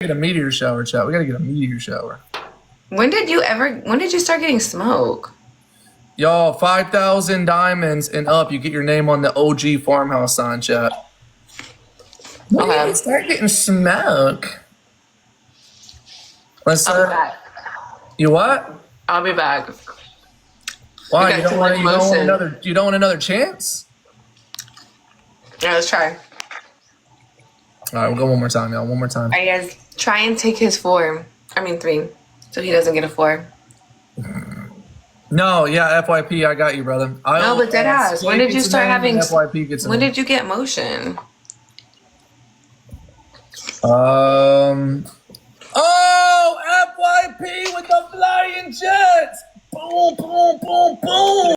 get a meteor shower, chat. We gotta get a meteor shower. When did you start getting smoke? Y'all, 5,000 diamonds and up, you get your name on the OG farmhouse sign, chat. When Okay. you start getting smoke? Let's I'll be back. You what? I'll be back. Why? You You got don't too want much motion. another? You don't want another chance? Yeah, let's try. All right, we'll go one more time, y'all. One more time. All right, guys, try and take his 3, so he doesn't get a 4. No, yeah, FYP, I got you, brother. No, but dead ass. When did you start having? FYP gets When did you get motion? Oh, FYP with the flying jets. Boom, boom, boom, boom.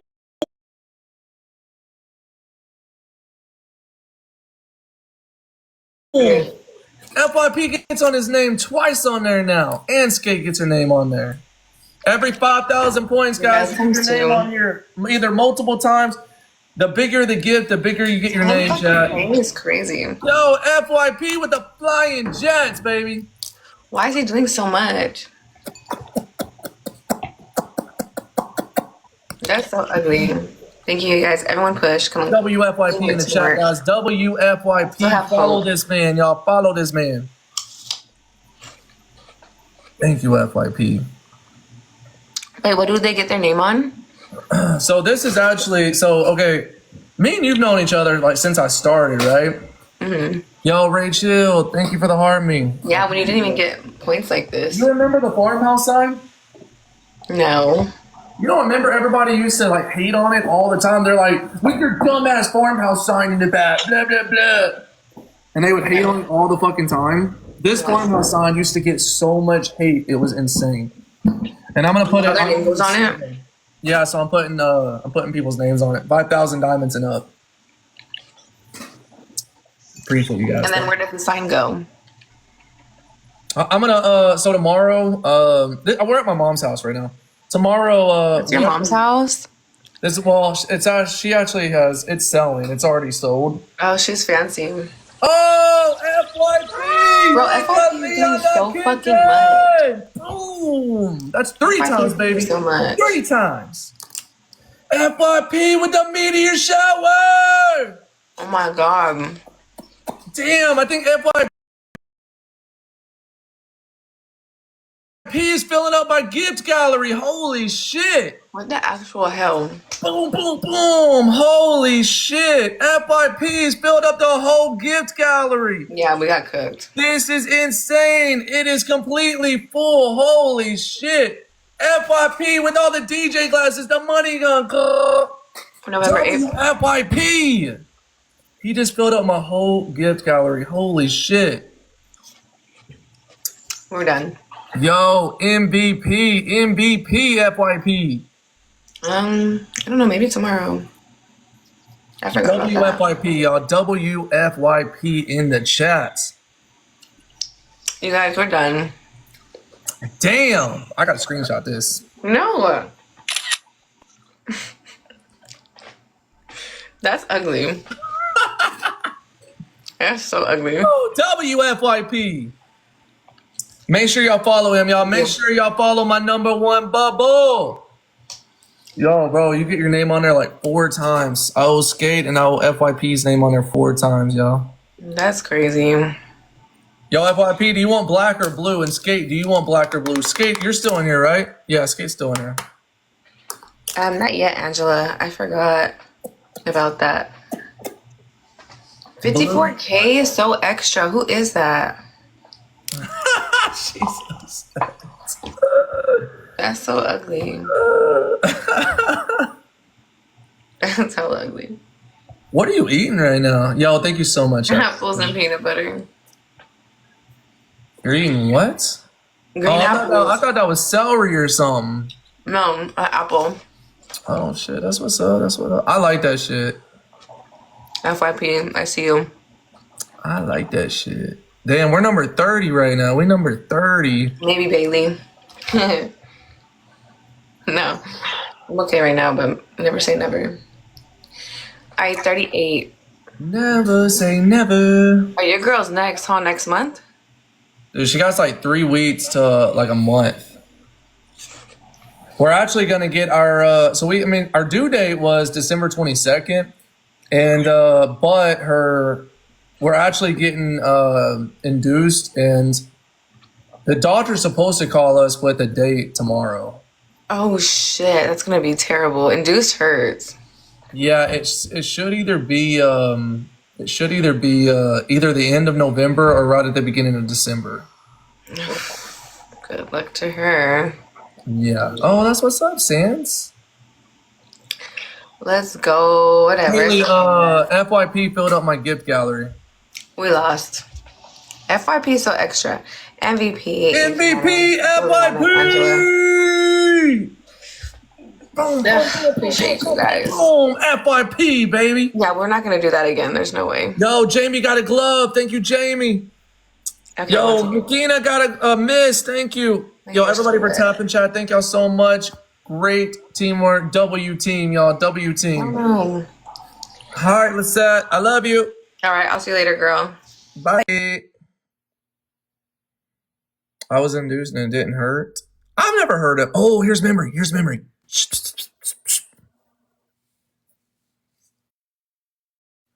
FYP gets on his name twice on there now, and Skate gets her name on there. Every 5,000 points, guys, you get your name on here either multiple times. The bigger the gift, the bigger you get your name, chat. He's crazy. Yo, FYP with the flying jets, baby. Why is he doing so much? That's so ugly. Thank you, guys. Everyone push. Come on. WFYP in the chat, guys. WFYP. Follow this man, y'all. Follow this man. Thank you, FYP. Wait, what do they get their name on? So this is actually, okay, me and you've known each other like since I started, right? Mm-hmm. Yo, Rachel, thank you for the heart me. Yeah, when you didn't even get points like this. You remember the farmhouse sign? No. You don't remember everybody used to like hate on it all the time? They're like, with your dumbass farmhouse sign in the back, blah, blah, blah. And they would hate on it all the fucking time. This farmhouse sign used to get so much hate, it was insane. And I'm gonna put Their name goes on it? Yeah, so I'm putting people's names on it. 5,000 diamonds and up. Appreciate you guys. And then where does the sign go? I'm gonna so tomorrow, we're at my mom's house right now. Tomorrow, It's your mom's house? She actually has, it's selling. It's already sold. Oh, she's fancy. Oh, FYP! Bro, FYP is doing so fucking much. Boom! That's 3 times, baby. So much. 3 times. FYP with the meteor shower! Oh my god. Damn, I think FYP is filling up my gift gallery. Holy shit. What the actual hell? Boom, boom, boom. Holy shit. FYP's filled up the whole gift gallery. Yeah, we got cooked. This is insane. It is completely full. Holy shit. FYP with all the DJ glasses, the money gun. November 8th. FYP. He just filled up my whole gift gallery. Holy shit. We're done. Yo, MVP, FYP. I don't know, maybe tomorrow. I forgot about that. WFYP, y'all. WFYP in the chat. You guys, we're done. Damn. I gotta screenshot this. No. That's ugly. That's so ugly. Oh, WFYP. Make sure y'all follow him, y'all. Make sure y'all follow my #1 bubble. Yo, bro, you get your name on there like 4 times. I will Skate and I will FYP's name on there 4 times, y'all. That's crazy. Yo, FYP, do you want black or blue? And Skate, do you want black or blue? Skate, you're still in here, right? Yeah, Skate's still in here. Not yet, Angela. I forgot about that. 54K is so extra. Who is that? Jesus. That's so ugly. That's so ugly. What are you eating right now? Yo, thank you so much. Apples and peanut butter. You're eating what? Green I thought that was celery or something. No, an apple. Oh shit, that's what's up. That's what up. I like that shit. FYP, I see you. I like that shit. Damn, we're number 30 right now. We number 30. Maybe Bailey. No. I'm okay right now, but never say never. Alright, 38. Never say never. Are your girls next, huh? Next month? Dude, she got like 3 weeks to like a month. We're actually gonna get our our due date was December 22nd, and but we're actually getting induced, and the doctor's supposed to call us with a date tomorrow. Oh shit, that's gonna be terrible. Induced hurts. Yeah, it should either be either the end of November or right at the beginning of December. Good luck to her. Yeah. Oh, that's what's up, Sans. Let's go. Whatever. Really, FYP filled up my gift gallery. We lost. FYP so extra. MVP. MVP FYP. Boom, Appreciate you guys. boom, FYP, baby. Yeah, we're not gonna do that again. There's no way. Yo, Jamie got a glove. Thank you, Jamie. Okay, Yo, let's- Makina got a miss. Thank you. Yo, everybody for tapping chat. Thank y'all so much. Great teamwork. W team, y'all. W team. Oh. All right, Lisette. I love you. All right, I'll see you later, girl. Bye. I was induced and it didn't hurt. I've never heard of. Oh, here's memory. Here's memory.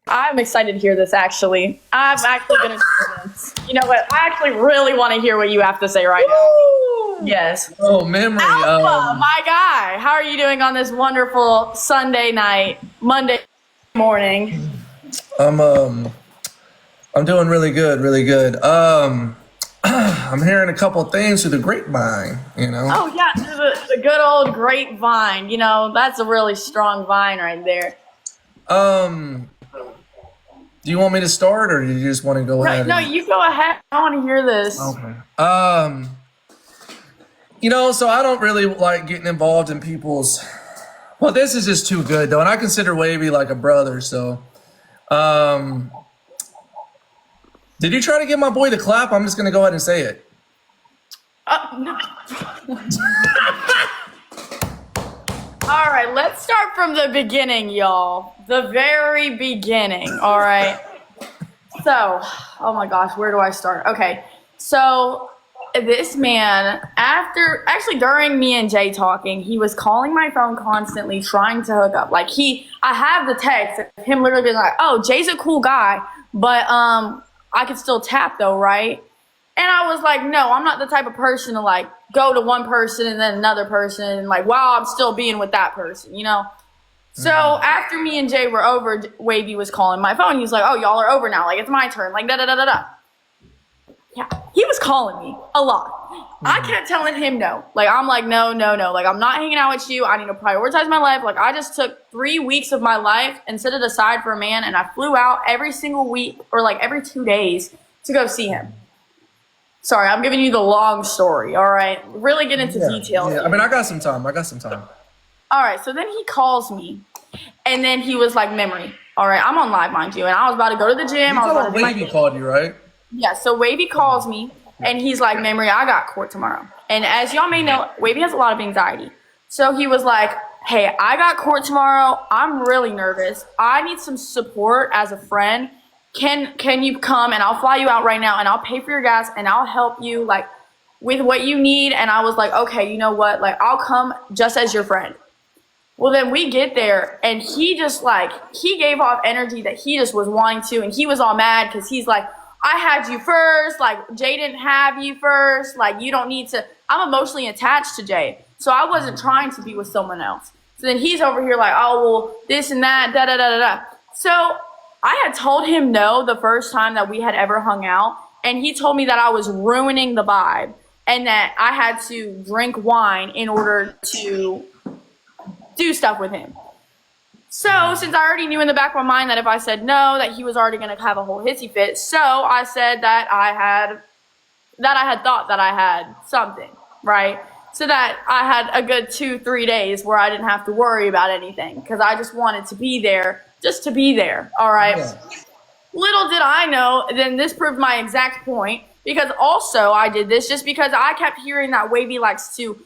I'm excited to hear this, actually. I'm actually going to do this. You know what? I actually really want to hear what you have to say right now. Yes. Oh, memory. Alpha, my guy. How are you doing on this wonderful Sunday night, Monday morning? I'm doing really good, really good. I'm hearing a couple things through the grapevine, you know. Oh, yeah, the good old grapevine. You know, that's a really strong vine right there. Do you want me to start, or do you just want to go ahead? No, you go ahead. I want to hear this. Okay. You know, so I don't really like getting involved in people's. Well, this is just too good though, and I consider Wavy like a brother. So, did you try to get my boy the clap? I'm just gonna go ahead and say it. No. All right, let's start from the beginning, y'all. The very beginning, all right? So, oh my gosh, where do I start? Okay, so this man, during me and Jay talking, he was calling my phone constantly, trying to hook up. Like, I have the text of him literally being like, oh, Jay's a cool guy, but I could still tap though, right? And I was like, no, I'm not the type of person to like go to one person and then another person and like, wow, I'm still being with that person, you know? So after me and Jay were over, Wavy was calling my phone. He was like, oh, y'all are over now. Like, it's my turn. Like, da-da-da-da-da. Yeah, he was calling me a lot. I kept telling him no. Like, I'm like, no. Like, I'm not hanging out with you. I need to prioritize my life. Like, I just took 3 weeks of my life and set it aside for a man, and I flew out every single week or like every 2 days to go see him. Sorry, I'm giving you the long story, all right? Really get into details. Yeah, I mean, I got some time. All right, so then he calls me, and then he was like, memory. All right, I'm on live, mind you, and I was about to go to the gym. I was about to do my Wavy called you, right? Yeah, so Wavy calls me, and he's like, memory, I got court tomorrow. And as y'all may know, Wavy has a lot of anxiety. So he was like, hey, I got court tomorrow. I'm really nervous. I need some support as a friend. Can you come, and I'll fly you out right now, and I'll pay for your gas, and I'll help you like with what you need. And I was like, okay, you know what? Like, I'll come just as your friend. Well, then we get there, and he just like, he gave off energy that he just was wanting to, and he was all mad because he's like, I had you first, like Jay didn't have you first, like you don't need to. I'm emotionally attached to Jay, so I wasn't trying to be with someone else. So then he's over here like, oh, well, this and that, da-da-da-da-da. So I had told him no the first time that we had ever hung out, and he told me that I was ruining the vibe and that I had to drink wine in order to do stuff with him. So since I already knew in the back of my mind that if I said no, that he was already going to have a whole hissy fit, so I said that I had thought that I had something, right? So that I had a good 2-3 days where I didn't have to worry about anything because I just wanted to be there, just to be there, all right? Yeah. Little did I know, then this proved my exact point, because also I did this just because I kept hearing that Wavy likes to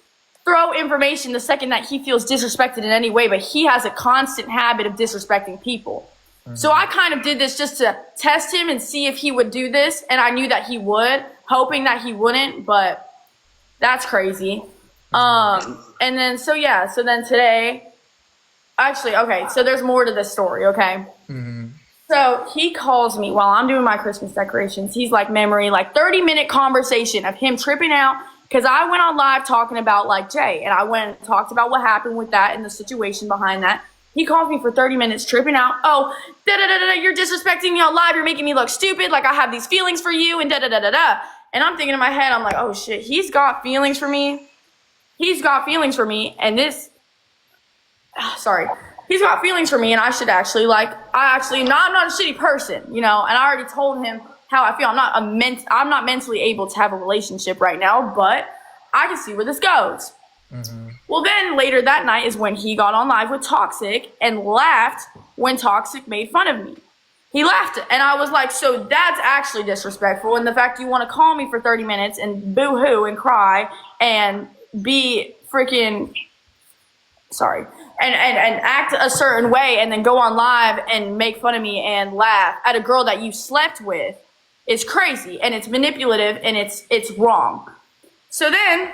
throw information the second that he feels disrespected in any way, but he has a constant habit of disrespecting people. So I kind of did this just to test him and see if he would do this, and I knew that he would. hoping that he wouldn't, but that's crazy. And then, so then today, actually, okay, so there's more to this story, okay? Mm-hmm. So he calls me while I'm doing my Christmas decorations. He's like, Memory, like 30-minute conversation of him tripping out because I went on live talking about like Jay, and I went and talked about what happened with that and the situation behind that. He calls me for 30 minutes tripping out. Oh, you're disrespecting me on live. You're making me look stupid. Like I have these feelings for you and da-da-da-da-da. And I'm thinking in my head, I'm like, oh shit, he's got feelings for me. He's got feelings for me. And this, sorry. He's got feelings for me, and I should actually, like, I'm not a shitty person, you know, and I already told him how I feel. I'm not mentally able to have a relationship right now, but I can see where this goes. Mm-hmm. Well, then later that night is when he got on live with Toxic and laughed when Toxic made fun of me. He laughed, and I was like, so that's actually disrespectful, and the fact you want to call me for 30 minutes and boo-hoo and cry and be freaking, sorry, and act a certain way and then go on live and make fun of me and laugh at a girl that you slept with is crazy, and it's manipulative, and it's wrong. So then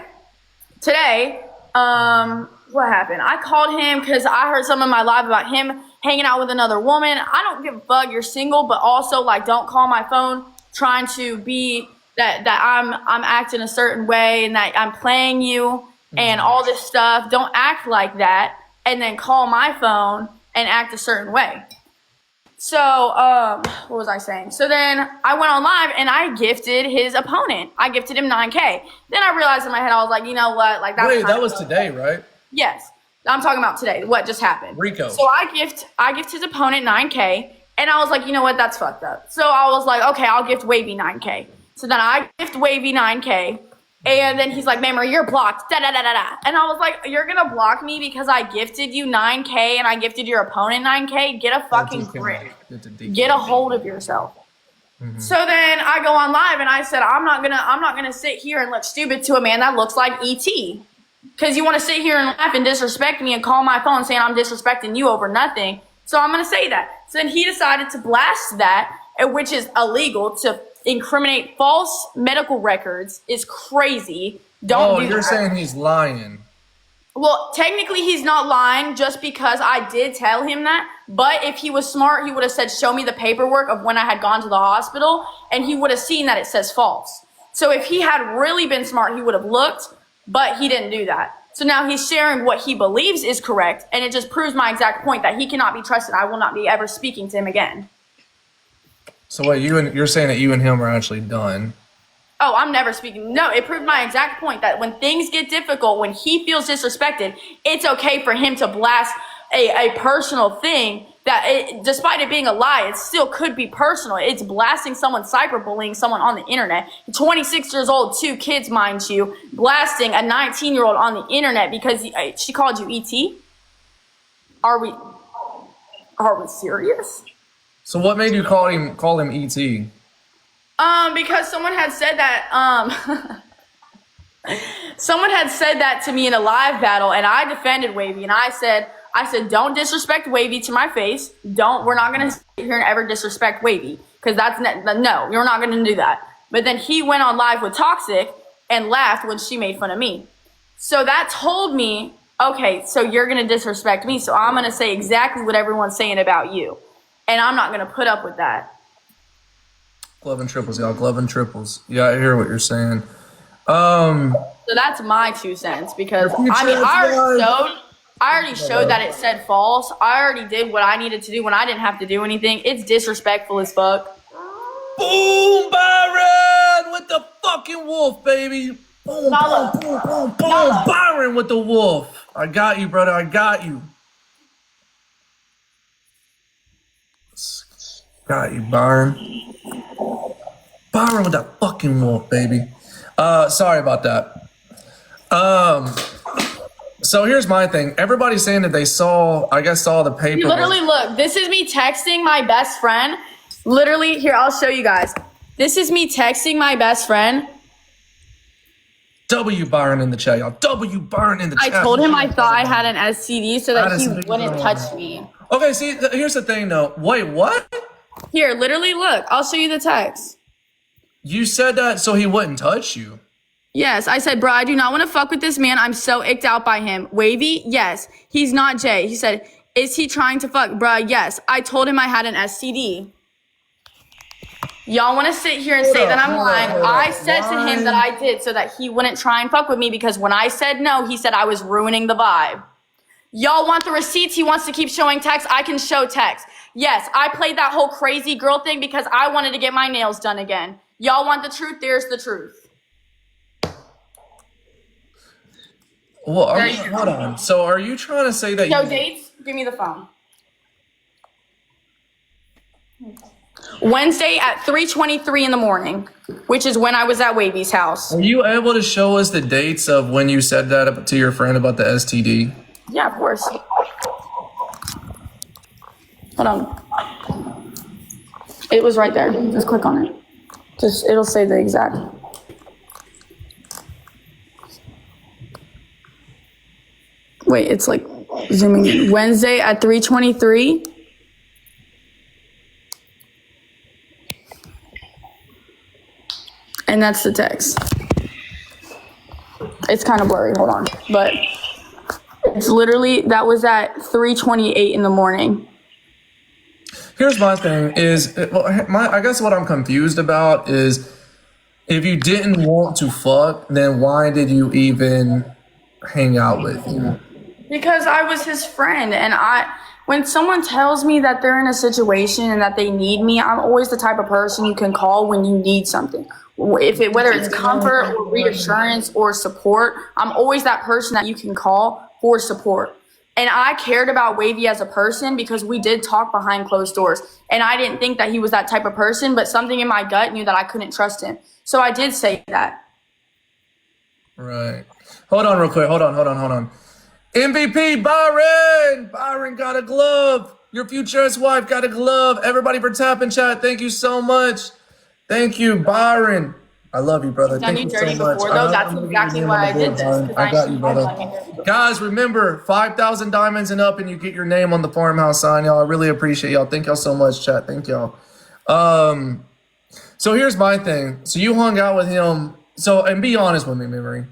today, what happened? I called him because I heard some of my live about him hanging out with another woman. I don't give a fuck, you're single, but also like don't call my phone trying to be that I'm acting a certain way and that I'm playing you and all this stuff. Don't act like that. And then call my phone and act a certain way. So, what was I saying? So then I went on live and I gifted his opponent. I gifted him $9K. Then I realized in my head, I was like, you know what? Like that was today, right? Yes. I'm talking about today. What just happened? Rico. So I gift his opponent $9K. And I was like, you know what? That's fucked up. So I was like, okay, I'll gift Wavy $9K. So then I gift Wavy $9K. And then he's like, Memory, you're blocked. Da da da da da. And I was like, you're gonna block me because I gifted you $9K and I gifted your opponent $9K? Get a fucking grip. Get a hold of yourself. Mm-hmm. So then I go on live and I said, I'm not gonna sit here and look stupid to a man that looks like ET. Because you want to sit here and laugh and disrespect me and call my phone saying I'm disrespecting you over nothing. So I'm gonna say that. So then he decided to blast that, which is illegal. To incriminate false medical records is crazy. Don't do that. You're saying he's lying. Well, technically he's not lying just because I did tell him that. But if he was smart, he would have said, show me the paperwork of when I had gone to the hospital, and he would have seen that it says false. So if he had really been smart, he would have looked, but he didn't do that. So now he's sharing what he believes is correct, and it just proves my exact point that he cannot be trusted. I will not be ever speaking to him again. So wait, you're saying that you and him are actually done? Oh, I'm never speaking. No, it proved my exact point that when things get difficult, when he feels disrespected, it's okay for him to blast a personal thing that, despite it being a lie, it still could be personal. It's blasting someone, cyberbullying someone on the internet. 26 years old, 2 kids, mind you, blasting a 19-year-old on the internet because she called you ET? Are we serious? So what made you call him ET? Because someone had said that, someone had said that to me in a live battle, and I defended Wavy, and I said, don't disrespect Wavy to my face. We're not going to sit here and ever disrespect Wavy, because no, you're not going to do that. But then he went on live with Toxic and laughed when she made fun of me. So that told me, okay, so you're going to disrespect me, so I'm going to say exactly what everyone's saying about you. And I'm not going to put up with that. Glove and triples, y'all. Glove and triples. Yeah, I hear what you're saying. So that's my 2 cents because I already showed that it said false. I already did what I needed to do when I didn't have to do anything. It's disrespectful as fuck. Boom, Byron with the fucking wolf, baby. Boom, boom, boom, boom, boom. Byron with the wolf. I got you, brother. I got you. Got you, Byron. Byron with that fucking wolf, baby. Sorry about that. So here's my thing. Everybody's saying that they saw the paper. You literally look. This is me texting my best friend. Literally, here, I'll show you guys. This is me texting my best friend. W Byron in the chat, y'all. W Byron in the chat. I told him I thought I had an STD so that he wouldn't touch me. Okay, see, here's the thing, though. Wait, what? Here, literally, look. I'll show you the text. You said that so he wouldn't touch you. Yes, I said, bro, I do not want to fuck with this man. I'm so icked out by him. Wavy, yes. He's not Jay. He said, is he trying to fuck? Bruh, yes. I told him I had an STD. Y'all want to sit here and say that I'm lying. I said to him that I did so that he wouldn't try and fuck with me because when I said no, he said I was ruining the vibe. Y'all want the receipts? He wants to keep showing text. I can show text. Yes, I played that whole crazy girl thing because I wanted to get my nails done again. Y'all want the truth? There's the truth. Well, hold on. So are you trying to say that Yo, dates? Give me the phone. Wednesday at 3:23 in the morning, which is when I was at Wavy's house. Are you able to show us the dates of when you said that up to your friend about the STD? Yeah, of course. Hold on. It was right there. Just click on it. It'll say the exact. Wait, it's like zooming in. Wednesday at 3:23. And that's the text. It's kind of blurry, hold on. But it's literally, that was at 3:28 in the morning. Here's my thing is, I guess what I'm confused about is if you didn't want to fuck, then why did you even hang out with him? Because I was his friend, and when someone tells me that they're in a situation and that they need me, I'm always the type of person you can call when you need something. Whether it's comfort or reassurance or support, I'm always that person that you can call for support. And I cared about Wavy as a person because we did talk behind closed doors. And I didn't think that he was that type of person, but something in my gut knew that I couldn't trust him. So I did say that. Right. Hold on real quick. Hold on. MVP Byron! Byron got a glove. Your future ex-wife got a glove. Everybody for tapping chat, thank you so much. Thank you, Byron. I love you, brother. Done Thank you you so dirty much. before, though. That's exactly why I did this. I got you, brother. Guys, remember, 5,000 diamonds and up, and you get your name on the farmhouse sign, y'all. I really appreciate y'all. Thank y'all so much, chat. Thank y'all. So here's my thing. So you hung out with him. And be honest with me, Memory.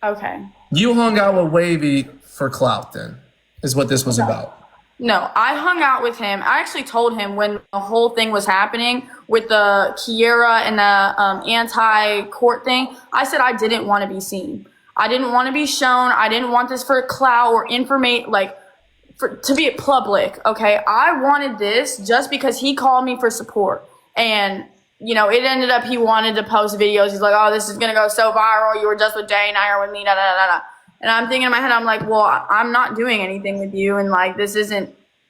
Okay. You hung out with Wavy for clout, then, is what this was about. No, I hung out with him. I actually told him when the whole thing was happening with the Kiera and the anti-court thing, I said I didn't want to be seen. I didn't want to be shown. I didn't want this for clout or to be public, okay? I wanted this just because he called me for support. And, it ended up he wanted to post videos. He's like, oh, this is going to go so viral. You were just with Jay, now you're with me, da, da, da, da. And I'm thinking in my head, I'm like, well, I'm not doing anything with you. And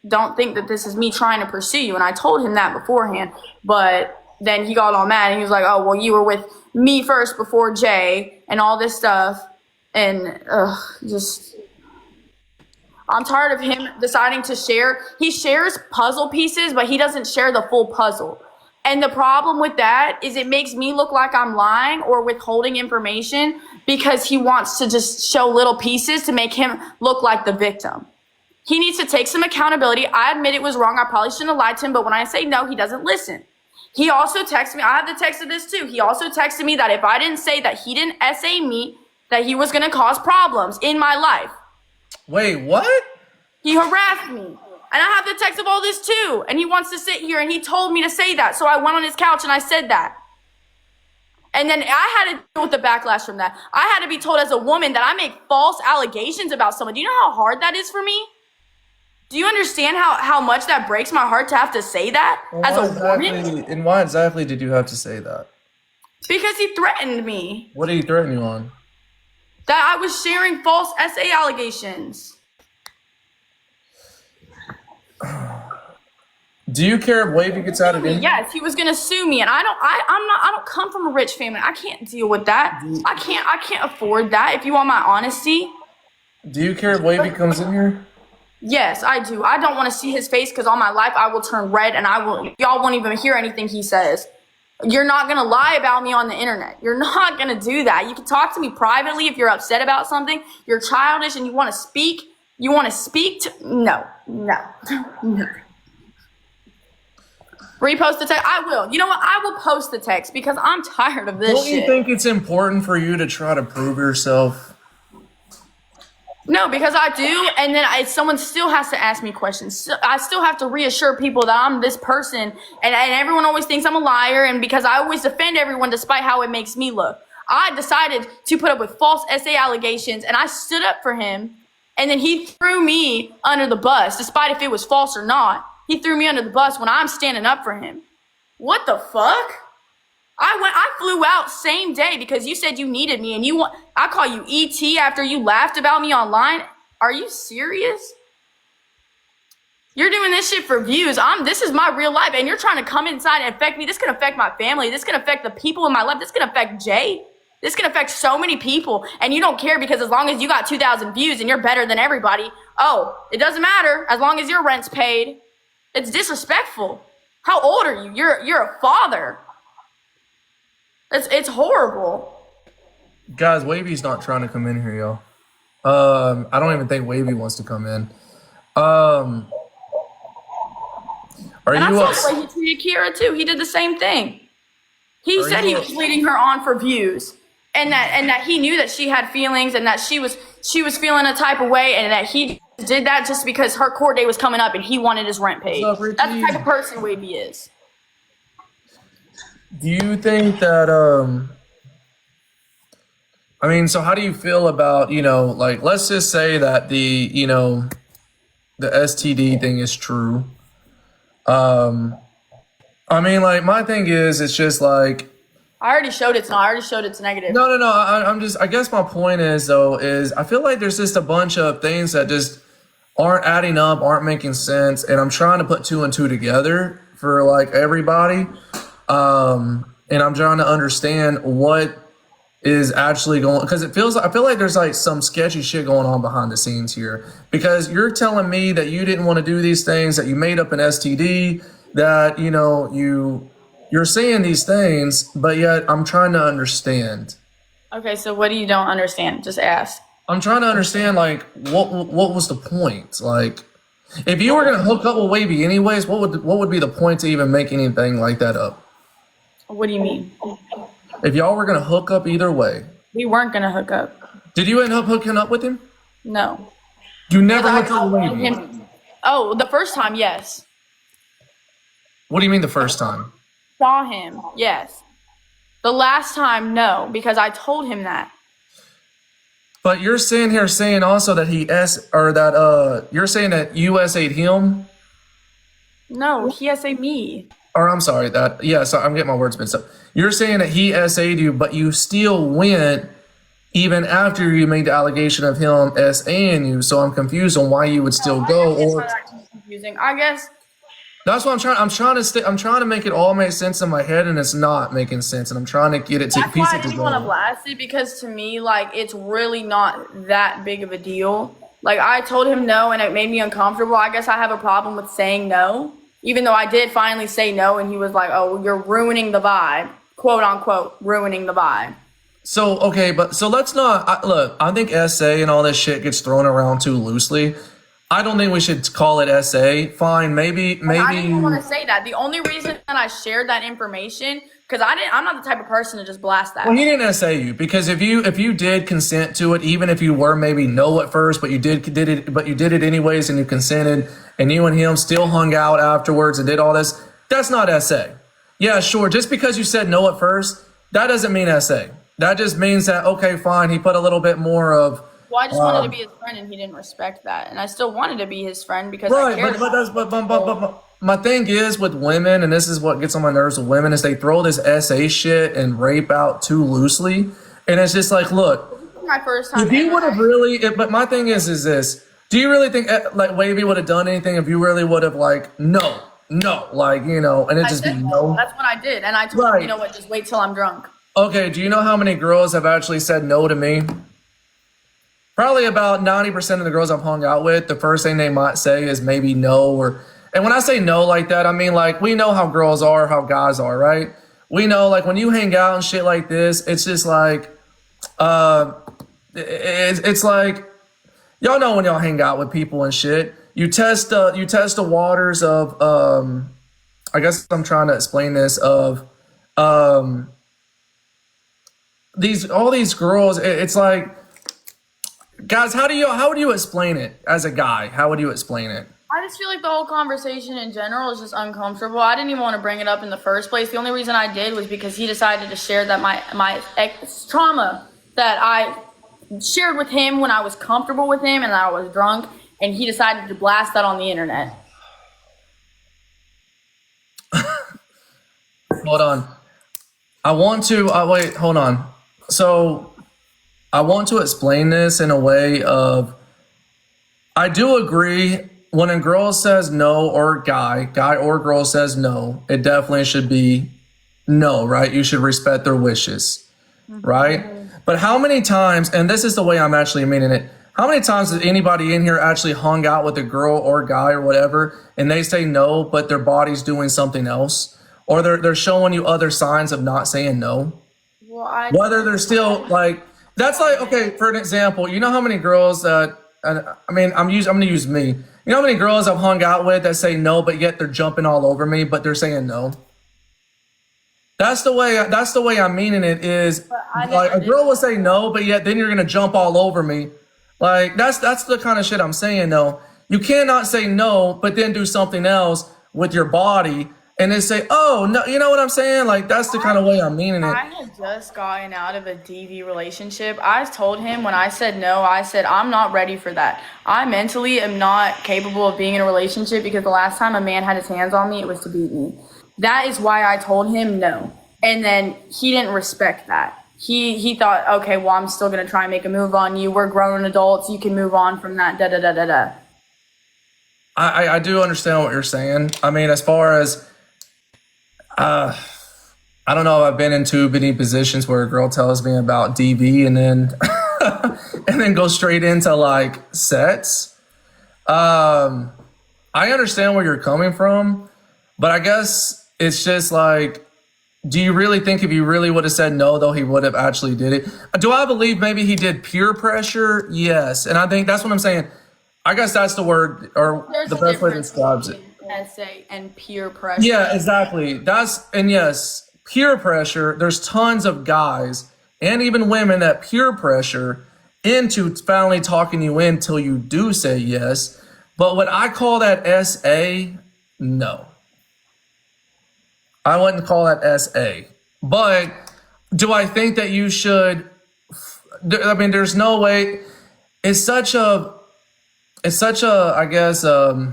don't think that this is me trying to pursue you. And I told him that beforehand. But then he got all mad and he was like, oh, well, you were with me first before Jay and all this stuff. And I'm tired of him deciding to share. He shares puzzle pieces, but he doesn't share the full puzzle. And the problem with that is it makes me look like I'm lying or withholding information because he wants to just show little pieces to make him look like the victim. He needs to take some accountability. I admit it was wrong. I probably shouldn't have lied to him, but when I say no, he doesn't listen. He also texted me. I have the text of this too. He also texted me that if I didn't say that he didn't SA me, that he was going to cause problems in my life. Wait, what? He harassed me. And I have the text of all this too. And he wants to sit here and he told me to say that. So I went on his couch and I said that. And then I had to deal with the backlash from that. I had to be told as a woman that I make false allegations about someone. Do you know how hard that is for me? Do you understand how much that breaks my heart to have to say that as a woman? And why exactly did you have to say that? Because he threatened me. What did he threaten you on? That I was sharing false SA allegations. Do you care if Wavy gets out of it? Yes, he was gonna sue me, and I don't come from a rich family. I can't deal with that. I can't afford that. If you want my honesty. Do you care if Wavy comes in here? Yes, I do. I don't want to see his face because all my life I will turn red and y'all won't even hear anything he says. You're not going to lie about me on the internet. You're not going to do that. You can talk to me privately if you're upset about something. You're childish and you want to speak. No. Repost the text. I will. You know what? I will post the text because I'm tired of this Don't shit. you think it's important for you to try to prove yourself? No, because I do, and then someone still has to ask me questions. So I still have to reassure people that I'm this person, and everyone always thinks I'm a liar, and because I always defend everyone despite how it makes me look. I decided to put up with false SA allegations, and I stood up for him, and then he threw me under the bus, despite if it was false or not. He threw me under the bus when I'm standing up for him. What the fuck? I flew out same day because you said you needed me, and I call you ET after you laughed about me online. Are you serious? You're doing this shit for views. This is my real life, and you're trying to come inside and affect me. This can affect my family. This can affect the people in my life. This can affect Jay. This can affect so many people, and you don't care because as long as you got 2,000 views and you're better than everybody, it doesn't matter as long as your rent's paid. It's disrespectful. How old are you? You're a father. It's horrible. Guys, Wavy's not trying to come in here, y'all. I don't even think Wavy wants to come in. Are And I you saw the way he treated Kira too. He did the same thing. He said he was leading her on for views, and that he knew that she had feelings, and that she was feeling a type of way, and that he did that just because her court date was coming up and he wanted his rent paid. What's up, That's the type of person Wavy is. Do you think that I mean, so how do you feel about, like, let's just say that the STD thing is true. I mean, like, my thing is, it's just like, I already showed it's not. I already showed it's negative. no. I guess my point is, though, is I feel like there's just a bunch of things that just aren't adding up, aren't making sense. And I'm trying to put two and two together for like everybody. And I'm trying to understand what is actually going, because I feel like there's like some sketchy shit going on behind the scenes here, because you're telling me that you didn't want to do these things, that you made up an STD, that, you're saying these things, but yet I'm trying to understand. Okay, so what do you don't understand? Just ask. I'm trying to understand, like, what was the point? Like, if you were going to hook up with Wavy anyways, what would be the point to even make anything like that up? What do you mean? If y'all were going to hook up either way. We weren't going to hook up. Did you end up hooking up with him? No. You never hooked up with Wavy? Oh, the first time, yes. What do you mean the first time? Saw him, yes. The last time, no, because I told him that. But you're sitting here saying also that you're saying that you SA'd him? No, he SA me. Or I'm sorry, so I'm getting my words mixed up. You're saying that he SA'd you, but you still went even after you made the allegation of him SAing you. So I'm confused on why you would still go. Or Confusing. I guess that's what I'm trying to make it all make sense in my head, and it's not making sense. And I'm trying to get it to that's piece why it I didn't want to together. blast it, because to me, like, it's really not that big of a deal. Like, I told him no, and it made me uncomfortable. I guess I have a problem with saying no, even though I did finally say no, and he was like, "Oh, you're ruining the vibe," quote unquote, ruining the vibe. So okay, so let's not look. I think SA and all this shit gets thrown around too loosely. I don't think we should call it SA. Fine, maybe. I didn't want to say that. The only reason that I shared that information, because I'm not the type of person to just blast that. Well, he didn't SA you, because if you did consent to it, even if you were maybe no at first, but you did it anyways, and you consented, and you and him still hung out afterwards and did all this, that's not SA. Yeah, sure. Just because you said no at first, that doesn't mean SA. That just means that, okay, fine, he put a little bit more of. Well, I just wanted to be his friend, and he didn't respect that, and I still wanted to be his friend because I cared but my thing is with women, and this is what gets on my nerves with women, is they throw this SA shit and rape out too loosely, and it's just like, look, my first time. if you would have really, but my thing is this: do you really think like Wavy would have done anything if you really would have like no, like and it just be no? That's what I did, and I told him, you know what, just wait till I'm drunk. Okay, do you know how many girls have actually said no to me? Probably about 90% of the girls I've hung out with, the first thing they might say is maybe no, and when I say no like that, I mean like we know how girls are, how guys are, right? We know like when you hang out and shit like this, it's just like, it's like, y'all know when y'all hang out with people and shit, you test the waters of I guess I'm trying to explain this of um, all these girls. It's like, guys, how would you explain it as a guy? How would you explain it? I just feel like the whole conversation in general is just uncomfortable. I didn't even want to bring it up in the first place. The only reason I did was because he decided to share that my ex trauma that I shared with him when I was comfortable with him and I was drunk, and he decided to blast that on the internet. Hold on. I want to wait. Hold on. So I want to explain this in a way of, I do agree when a girl says no, or guy or girl says no, it definitely should be no, right? You should respect their wishes, right? But how many times, and this is the way I'm actually meaning it, how many times has anybody in here actually hung out with a girl or guy or whatever, and they say no, but their body's doing something else? Or they're showing you other signs of not saying no? Well, Whether they're still like, that's like, okay, for an example, you know how many girls that, I mean, I'm going to use me. You know how many girls I've hung out with that say no, but yet they're jumping all over me, but they're saying no? That's the way I'm meaning it is, like, a girl will say no, but yet then you're going to jump all over me. Like, that's the kind of shit I'm saying, though. You cannot say no, but then do something else with your body and then say, oh, no, you know what I'm saying? Like, that's the kind of way I'm meaning it. I had just gotten out of a DV relationship. I told him when I said no, I said, I'm not ready for that. I mentally am not capable of being in a relationship because the last time a man had his hands on me, it was to beat me. That is why I told him no. And then he didn't respect that. He thought, okay, well, I'm still going to try and make a move on you. We're grown adults. You can move on from that, da-da-da-da-da. I do understand what you're saying. I mean, as far as, I don't know if I've been in too many positions where a girl tells me about DV and then and then go straight into like sex. I understand where you're coming from, but I guess it's just like, do you really think if you really would have said no, though, he would have actually did it? Do I believe maybe he did peer pressure? Yes. And I think that's what I'm saying. I guess that's the word, or There's the a best way to difference describe it. between SA and peer pressure. Yeah, exactly. And yes, peer pressure, there's tons of guys and even women that peer pressure into finally talking you in till you do say yes. But what I call that SA, no. I wouldn't call that SA. But do I think that you should, I mean, there's no way, it's such a, I guess, I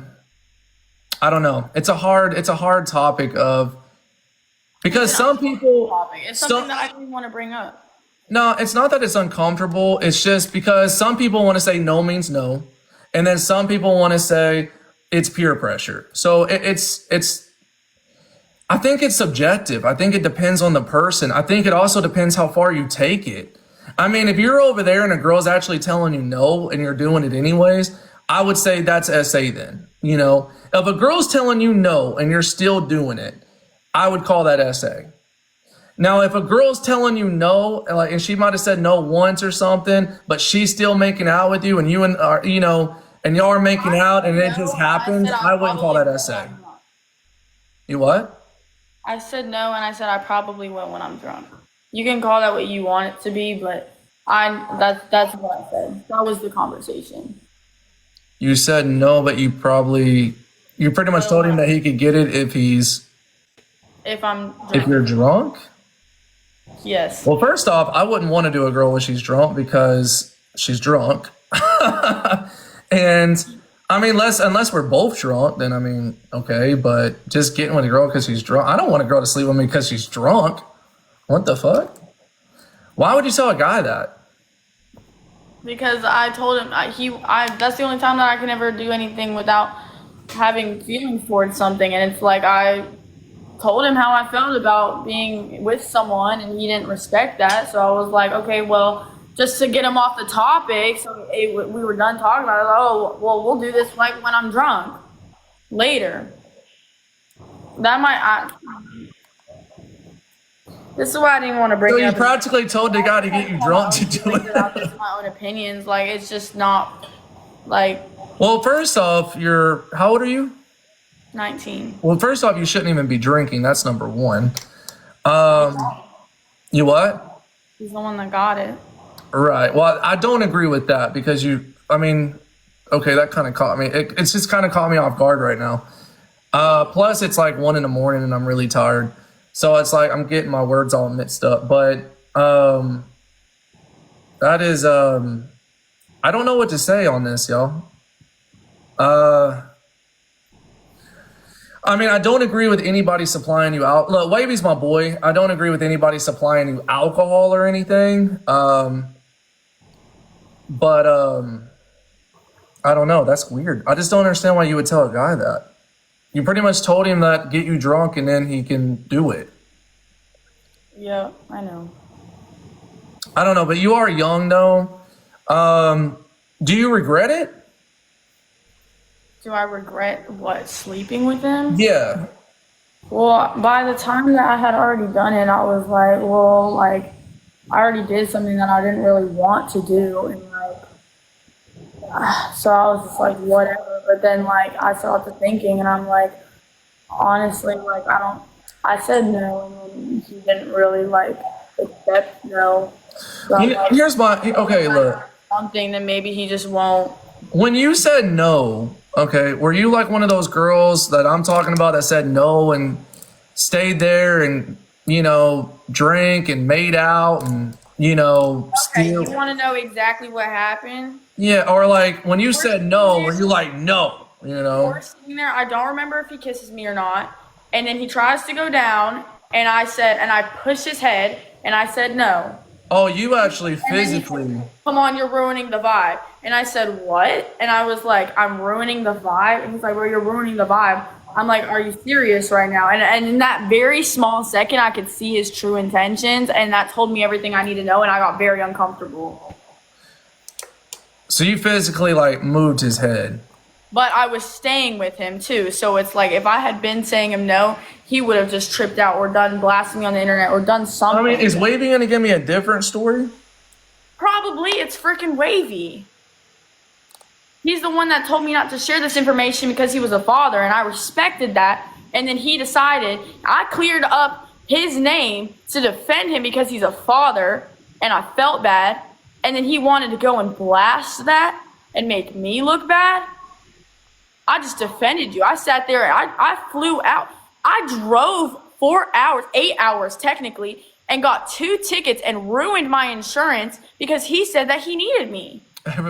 don't know. It's a hard topic of, because some people, It's something that I didn't want to bring up. no, it's not that it's uncomfortable. It's just because some people want to say no means no. And then some people want to say it's peer pressure. So I think it's subjective. I think it depends on the person. I think it also depends how far you take it. I mean, if you're over there and a girl's actually telling you no and you're doing it anyways, I would say that's SA then. You know, if a girl's telling you no and you're still doing it, I would call that SA. Now, if a girl's telling you no, and she might have said no once or something, but she's still making out with you and you and and y'all are making out and it just happens, I wouldn't call that SA. You what? I said no, and I said I probably will when I'm drunk. You can call that what you want it to be, but that's what I said. That was the conversation. You said no, but you pretty much told him that he could get it if I'm drunk. if you're drunk? Yes. Well, first off, I wouldn't want to do a girl when she's drunk because she's drunk. And I mean, unless we're both drunk, then I mean, okay, but just getting with a girl because she's drunk. I don't want a girl to sleep with me because she's drunk. What the fuck? Why would you tell a guy that? Because I told him that's the only time that I can ever do anything without having feelings towards something, and it's like I told him how I felt about being with someone, and he didn't respect that. So I was like, okay, well, just to get him off the topic, so we were done talking about it. Oh, well, we'll do this like when I'm drunk later. This is why I didn't want to bring it up. So you practically told the guy to get you drunk to do it. Just my own opinions. Like, it's just not like. Well, first off, how old are you? 19. Well, first off, you shouldn't even be drinking. That's number one. You what? He's the one that got it. Right. Well, I don't agree with that because okay, that kind of caught me. It's just kind of caught me off guard right now. Plus, it's like 1 a.m. and I'm really tired. So it's like I'm getting my words all mixed up. But that is, I don't know what to say on this, y'all. I mean, I don't agree with anybody supplying you out. Look, Wavy's my boy. I don't agree with anybody supplying you alcohol or anything. But I don't know. That's weird. I just don't understand why you would tell a guy that. You pretty much told him that get you drunk and then he can do it. Yeah, I know. I don't know, but you are young though. Do you regret it? Do I regret what, sleeping with him? Yeah. Well, by the time that I had already done it, I was like, well, like, I already did something that I didn't really want to do. And, like, so I was just like, whatever. But then, like, I started to thinking, and I'm like, honestly, like, I said no, and he didn't really, like, accept no. So Here's my, okay, look. Something that maybe he just won't. When you said no, okay, were you like one of those girls that I'm talking about that said no and stayed there and, drank and made out and, Okay, steal? you want to know exactly what happened? Yeah, or like when you said no, were you like no, We're sitting there, I don't remember if he kisses me or not, and then he tries to go down, and I pushed his head, and I said no. Oh, you actually And then physically. he said, come on, you're ruining the vibe. And I said, what? And I was like, I'm ruining the vibe? And he's like, well, you're ruining the vibe. I'm like, are you serious right now? And in that very small second, I could see his true intentions, and that told me everything I need to know, and I got very uncomfortable. So you physically like moved his head. But I was staying with him too, so it's like if I had been saying him no, he would have just tripped out or done blasting me on the internet or done something. I mean, is Wavy gonna give me a different story? Probably. It's freaking Wavy. He's the one that told me not to share this information because he was a father, and I respected that. And then he decided, I cleared up his name to defend him because he's a father, and I felt bad. And then he wanted to go and blast that and make me look bad. I just defended you. I sat there, I flew out. I drove 4 hours, 8 hours technically, and got 2 tickets and ruined my insurance because he said that he needed me.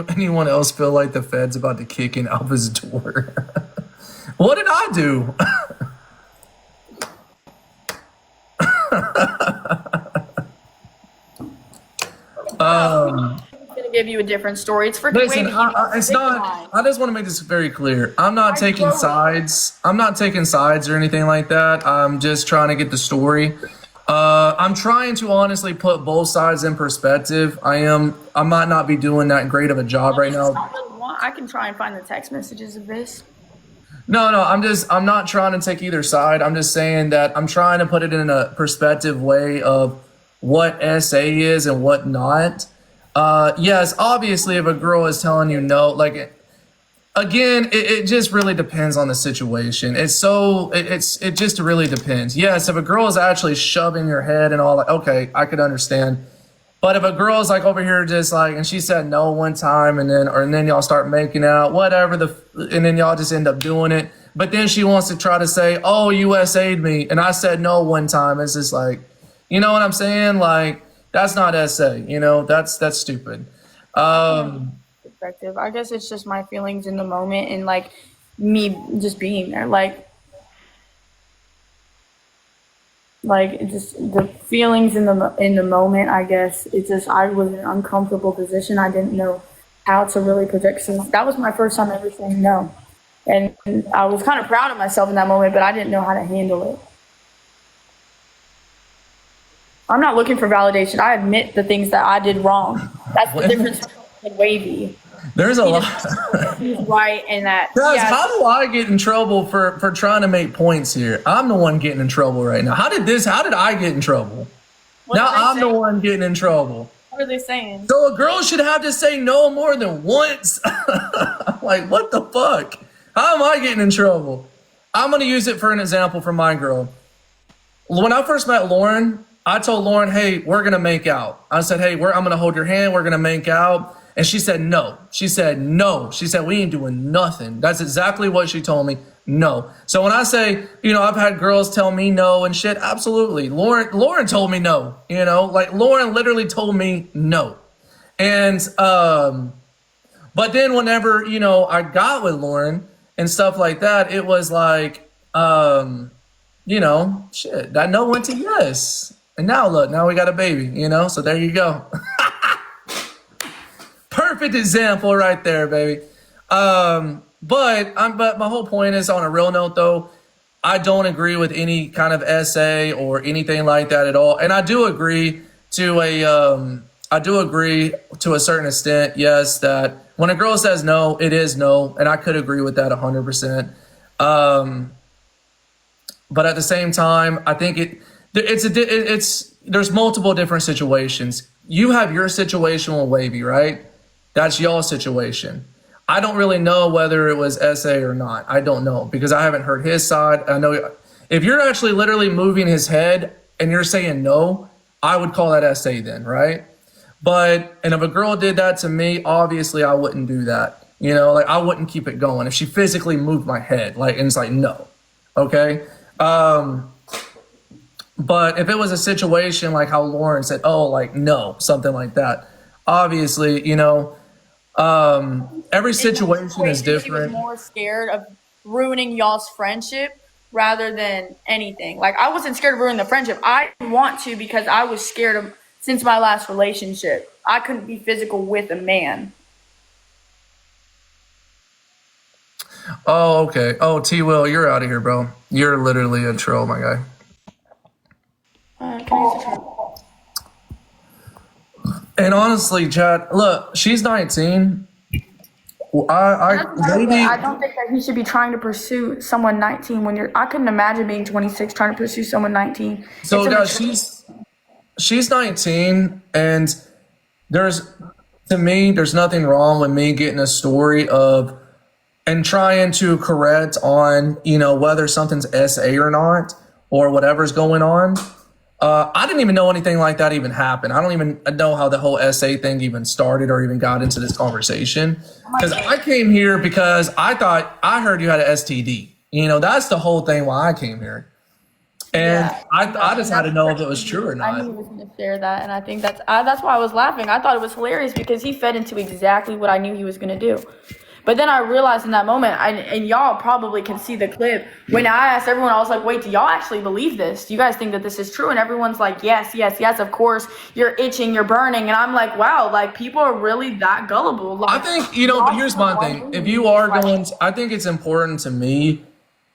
Anyone else feel like the Fed's about to kick in Alpha's door? What did I do? I'm gonna give you a different story. It's freaking Listen, Wavy. it's not. I just want to make this very clear. I'm not taking sides. I'm not taking sides or anything like that. I'm just trying to get the story. I'm trying to honestly put both sides in perspective. I might not be doing that great of a job right now. I can try and find the text messages of this. No, I'm not trying to take either side. I'm just saying that I'm trying to put it in a perspective way of what SA is and what not. Yes, obviously, if a girl is telling you no, like, again, it just really depends on the situation. It just really depends. Yes, if a girl is actually shoving your head and all that, okay, I could understand. But if a girl is like over here just like, and she said no one time, and then y'all start making out, whatever, and then y'all just end up doing it. But then she wants to try to say, oh, you SA'd me, and I said no one time. It's just like, you know what I'm saying? Like, that's not SA, that's stupid. Perspective. I guess it's just my feelings in the moment and like me just being there. Like it's just the feelings in the moment, I guess. It's just I was in an uncomfortable position. I didn't know how to really project. So that was my first time ever saying no. And I was kind of proud of myself in that moment, but I didn't know how to handle it. I'm not looking for validation. I admit the things that I did wrong. That's the difference between Wavy. There's a lot. He's right in that. Guys, Yeah. how do I get in trouble for trying to make points here? I'm the one getting in trouble right now. How did I get in trouble? What Now are they I'm the saying? one getting in trouble. What are they saying? So a girl should have to say no more than once. Like, what the fuck? How am I getting in trouble? I'm going to use it for an example from my girl. When I first met Lauren, I told Lauren, hey, we're going to make out. I said, hey, I'm going to hold your hand. We're going to make out. And she said, no. She said, no. She said, we ain't doing nothing. That's exactly what she told me. No. So when I say, I've had girls tell me no and shit, absolutely. Lauren told me no, like Lauren literally told me no. And, but then whenever, I got with Lauren and stuff like that, it was like, shit, that no went to yes. And now we got a baby, so there you go. Perfect example right there, baby. But my whole point is, on a real note though, I don't agree with any kind of essay or anything like that at all. And I do agree to a certain extent, yes, that when a girl says no, it is no. And I could agree with that 100%. But at the same time, I think there's multiple different situations. You have your situation with Wavy, right? That's y'all's situation. I don't really know whether it was SA or not. I don't know because I haven't heard his side. I know if you're actually literally moving his head and you're saying no, I would call that SA then, right? And if a girl did that to me, obviously I wouldn't do that. Like I wouldn't keep it going if she physically moved my head, and it's like no, okay. But if it was a situation like how Lauren said, oh, like no, something like that, obviously, every situation is different. She was more scared of ruining y'all's friendship rather than anything. Like I wasn't scared of ruining the friendship. I didn't want to because I was scared of, since my last relationship, I couldn't be physical with a man. Oh, okay. Oh, T Will, you're out of here, bro. You're literally a troll, my guy. Can I use the troll? And honestly, Chad, look, she's 19. I don't think that he should be trying to pursue someone 19 when I couldn't imagine being 26 trying to pursue someone 19. So guys, she's 19, and there's nothing wrong with me getting a story of and trying to correct on, whether something's SA or not, or whatever's going on. I didn't even know anything like that even happened. I don't even know how the whole SA thing even started or even got into this conversation. Because I came here because I thought I heard you had an STD. That's the whole thing why I came here. And yeah, I just had to know if it was true or not. I knew he was going to share that, and I think that's why I was laughing. I thought it was hilarious because he fed into exactly what I knew he was going to do. But then I realized in that moment, and y'all probably can see the clip, when I asked everyone, I was like, wait, do y'all actually believe this? Do you guys think that this is true? And everyone's like, yes, yes, yes, of course. You're itching, you're burning. And I'm like, wow, like people are really that gullible. Like, I think, but here's my thing. If you are going to, I think it's important to me.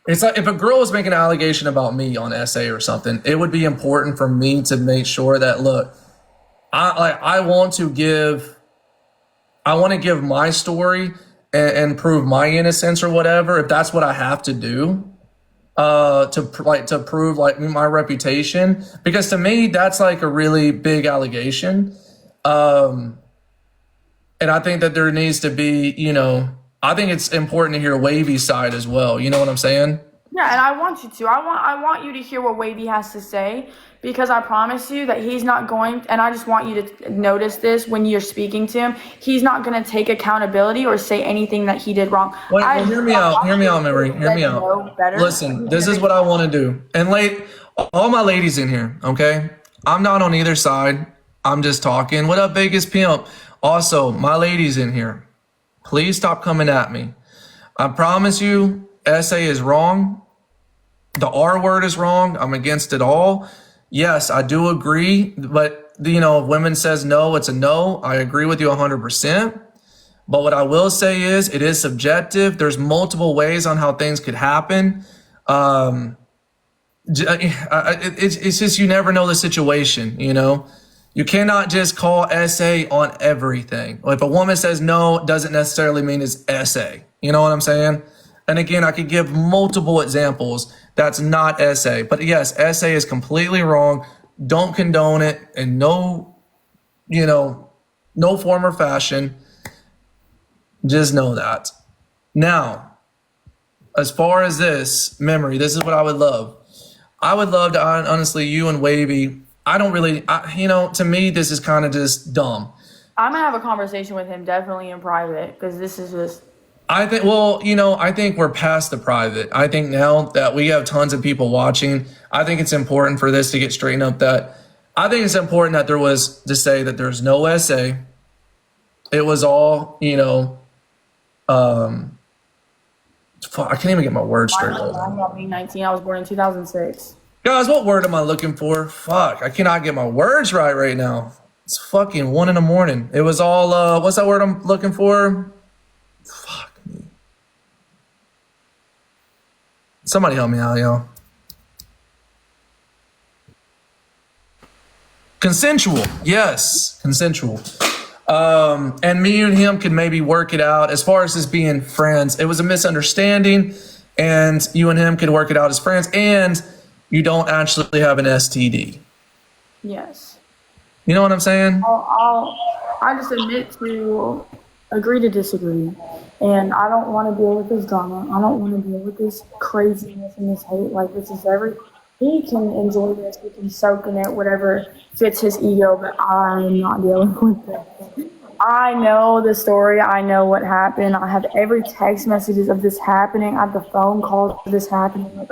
It's like if a girl was making an allegation about me on SA or something, it would be important for me to make sure that, look, I want to give my story and prove my innocence or whatever, if that's what I have to do, to prove like my reputation, because to me that's like a really big allegation, and I think that there needs to be, I think it's important to hear Wavy's side as well. You know what I'm saying? Yeah, and I want you to. I want you to hear what Wavy has to say, because I promise you that he's not going, and I just want you to notice this when you're speaking to him, he's not going to take accountability or say anything that he did wrong. Well, hear me out, Memory. Hear me out. Listen, this is what I want to do. And all my ladies in here, okay? I'm not on either side. I'm just talking. What up, Vegas Pimp? Also, my ladies in here, please stop coming at me. I promise you, SA is wrong. The R word is wrong. I'm against it all. Yes, I do agree. But, if women says no, it's a no. I agree with you 100%. But what I will say is it is subjective. There's multiple ways on how things could happen. It's just you never know the situation, You cannot just call SA on everything. If a woman says no, it doesn't necessarily mean it's SA. You know what I'm saying? And again, I could give multiple examples. That's not SA. But yes, SA is completely wrong. Don't condone it in no form or fashion. Just know that. Now, as far as this memory, this is what I would love. I would love to, honestly, you and Wavy. I don't really, to me, this is kind of just dumb. I'm gonna have a conversation with him definitely in private because this is just. I think, I think we're past the private. I think now that we have tons of people watching, I think it's important for this to get straightened up. I think it's important that there was to say that there's no SA. It was all, I can't even get my words straight. I'm not being 19. I was born in 2006. Guys, what word am I looking for? Fuck, I cannot get my words right now. It's fucking 1 a.m. It was all, what's that word I'm looking for? Fuck me. Somebody help me out, yo. Consensual. Yes, consensual. And me and him could maybe work it out as far as us being friends. It was a misunderstanding, and you and him could work it out as friends, and you don't actually have an STD. Yes. You know what I'm saying? I just admit to agree to disagree. And I don't want to deal with this drama. I don't want to deal with this craziness and this hate. Like, this is he can enjoy this. He can soak in it, whatever fits his ego, but I'm not dealing with this. I know the story. I know what happened. I have every text messages of this happening. I have the phone calls of this happening. Like,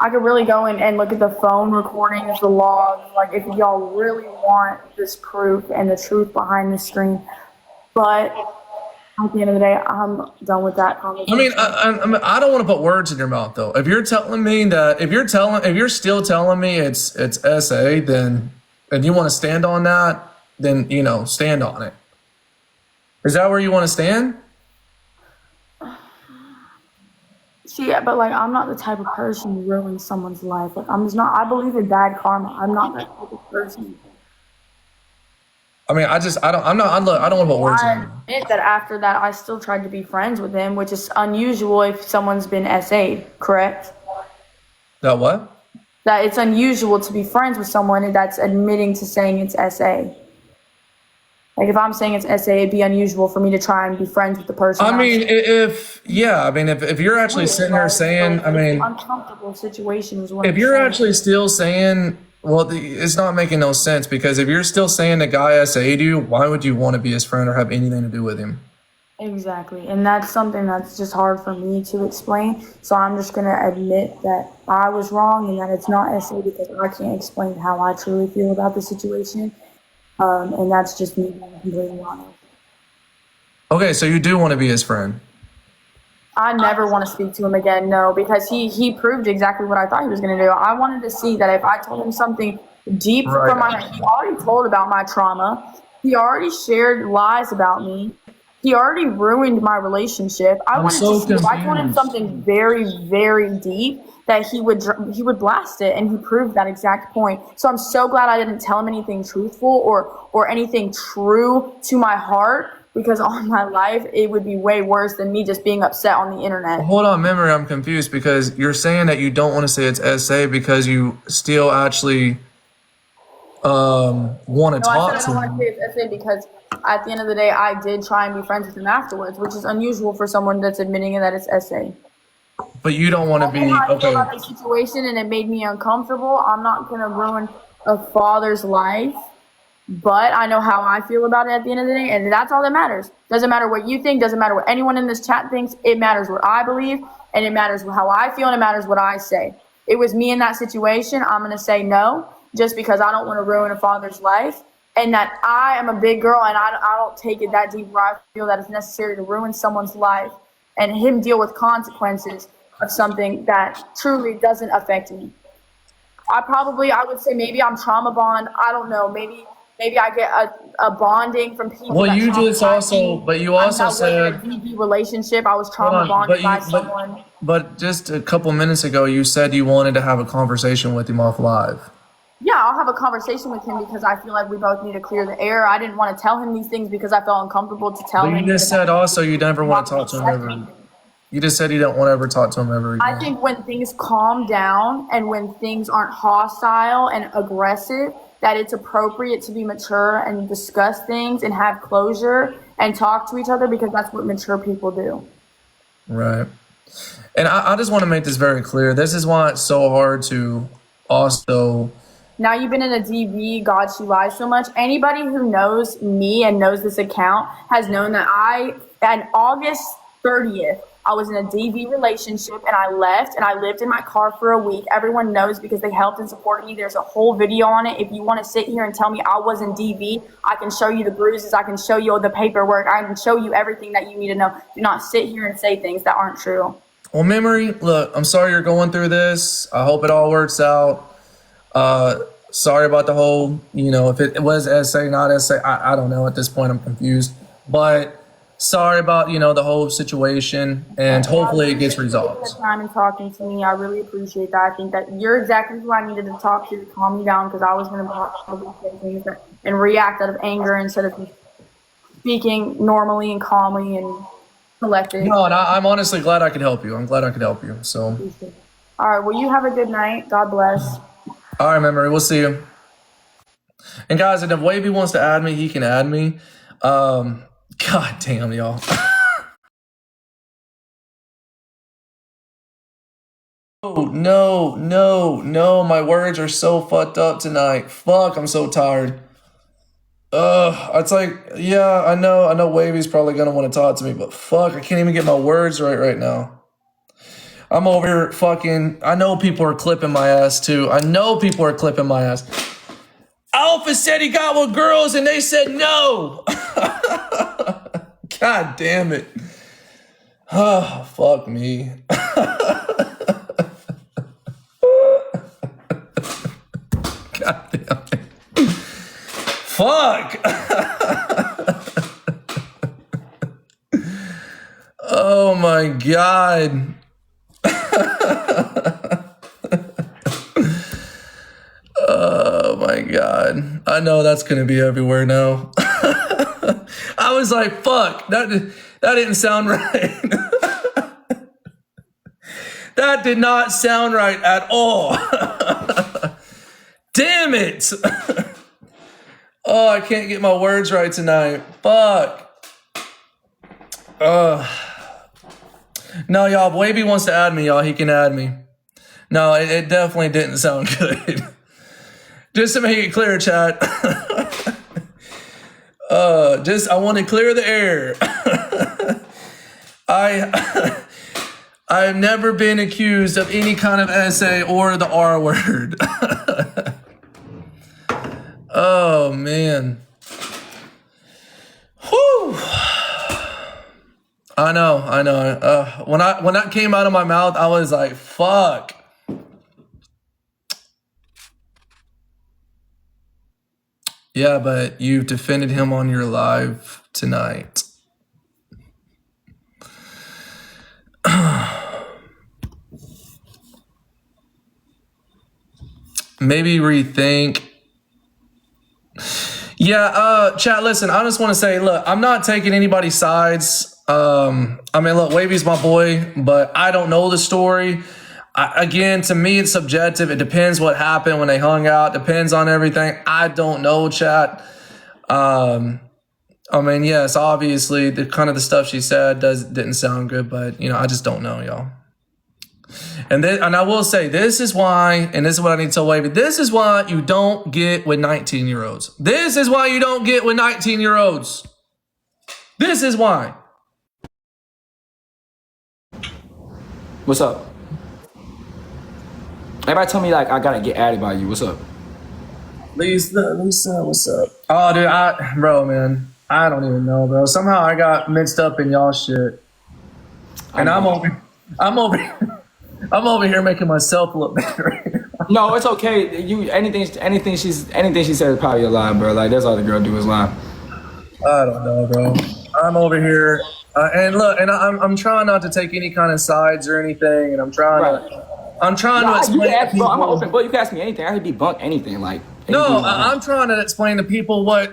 I could really go in and look at the phone recordings, the logs, like if y'all really want this proof and the truth behind the screen. But at the end of the day, I'm done with that conversation. I mean, I don't want to put words in your mouth though. If you're telling me that, if you're still telling me it's SA, then, and you want to stand on that, then, stand on it. Is that where you want to stand? See, but like, I'm not the type of person to ruin someone's life. Like, I'm just not, I believe in bad karma. I'm not that type of person. I mean, I don't want to put words in I your mouth. admit that after that, I still tried to be friends with him, which is unusual if someone's been SA'd, correct? That what? That it's unusual to be friends with someone that's admitting to saying it's SA. Like, if I'm saying it's SA, it'd be unusual for me to try and be friends with the person. I mean, if you're actually sitting there saying, I mean, uncomfortable situations. if you're actually still saying, well, it's not making no sense, because if you're still saying the guy SA'd you, why would you want to be his friend or have anything to do with him? Exactly. And that's something that's just hard for me to explain. So I'm just going to admit that I was wrong and that it's not SA because I can't explain how I truly feel about the situation. And that's just me being completely honest. Okay, so you do want to be his friend? I never want to speak to him again, no, because he proved exactly what I thought he was going to do. I wanted to see that if I told him something deep from he already told about my trauma. He already shared lies about me. He already ruined my relationship. I wanted to see if I told him something very, very deep, that he would blast it, and he proved that exact point. So I'm so glad I didn't tell him anything truthful or anything true to my heart, because all my life it would be way worse than me just being upset on the internet. Hold on, memory, I'm confused, because you're saying that you don't want to say it's SA because you still actually want to talk I to don't want him. to say it's SA because at the end of the day, I did try and be friends with him afterwards, which is unusual for someone that's admitting that it's SA. But you don't want to be, I feel okay. about the situation and it made me uncomfortable. I'm not going to ruin a father's life, but I know how I feel about it at the end of the day, and that's all that matters. Doesn't matter what you think, doesn't matter what anyone in this chat thinks. It matters what I believe, and it matters how I feel, and it matters what I say. It was me in that situation. I'm going to say no, just because I don't want to ruin a father's life, and that I am a big girl, and I don't take it that deep where I feel that it's necessary to ruin someone's life and him deal with consequences of something that truly doesn't affect me. I would say maybe I'm trauma bond. I don't know. Maybe I get a bonding from people. Well, you just also, me. but you also said a DB relationship. I was trauma bonded by someone. But just a couple minutes ago, you said you wanted to have a conversation with him off live. Yeah, I'll have a conversation with him because I feel like we both need to clear the air. I didn't want to tell him these things because I felt uncomfortable to tell him. But you just said also you never want to talk to him ever. You just said you don't want to ever talk to him ever again. I think when things calm down and when things aren't hostile and aggressive, that it's appropriate to be mature and discuss things and have closure and talk to each other, because that's what mature people do. Right. And I just want to make this very clear. This is why it's so hard to also. Now you've been in a DV, God, she lies so much. Anybody who knows me and knows this account has known that on August 30th, I was in a DV relationship and I left and I lived in my car for a week. Everyone knows because they helped and supported me. There's a whole video on it. If you want to sit here and tell me I was in DV, I can show you the bruises. I can show you the paperwork. I can show you everything that you need to know. Do not sit here and say things that aren't true. Well, Memory, look, I'm sorry you're going through this. I hope it all works out. Sorry about the whole, if it was essay, not essay, I don't know at this point. I'm confused. But sorry about, the whole situation, and hopefully it gets resolved. The time and talking to me, I really appreciate that. I think that you're exactly who I needed to talk to calm me down, because I was going to say things and react out of anger instead of speaking normally and calmly and collected. No, and I'm honestly glad I could help you. I'm glad I could help you. So, all right. Well, you have a good night. God bless. All right, Memory. We'll see you. And guys, and if Wavy wants to add me, he can add me. God damn, y'all. Oh, no. My words are so fucked up tonight. Fuck, I'm so tired. It's like, yeah, I know Wavy's probably gonna want to talk to me, but fuck, I can't even get my words right now. I'm over here fucking, I know people are clipping my ass too. Alpha said he got with girls and they said no. God damn it. Oh, fuck me. God damn it. Fuck. Oh my God. Oh my God. I know that's gonna be everywhere now. I was like, fuck, that didn't sound right. That did not sound right at all. Damn it. Oh, I can't get my words right tonight. Fuck. No, y'all, if Wavy wants to add me, y'all, he can add me. No, it definitely didn't sound good. Just to make it clear, chat. I want to clear the air. I've never been accused of any kind of essay or the R word. Oh man. Whew. I know. When that came out of my mouth, I was like, fuck. Yeah, but you've defended him on your live tonight. Maybe rethink. Yeah, chat, listen, I just want to say, look, I'm not taking anybody's sides. Look, Wavy's my boy, but I don't know the story. Again, to me, it's subjective. It depends what happened when they hung out. Depends on everything. I don't know, chat. Yes, obviously, the kind of the stuff she said didn't sound good, but, I just don't know, y'all. And I will say, this is why, and this is what I need to tell Wavy, this is why you don't get with 19-year-olds. This is why you don't get with 19-year-olds. This is why. What's up? Everybody tell me like I gotta get added by you. What's up? Lisa, what's up? Oh, dude, bro, man, I don't even know, bro. Somehow I got mixed up in y'all shit, and I'm over here making myself look better. No, it's okay. Anything she said is probably a lie, bro. Like that's all the girl do is lie. I don't know, bro. I'm over here, and look, and I'm trying not to take any kind of sides or anything, and I'm trying to explain. You can ask, bro, I'm an open book. You can ask me anything. I can debunk anything. Like no, I'm trying to explain to people what.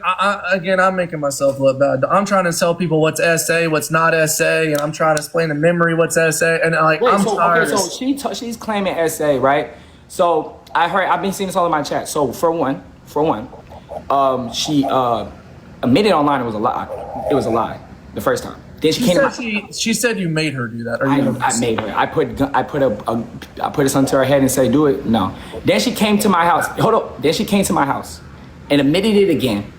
Again, I'm making myself look bad. I'm trying to tell people what's essay, what's not essay, and I'm trying to explain to Memory what's essay. And like, wait, I'm tired. Okay, so she's claiming essay, right? So I've been seeing this all in my chat. So for one, she admitted online it was a lie. It was a lie. The first time. Then she She came to said my she said you made her do that. Or you I made her. I put it something to her head and say, do it. No. Then she came to my house. Hold up. Then she came to my house and admitted it again.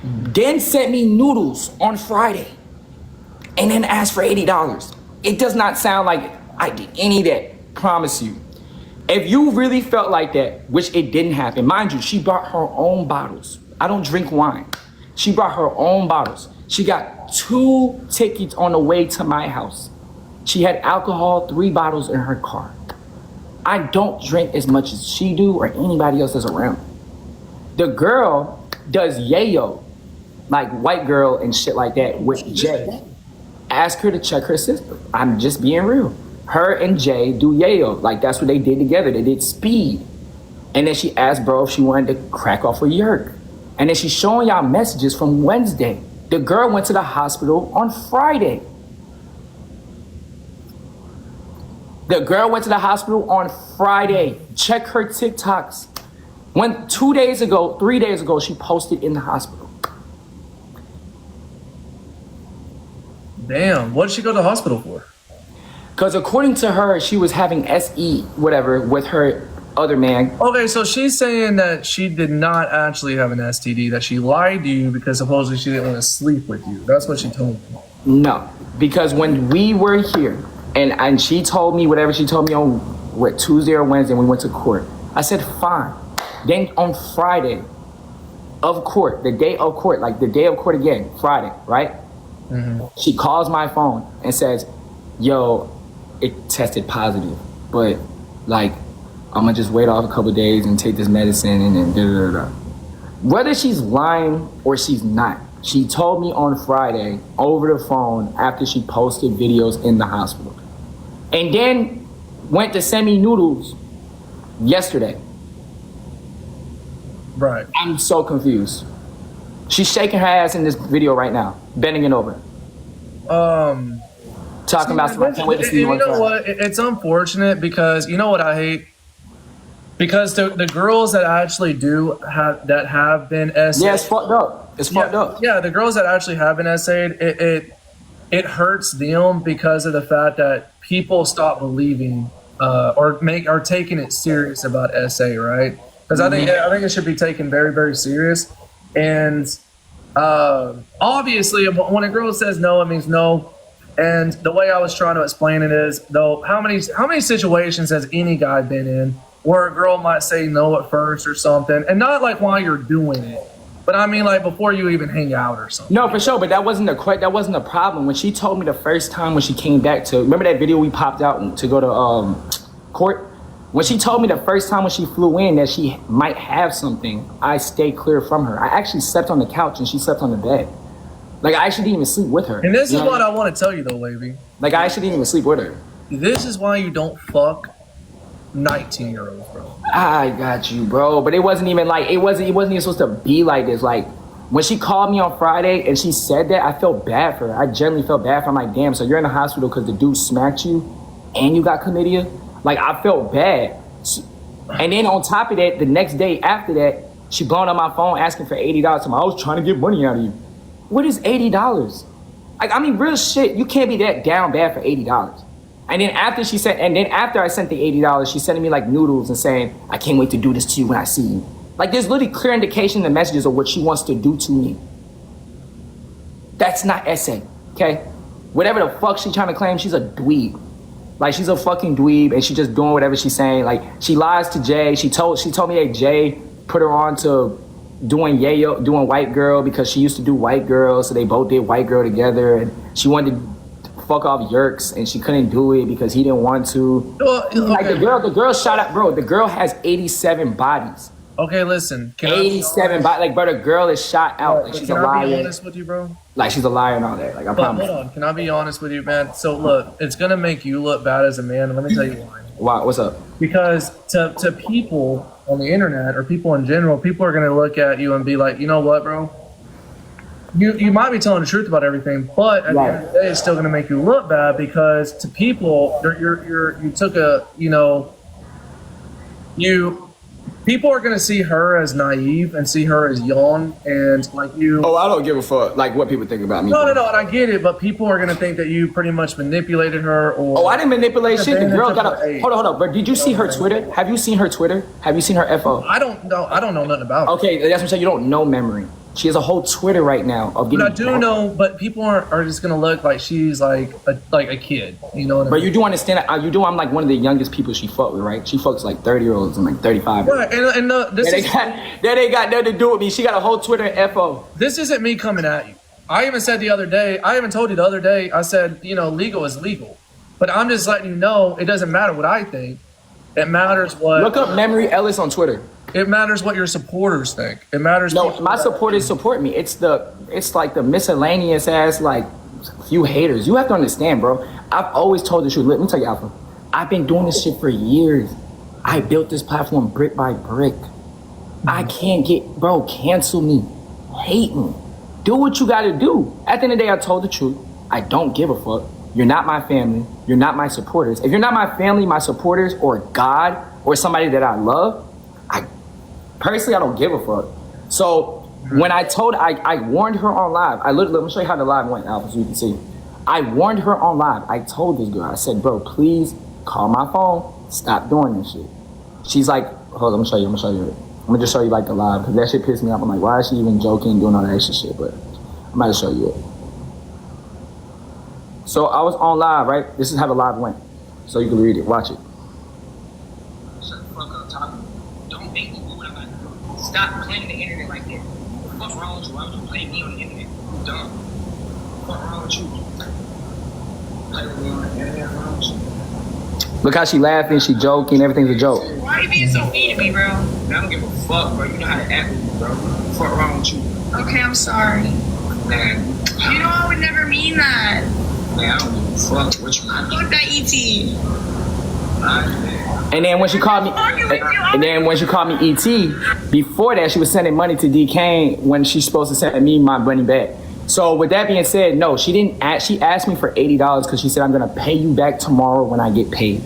Then sent me noodles on Friday and then asked for $80. It does not sound like I did any of that. Promise you. If you really felt like that, which it didn't happen, mind you, she brought her own bottles. I don't drink wine. She brought her own bottles. She got 2 tickets on the way to my house. She had alcohol, 3 bottles in her car. I don't drink as much as she do or anybody else that's around. The girl does yayo, like white girl and shit like that with Jay. Ask her to check her system. I'm just being real. Her and Jay do yayo. Like that's what they did together. They did speed. And then she asked bro if she wanted to crack off a yerk. And then she's showing y'all messages from Wednesday. The girl went to the hospital on Friday. The girl went to the hospital on Friday. Check her TikToks. When 3 days ago, she posted in the hospital. Damn, what did she go to the hospital for? Because according to her, she was having SE, whatever, with her other man. Okay, so she's saying that she did not actually have an STD, that she lied to you because supposedly she didn't want to sleep with you. That's what she told me. No, because when we were here, and she told me whatever she told me on Tuesday or Wednesday when we went to court, I said fine. Then on Friday of court, the day of court, like the day of court again, Friday, right? Mm-hmm. She calls my phone and says, yo, it tested positive, but like, I'm gonna just wait off a couple of days and take this medicine and then da-da-da-da. Whether she's lying or she's not, she told me on Friday over the phone after she posted videos in the hospital. And then went to send me noodles yesterday. Right. I'm so confused. She's shaking her ass in this video right now, bending it over. Talking about something. I can't wait to see you on know Friday. what? It's unfortunate because you know what I hate? Because the girls that actually have been SA'd. Yeah, it's fucked up. It's fucked up. Yeah, the girls that actually have been SA'd, it hurts them because of the fact that people stop believing are taking it serious about SA, right? Because I think it should be taken very, very serious. And obviously, when a girl says no, it means no. And the way I was trying to explain it is, though, how many situations has any guy been in where a girl might say no at first or something, and not like while you're doing it, but I mean like before you even hang out or something. No, for sure, but that wasn't a problem. When she told me the first time when she came back to, remember that video we popped out to go to court? When she told me the first time when she flew in that she might have something, I stayed clear from her. I actually slept on the couch and she slept on the bed. Like I actually didn't even sleep with her. And this is what I want to tell you though, Wavy. Like I actually didn't even sleep with her. This is why you don't fuck 19-year-olds, bro. I got you, bro. But it wasn't even like it wasn't even supposed to be like this. Like when she called me on Friday and she said that, I felt bad for her. I genuinely felt bad for her. I'm like, damn, so you're in the hospital because the dude smacked you and you got chlamydia? Like I felt bad. And then on top of that, the next day after that, she blown up my phone asking for $80. I was trying to get money out of you. What is $80? Like, I mean, real shit, you can't be that down bad for $80. And then after I sent the $80, she's sending me like noodles and saying, I can't wait to do this to you when I see you. Like there's literally clear indication in the messages of what she wants to do to me. That's not SA, okay? Whatever the fuck she trying to claim, she's a dweeb. Like she's a fucking dweeb and she just doing whatever she's saying. Like she lies to Jay. She told me that Jay put her on to doing white girl because she used to do white girl. So they both did white girl together and she wanted to fuck off yerks and she couldn't do it because he didn't want to. Okay. Like the girl shot up, bro. The girl has 87 bodies. Okay, listen. 87 bodies. Like, bro, the girl is shot out. Like she's a liar. Can I be honest with you, bro? Like she's a liar and all that. Like I promise. Hold on. Can I be honest with you, man? So look, it's gonna make you look bad as a man, and let me tell you why. Wow, what's up? Because to people on the internet or people in general, people are gonna look at you and be like, you know what, bro? You might be telling the truth about everything, but at the end of the day, it's still gonna make you look bad because to people, you people are gonna see her as naive and see her as young and like you. Oh, I don't give a fuck. Like what people think about me. No, and I get it, but people are gonna think that you pretty much manipulated her. Or Oh, I didn't manipulate shit. The girl got advantage a. of Hold on. But did you see her Twitter? Have you seen her Twitter? Have you seen her FO? I don't know nothing about her. Okay, that's what I'm saying. You don't know memory. She has a whole Twitter right now of getting. But I do know, but people are just gonna look like she's like a kid. You know what I mean? But you do understand that you do. I'm like one of the youngest people she fucked with, right? She fucks like 30-year-olds and like 35. Right, and this That ain't got nothing to do with me. She got a whole Twitter and FO. This isn't me coming at you. I even said the other day. I even told you the other day. I said, legal is legal, but I'm just letting you know it doesn't matter what I think. It matters what. Look up Memory Ellis on Twitter. It matters what your supporters think. It matters. No, my supporters support me. It's like the miscellaneous ass like few haters. You have to understand, bro. I've always told the truth. Let me tell you, Alpha. I've been doing this shit for years. I built this platform brick by brick. I can't cancel me, hate me, do what you got to do. At the end of the day, I told the truth. I don't give a fuck. You're not my family. You're not my supporters. If you're not my family, my supporters, or God, or somebody that I love, personally, I don't give a fuck. So when I warned her on live. Let me show you how the live went, Alpha, so you can see. I warned her on live. I told this girl, I said, bro, please call my phone. Stop doing this shit. She's like, hold on, I'm gonna show you. I'm gonna just show you like the live, because that shit pissed me off. I'm like, why is she even joking, doing all that extra shit? But I'm about to show you it. So I was on live, right? This is how the live went. So you can read it, watch it. Shut the fuck up, talk. Don't make me do what I'm not doing. Stop playing the internet like that. What's wrong with you? Why would you play me on the internet? You dumb. What's wrong with you? Play with me on the internet, what's wrong with you? Look how she laughing, she joking, everything's a joke. Why are you being so mean to me, bro? I don't give a fuck, bro. You know how to act with me, bro. What's wrong with you? Okay, I'm sorry. Man, You know I would never mean that. man, I don't give a fuck what you mean. Fuck that ET. And then when she called me, ET, before that she was sending money to D Kane when she's supposed to send me my money back. So with that being said, no, she didn't. She asked me for $80 because she said I'm gonna pay you back tomorrow when I get paid.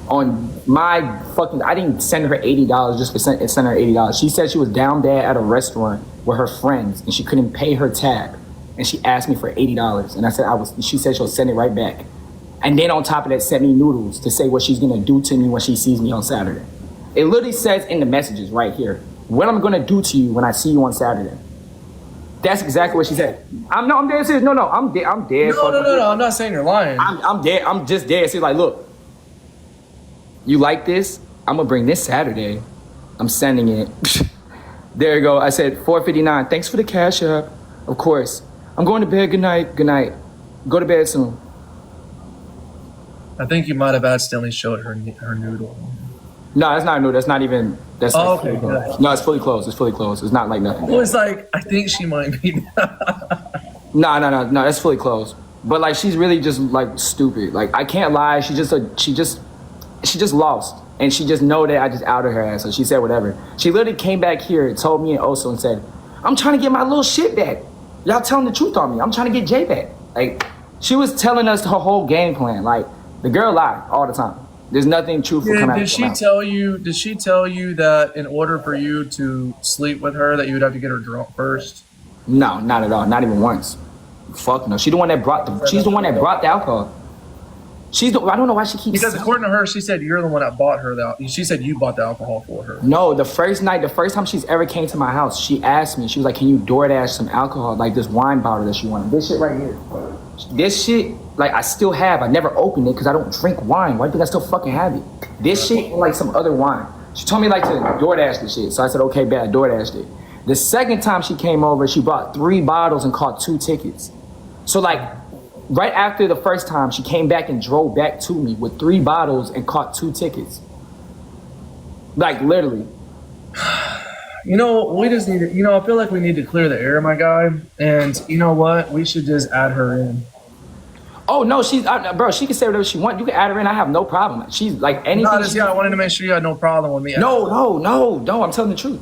On my fucking, I didn't send her $80 just for send her $80. She said she was down bad at a restaurant with her friends and she couldn't pay her tab, and she asked me for $80, and I said she said she'll send it right back. And then on top of that, sent me noodles to say what she's gonna do to me when she sees me on Saturday. It literally says in the messages right here, what I'm gonna do to you when I see you on Saturday. That's exactly what she said. I'm dead serious. No, I'm dead. I'm dead. No. I'm not saying you're lying. I'm dead. I'm just dead. She's like, look, you like this? I'm gonna bring this Saturday. I'm sending it. There you go. I said $4.59. Thanks for the cash app. Of course. I'm going to bed. Good night. Good night. Go to bed soon. I think you might have accidentally showed her noodle. No, that's not new. That's not even. That's Oh, like okay, fully closed. good. No, it's fully closed. It's fully closed. It's not like nothing. It was like, I think she might be. No. That's fully closed. But like, she's really just like stupid. Like, I can't lie. She just lost, and she just know that I just outed her ass. So she said whatever. She literally came back here and told me and Oso and said, "I'm trying to get my little shit back. Y'all telling the truth on me. I'm trying to get Jay back." Like, she was telling us her whole game plan. Like, the girl lied all the time. There's nothing truthful coming out of her mouth. Did she tell you that in order for you to sleep with her that you would have to get her drunk first? No, not at all. Not even once. Fuck no. She's the one that brought the alcohol. I don't know why she keeps Because according to her, she said you're the one that bought her she said you bought the alcohol for her. No, the first time she's ever came to my house, she asked me, she was like, "Can you DoorDash some alcohol, like this wine bottle that she wanted?" This shit right here. This shit, like, I still have. I never opened it because I don't drink wine. Why do you think I still fucking have it? This shit and like some other wine. She told me like to DoorDash the shit. So I said, okay, bad, I DoorDashed it. The second time she came over, she bought 3 bottles and caught 2 tickets. So like, right after the first time, she came back and drove back to me with 3 bottles and caught 2 tickets. Like, literally. We just need to, I feel like we need to clear the air, my guy. And you know what? We should just add her in. Oh, no, bro, she can say whatever she wants. You can add her in. I have no problem. She's like anything. I wanted to make sure you had no problem with me. No, I'm telling the truth.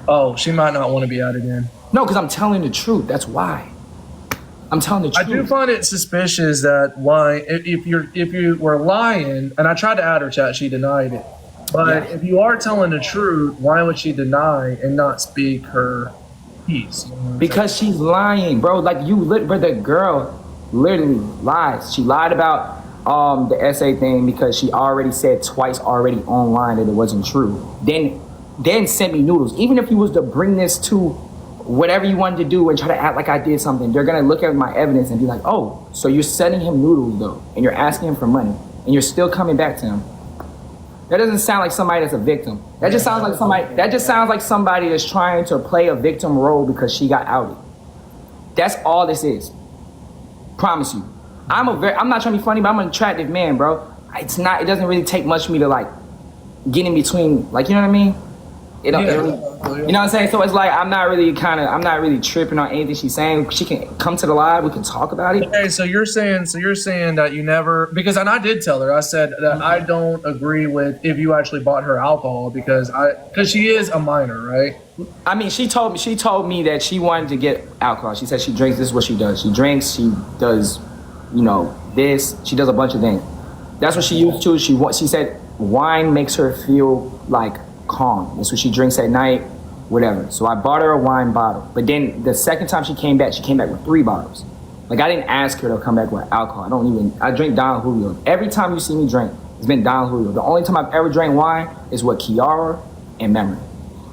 Oh, she might not want to be added in. No, because I'm telling the truth. That's why. I'm telling the truth. I do find it suspicious that if you were lying, and I tried to add her chat, she denied it. But Yeah. if you are telling the truth, why would she deny and not speak her piece? You know what I'm Because she's lying, bro. Like but the girl literally lies. She lied about the essay thing because she already said twice already online that it wasn't true. Then sent me noodles. Even if you was to bring this to whatever you wanted to do and try to act like I did something, they're gonna look at my evidence and be like, oh, so you're sending him noodles though, and you're asking him for money, and you're still coming back to him. That doesn't sound like somebody that's a victim. That just sounds like somebody. That just sounds like somebody that's trying to play a victim role because she got outed. That's all this is. Promise you. I'm not trying to be funny, but I'm an attractive man, bro. It doesn't really take much for me to like get in between, like, you know what I mean? You know what I'm saying? So it's like I'm not really tripping on anything she's saying. She can come to the live, we can talk about it. Okay, so you're saying that you never, because, and I did tell her, I said that I don't agree with if you actually bought her alcohol because she is a minor, right? I mean, she told me that she wanted to get alcohol. She said she drinks. This is what she does. She drinks. She does, this. She does a bunch of things. That's what she used to. She said wine makes her feel like calm. That's what she drinks at night, whatever. So I bought her a wine bottle. But then the second time she came back with 3 bottles. Like, I didn't ask her to come back with alcohol. I drink Don Julio. Every time you see me drink, it's been Don Julio. The only time I've ever drank wine is with Kiara and Memory.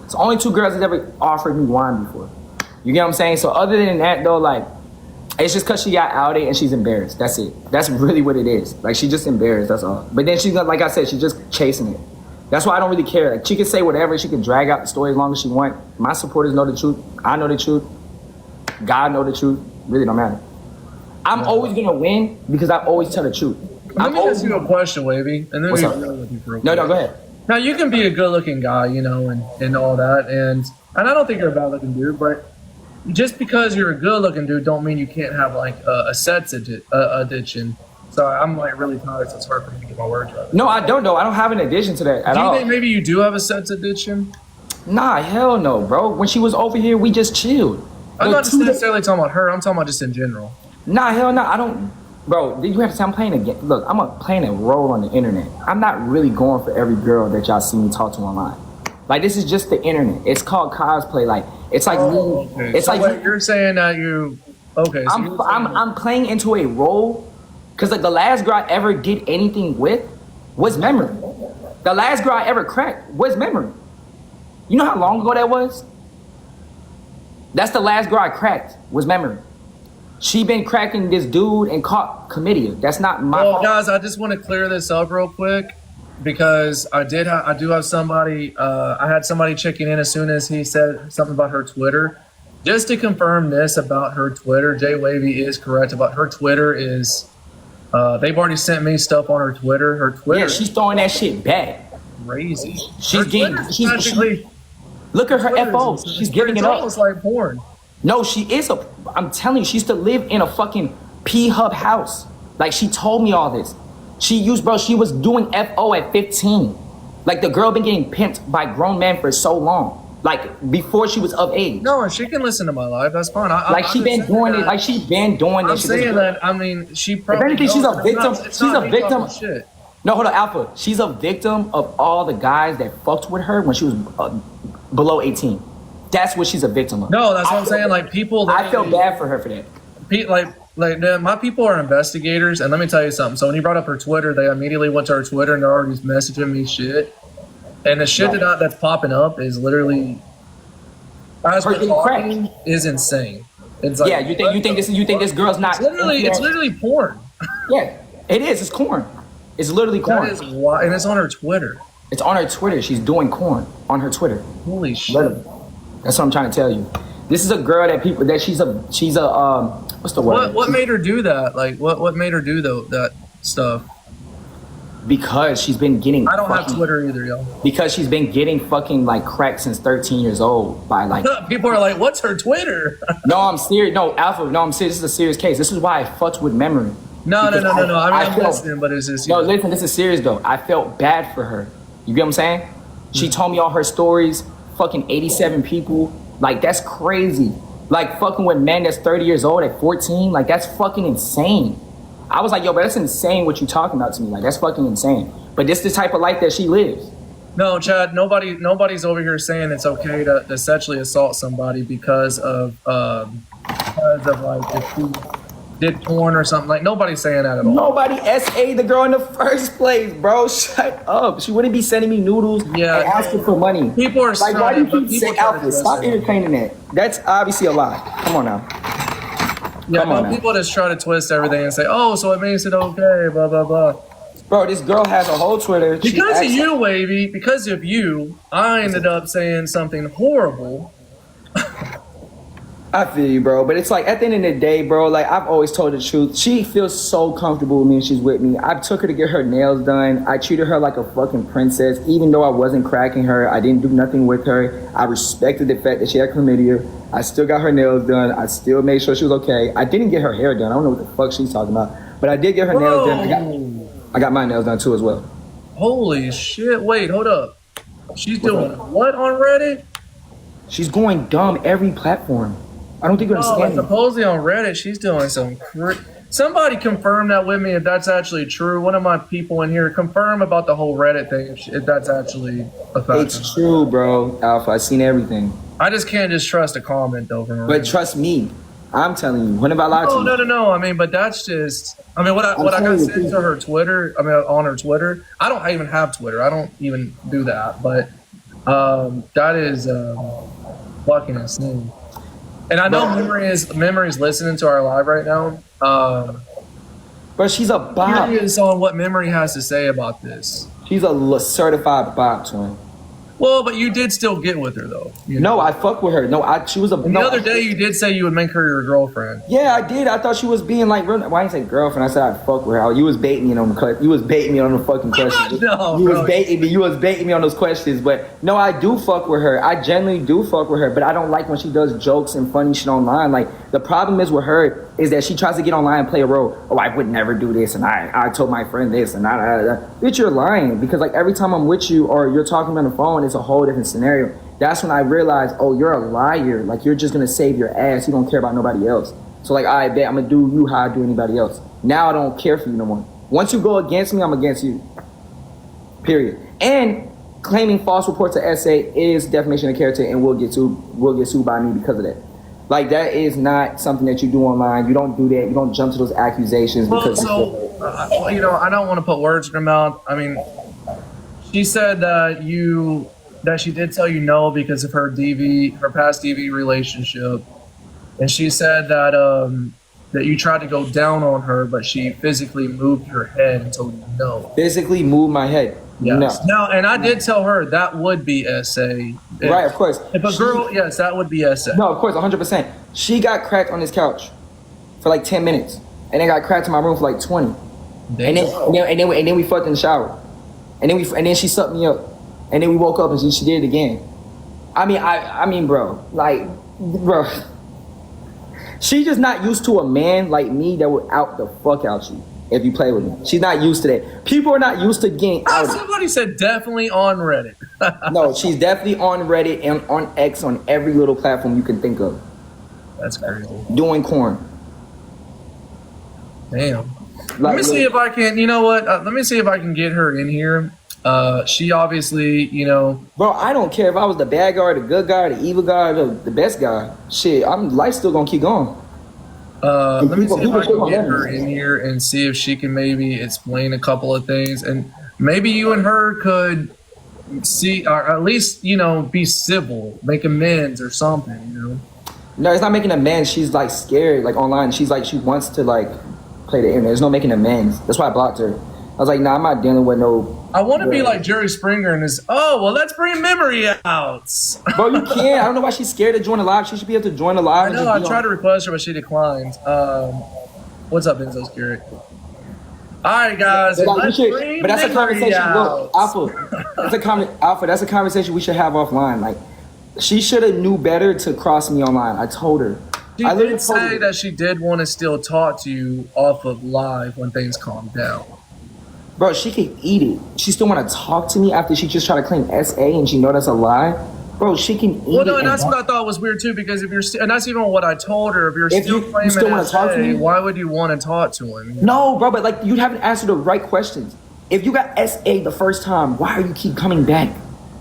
It's the only 2 girls that ever offered me wine before. You get what I'm saying? So other than that, though, like, it's just because she got outed and she's embarrassed. That's it. That's really what it is. Like, she's just embarrassed. That's all. But then she's not, like I said, she's just chasing it. That's why I don't really care. Like, she can say whatever. She can drag out the story as long as she wants. My supporters know the truth. I know the truth. God know the truth. Really don't matter. I'm always going to win because I always tell the truth. Let me ask you a question, Wavy. And then What's we up? with you for a No, quick. go ahead. Now, you can be a good-looking guy, and all that, and I don't think you're a bad-looking dude, but just because you're a good-looking dude don't mean you can't have, like, a sex addiction. So I'm, like, really tired, so it's hard for me to get my words right. No, I don't know. I don't have an addiction to that at all. Do you think maybe you do have a sex addiction? Nah, hell no, bro. When she was over here, we just chilled. I'm not just necessarily talking about her. I'm talking about just in general. Nah, hell no. I don't. Bro, you have to say I'm playing a game. Look, playing a role on the internet. I'm not really going for every girl that y'all see me talk to online. Like, this is just the internet. It's called cosplay. Like, it's like okay. It's so like wait, you're saying that you. Okay. So I'm playing into a role because, like, the last girl I ever did anything with was Memory. The last girl I ever cracked was Memory. You know how long ago that was? That's the last girl I cracked was Memory. She been cracking this dude and caught chlamydia. That's not my fault. Guys, I just want to clear this up real quick because I do have somebody. I had somebody checking in as soon as he said something about her Twitter. Just to confirm this about her Twitter, Jay Wavy is correct about her Twitter is. They've already sent me stuff on her Twitter. Her Twitter. Yeah, she's throwing that shit back. Crazy. She's getting. Look at her FO. She's giving it up. It's almost like porn. No, she is I'm telling you, she used to live in a fucking P-Hub house. Like, she told me all this. She was doing FO at 15. Like, the girl been getting pimped by grown men for so long. Like, before she was of age. No, and she can listen to my live. That's fine. She's been doing it. Like, she's been doing I'm this. saying that, I mean, she probably. If anything, she's a victim. She's a victim. Shit. No, hold on, Alpha. She's a victim of all the guys that fucked with her when she was below 18. That's what she's a victim of. No, that's what I'm saying. Like, people. I feel bad for her for that. My people are investigators, and let me tell you something. So when he brought up her Twitter, they immediately went to her Twitter and they're already messaging me shit. And the shit that's popping up is literally, as we're talking, is insane. It's like, yeah, you think this girl's not? It's literally porn. Yeah, it is. It's corn. It's literally corn. That is why, and it's on her Twitter. It's on her Twitter. She's doing corn on her Twitter. Holy shit. Literally. That's what I'm trying to tell you. This is a girl that she's a what's the word? What made her do that? Like, what made her do that stuff? Because she's been getting. I don't have Twitter either, y'all. Because she's been getting fucking like crack since 13 years old by like. People are like, "What's her Twitter?" No, I'm serious. No, Alpha. No, I'm serious. This is a serious case. This is why I fucked with Memory. No. I mean, I'm listening, but it's just. No, listen. This is serious though. I felt bad for her. You get what I'm saying? She told me all her stories. Fucking 87 people. Like, that's crazy. Like, fucking with men that's 30 years old at 14. Like, that's fucking insane. I was like, yo, but that's insane what you talking about to me. Like, that's fucking insane. But this is the type of life that she lives. No, Chad. Nobody's over here saying it's okay to sexually assault somebody because of like if you did porn or something. Like nobody's saying that at all. Nobody SA the girl in the first place, bro. Shut up. She wouldn't be sending me noodles and asking for money. People are like, why do you trying- keep saying Alpha? Stop entertaining that. That's obviously a lie. Come on now. Yeah, Come on no, now. people just try to twist everything and say, "Oh, so it makes it okay." Blah blah blah. Bro, this girl has a whole Twitter. She Because of acts- you, Wavy. Because of you, I ended up saying something horrible. I feel you, bro. But it's like at the end of the day, bro, like I've always told the truth. She feels so comfortable with me when she's with me. I took her to get her nails done. I treated her like a fucking princess. Even though I wasn't cracking her, I didn't do nothing with her. I respected the fact that she had chlamydia. I still got her nails done. I still made sure she was okay. I didn't get her hair done. I don't know what the fuck she's talking about. But I did get her nails done. I got my nails done too as well. Holy shit! Wait, hold up. She's doing what on Reddit? She's going dumb every platform. I don't think you Oh, understand me. supposedly on Reddit, she's doing some. Somebody confirm that with me if that's actually true. One of my people in here confirm about the whole Reddit thing if that's actually a fact. It's true, bro. Alpha, I've seen everything. I just can't just trust a comment though. From But trust me, I'm telling you. When have I lied to you? No. I mean, but that's just. I mean, what I got telling you, sent to her Twitter. I mean, on her Twitter. I don't even have Twitter. I don't even do that. But that is fucking insane. And I know Memory's listening to our live right now. But she's a bot. Curious on what Memory has to say about this. She's a certified bot, twin. Well, but you did still get with her though. You know? No, I fuck with her. No, she was a. And the other day you did say you would make her your girlfriend. Yeah, I did. I thought she was being like, real. Why didn't I say girlfriend? I said I'd fuck with her. You was baiting me on the. You was baiting me on the fucking questions. No, you bro. was baiting me. You was baiting me on those questions. But no, I do fuck with her. I genuinely do fuck with her. But I don't like when she does jokes and funny shit online. Like the problem is with her is that she tries to get online and play a role. Oh, I would never do this, and I told my friend this, and bitch, you're lying because like every time I'm with you or you're talking on the phone, it's a whole different scenario. That's when I realized, oh, you're a liar. Like you're just gonna save your ass. You don't care about nobody else. So like, I bet I'm gonna do you how I do anybody else. Now I don't care for you no more. Once you go against me, I'm against you. Period. And claiming false reports to SA is defamation of character, and will get sued by me because of that. Like that is not something that you do online. You don't do that. You don't jump to those accusations because. You know, I don't want to put words in her mouth. I mean, she said that she did tell you no because of her past DV relationship, and she said that that you tried to go down on her, but she physically moved her head and told you no. Physically move my head. Yes. No. No, and I did tell her that would be SA. Right, of course. If a girl, yes, that would be SA. No, of course, 100%. She got cracked on this couch for like 10 minutes, and then got cracked in my room for like 20. And then we fucked in the shower, and then she sucked me up, and then we woke up and she did it again. I mean, bro, she just not used to a man like me that would out the fuck out you if you play with me. She's not used to that. People are not used to getting out. Somebody said definitely on Reddit. No, she's definitely on Reddit and on X, on every little platform you can think of. That's crazy. Doing corn. Damn. Let me see if I can. You know what? Let me see if I can get her in here. She obviously, you know. Bro, I don't care if I was the bad guy, or the good guy, the evil guy, or the best guy. Shit, life's still gonna keep going. Let me see if I can get her in here and see if she can maybe explain a couple of things, and maybe you and her could see, or at least be civil, make amends or something. You know. No, it's not making amends. She's like scared, like online. She's like she wants to like play the internet. There's no making amends. That's why I blocked her. I was like, nah, I'm not dealing with no. I want to be like Jerry Springer and let's bring Memory out. Bro, you can't. I don't know why she's scared to join the live. She should be able to join the live. I know. I tried to request her, but she declined. What's up, Enzo Spirit? All right, guys. But that's a conversation. Look, Alpha. That's a conversation we should have offline. Like, she should have knew better to cross me online. I told her. She did say that she did want to still talk to you off of live when things calm down. Bro, she can eat it. She still want to talk to me after she just tried to claim SA and she know that's a lie. Bro, she can eat it. Well, no, and that's what I thought was weird too, because if you're and that's even what I told her. If you're still claiming SA, why would you want to talk to him? No, bro, but you haven't answered the right questions. If you got SA the first time, why are you keep coming back?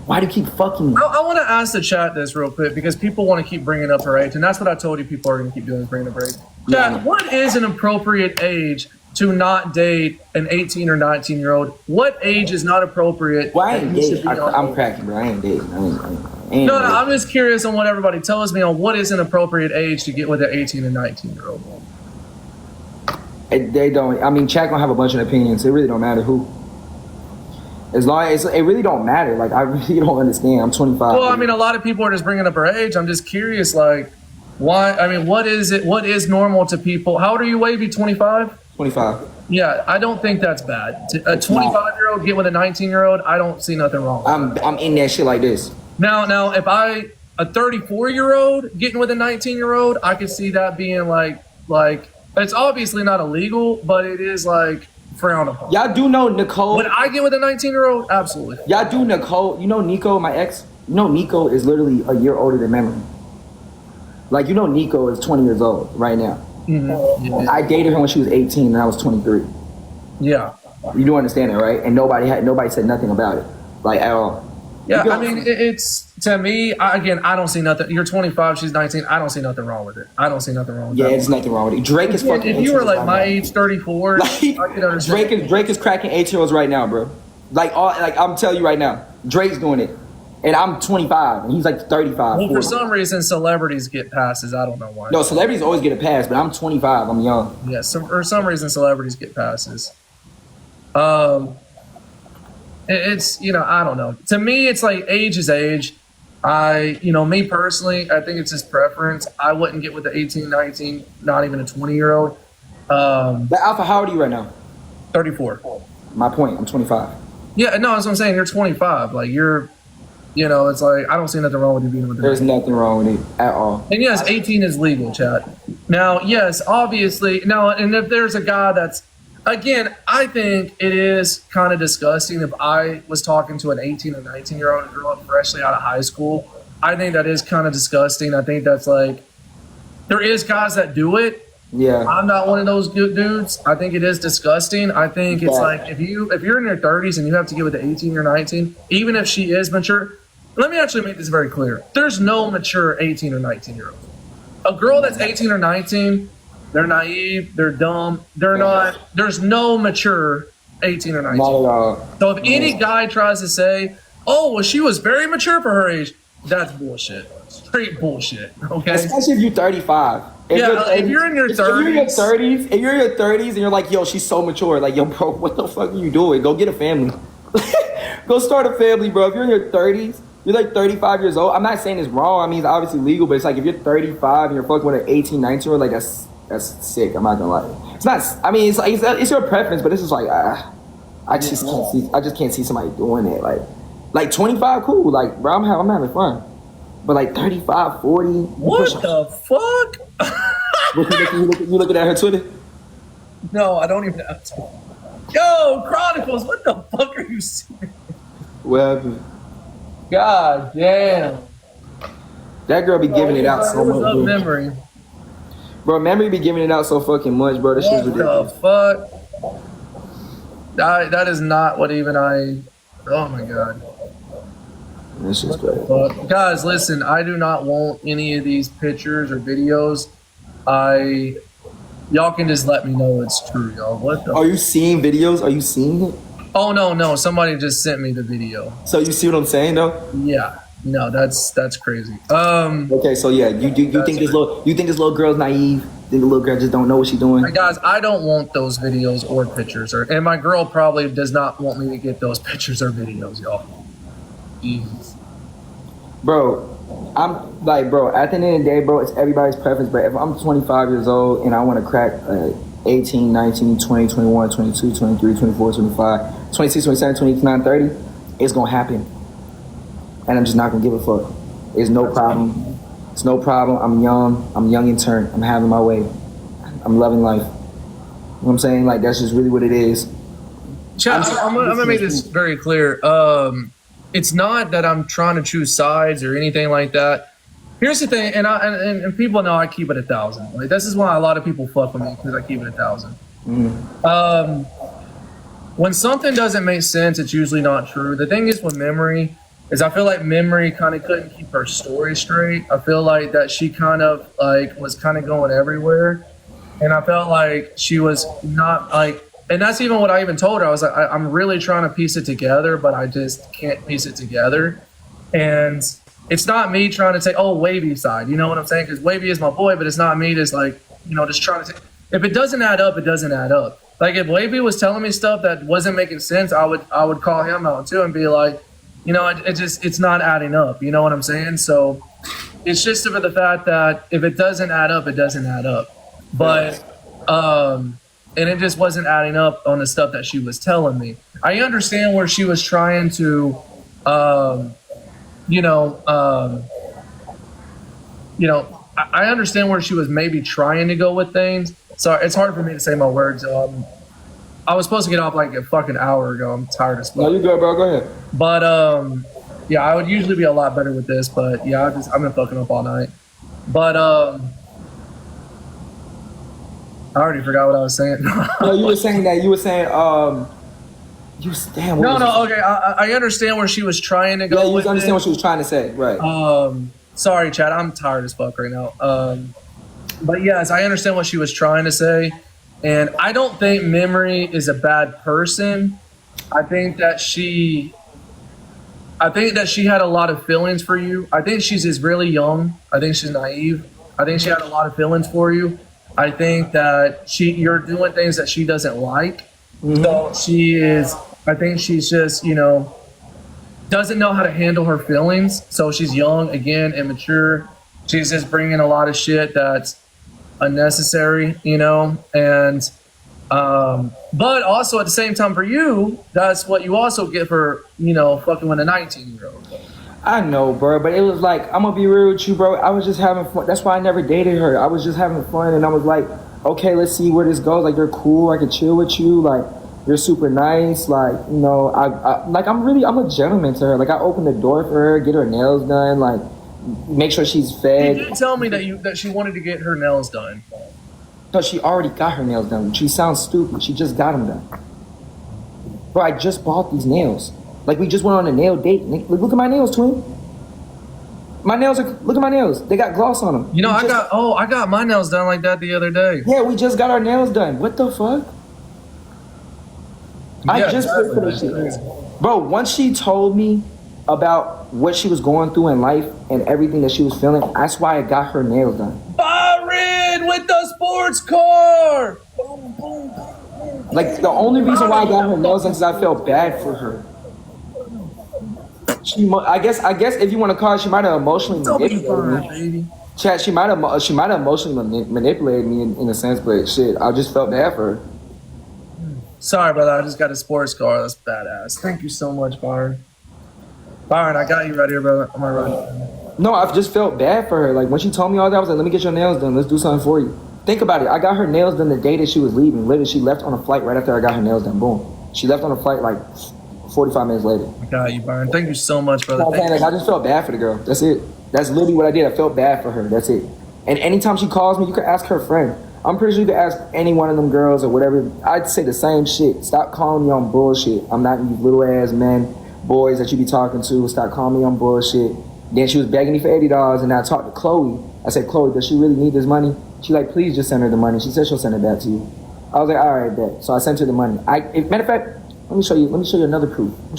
Why do you keep fucking me? I want to ask the chat this real quick because people want to keep bringing up her age, and that's what I told you people are going to keep doing is bringing up her age. Chat, what is an appropriate age to not date an 18 or 19-year-old? What age is not appropriate? Well, I ain't dating. I'm cracking, bro. I ain't dating. No, I'm just curious on what everybody tells me on what is an appropriate age to get with an 18 and 19-year-old. They don't. I mean, chat gonna have a bunch of opinions. It really don't matter who. As long as it really don't matter. Like I really don't understand. I'm 25. Well, I mean, a lot of people are just bringing up her age. I'm just curious, like, why? I mean, what is it? What is normal to people? How old are you, Wavy? 25. 25. Yeah, I don't think that's bad. A 25-year-old get with a 19-year-old, I don't see nothing wrong with that. I'm in that shit like this. Now, if a 34-year-old getting with a 19-year-old, I could see that being like it's obviously not illegal, but it is like frowned upon. Y'all do know Nicole. Would I get with a 19-year-old? Absolutely. Y'all do Nicole. You know Nico, my ex. You know Nico is literally a year older than Memory. Like, you know Nico is 20 years old right now. Mm-hmm. Yeah. I dated her when she was 18 and I was 23. Yeah. You do understand that, right? And nobody said nothing about it, like at all. Yeah, I mean, it's to me. I don't see nothing. You're 25, she's 19. I don't see nothing wrong with it. I don't see nothing wrong with Yeah, that. it's nothing wrong with it. Drake is fucking. If you were like my age, 34, I could understand. Drake is cracking 8-year-olds right now, bro. Like I'm telling you right now, Drake's doing it, and I'm 25, and he's like 35. Well, 40. for some reason, celebrities get passes. I don't know why. No, celebrities always get a pass, but I'm 25. I'm young. Yeah, for some reason, celebrities get passes. It's, I don't know. To me, it's like age is age. Me personally, I think it's his preference. I wouldn't get with the 18, 19, not even a 20-year-old. But Alpha, how old are you right now? 34. My point, I'm 25. Yeah, no, that's what I'm saying. You're 25. Like, you're, it's like, I don't see nothing wrong with you being with the There's nothing wrong with it at all. And yes, 18 is legal, chat. Now, yes, obviously. Now, and if there's a guy that's, again, I think it is kind of disgusting if I was talking to an 18 or 19-year-old girl freshly out of high school. I think that is kind of disgusting. I think that's like, there is guys that do it. Yeah. I'm not one of those dudes. I think it is disgusting. I think it's like if you're in your 30s and you have to get with an 18 or 19, even if she is mature, let me actually make this very clear. There's no mature 18 or 19-year-old. A girl that's 18 or 19, they're naive, they're dumb, they're not, there's no mature 18 or 19. Not at all. So if any guy tries to say, oh, well, she was very mature for her age, that's bullshit. Straight bullshit, okay? Especially if you're 35. If you're in your 30s. If you're in your 30s and you're like, yo, she's so mature. Like, yo, bro, what the fuck are you doing? Go get a family. Go start a family, bro. If you're in your 30s, you're like 35 years old. I'm not saying it's wrong. I mean, it's obviously legal, but it's like if you're 35 and you're fucking with an 18, 19-year-old, like that's sick. I'm not gonna lie. It's not. I mean, it's your preference, but it's just like I just can't see somebody doing it. Like 25, cool. Like, bro, I'm having fun. But like 35, 40. What the fuck? You looking at her Twitter? No, I don't even have to. Yo, Chronicles, what the fuck are you saying? Well, God damn. that girl be giving it out so much. What's up, Bro. Memory? Bro, Memory be giving it out so fucking much, bro. This shit's ridiculous. What the fuck? That is not what even I. Oh my god. This shit's crazy. But guys, listen, I do not want any of these pictures or videos. Y'all can just let me know it's true, y'all. What the? Are you seeing videos? Are you seeing it? Oh no! Somebody just sent me the video. So you see what I'm saying, though? Yeah. No, that's crazy. Okay, so yeah, you think this little girl's naive? Think the little girl just don't know what she's doing? Guys, I don't want those videos or pictures, and my girl probably does not want me to get those pictures or videos, y'all. Jesus. Bro, I'm like, bro, at the end of the day, bro, it's everybody's preference. But if I'm 25 years old and I want to crack 18, 19, 20, 21, 22, 23, 24, 25, 26, 27, 29, 30, it's going to happen. And I'm just not going to give a fuck. It's no problem. It's no problem. I'm young in turn. I'm having my way. I'm loving life. You know what I'm saying? Like, that's just really what it is. I'm going to make this very clear. It's not that I'm trying to choose sides or anything like that. Here's the thing, and people know I keep it 1,000. Like, this is why a lot of people fuck with me, because I keep it 1,000. When something doesn't make sense, it's usually not true. The thing is with Memory, is I feel like Memory kind of couldn't keep her story straight. I feel like that she kind of like was kind of going everywhere, and I felt like she was not like. And that's even what I even told her. I was like, I'm really trying to piece it together, but I just can't piece it together. And it's not me trying to say, oh, Wavy side. You know what I'm saying? Because Wavy is my boy, but it's not me just like, just trying to say. If it doesn't add up, it doesn't add up. Like if Wavy was telling me stuff that wasn't making sense, I would call him out too and be like, it's not adding up. You know what I'm saying? So it's just for the fact that if it doesn't add up, it doesn't add up. But and it just wasn't adding up on the stuff that she was telling me. I understand where she was trying to, I understand where she was maybe trying to go with things. Sorry, it's hard for me to say my words. I was supposed to get off like a fucking hour ago. I'm tired as fuck. No, you good, bro. Go ahead. But yeah, I would usually be a lot better with this. But yeah, I've been fucking up all night. But I already forgot what I was saying. No, you were saying that. You were saying damn. Okay. I understand where she was trying to go. Yeah, you with understand it. what she was trying to say, right? Sorry, Chad. I'm tired as fuck right now. But yes, I understand what she was trying to say, and I don't think Memory is a bad person. I think that she had a lot of feelings for you. I think she's just really young. I think she's naive. I think she had a lot of feelings for you. I think that you're doing things that she doesn't like. Mm-hmm. So I think she's just, doesn't know how to handle her feelings. So she's young, again, immature. She's just bringing a lot of shit that's unnecessary, and but also at the same time for you, that's what you also get for, fucking with a 19-year-old. I know, bro, but it was like, I'm gonna be real with you, bro. I was just having fun. That's why I never dated her. I was just having fun, and I was like, okay, let's see where this goes. Like, you're cool. I can chill with you. Like, you're super nice. Like, I'm a gentleman to her. Like, I open the door for her, get her nails done, like, make sure she's fed. You did tell me that she wanted to get her nails done. No, she already got her nails done. She sounds stupid. She just got them done. Bro, I just bought these nails. Like, we just went on a nail date. Look at my nails, twin. Look at my nails. They got gloss on them. I got my nails done like that the other day. Yeah, we just got our nails done. What the fuck? Yeah, I just paid for this shit. Bro, once she told me about what she was going through in life and everything that she was feeling, that's why I got her nails done. Byron with the sports car! Like, the only reason why I got her nails done is I felt bad for her. I guess if you want to call it, she might have emotionally manipulated me. Chat, she might have emotionally manipulated me in a sense, but shit, I just felt bad for her. Sorry, brother. I just got a sports car. That's badass. Thank you so much, Byron. Byron, I got you right here, brother. I'm right. No, I've just felt bad for her. Like, when she told me all that, I was like, let me get your nails done. Let's do something for you. Think about it. I got her nails done the day that she was leaving. Literally, she left on a flight right after I got her nails done. Boom. She left on a flight like 45 minutes later. I got you, Byron. Thank you so much, brother. I just felt bad for the girl. That's it. That's literally what I did. I felt bad for her. That's it. And anytime she calls me, you can ask her friend. I'm pretty sure you could ask any one of them girls or whatever. I'd say the same shit. Stop calling me on bullshit. I'm not these little ass men, boys that you be talking to. Stop calling me on bullshit. Then she was begging me for $80, and I talked to Chloe. I said, Chloe, does she really need this money? She like, please just send her the money. She said she'll send it back to you. I was like, all right, bet. So I sent her the money. Matter of fact, let me show you another proof. I'm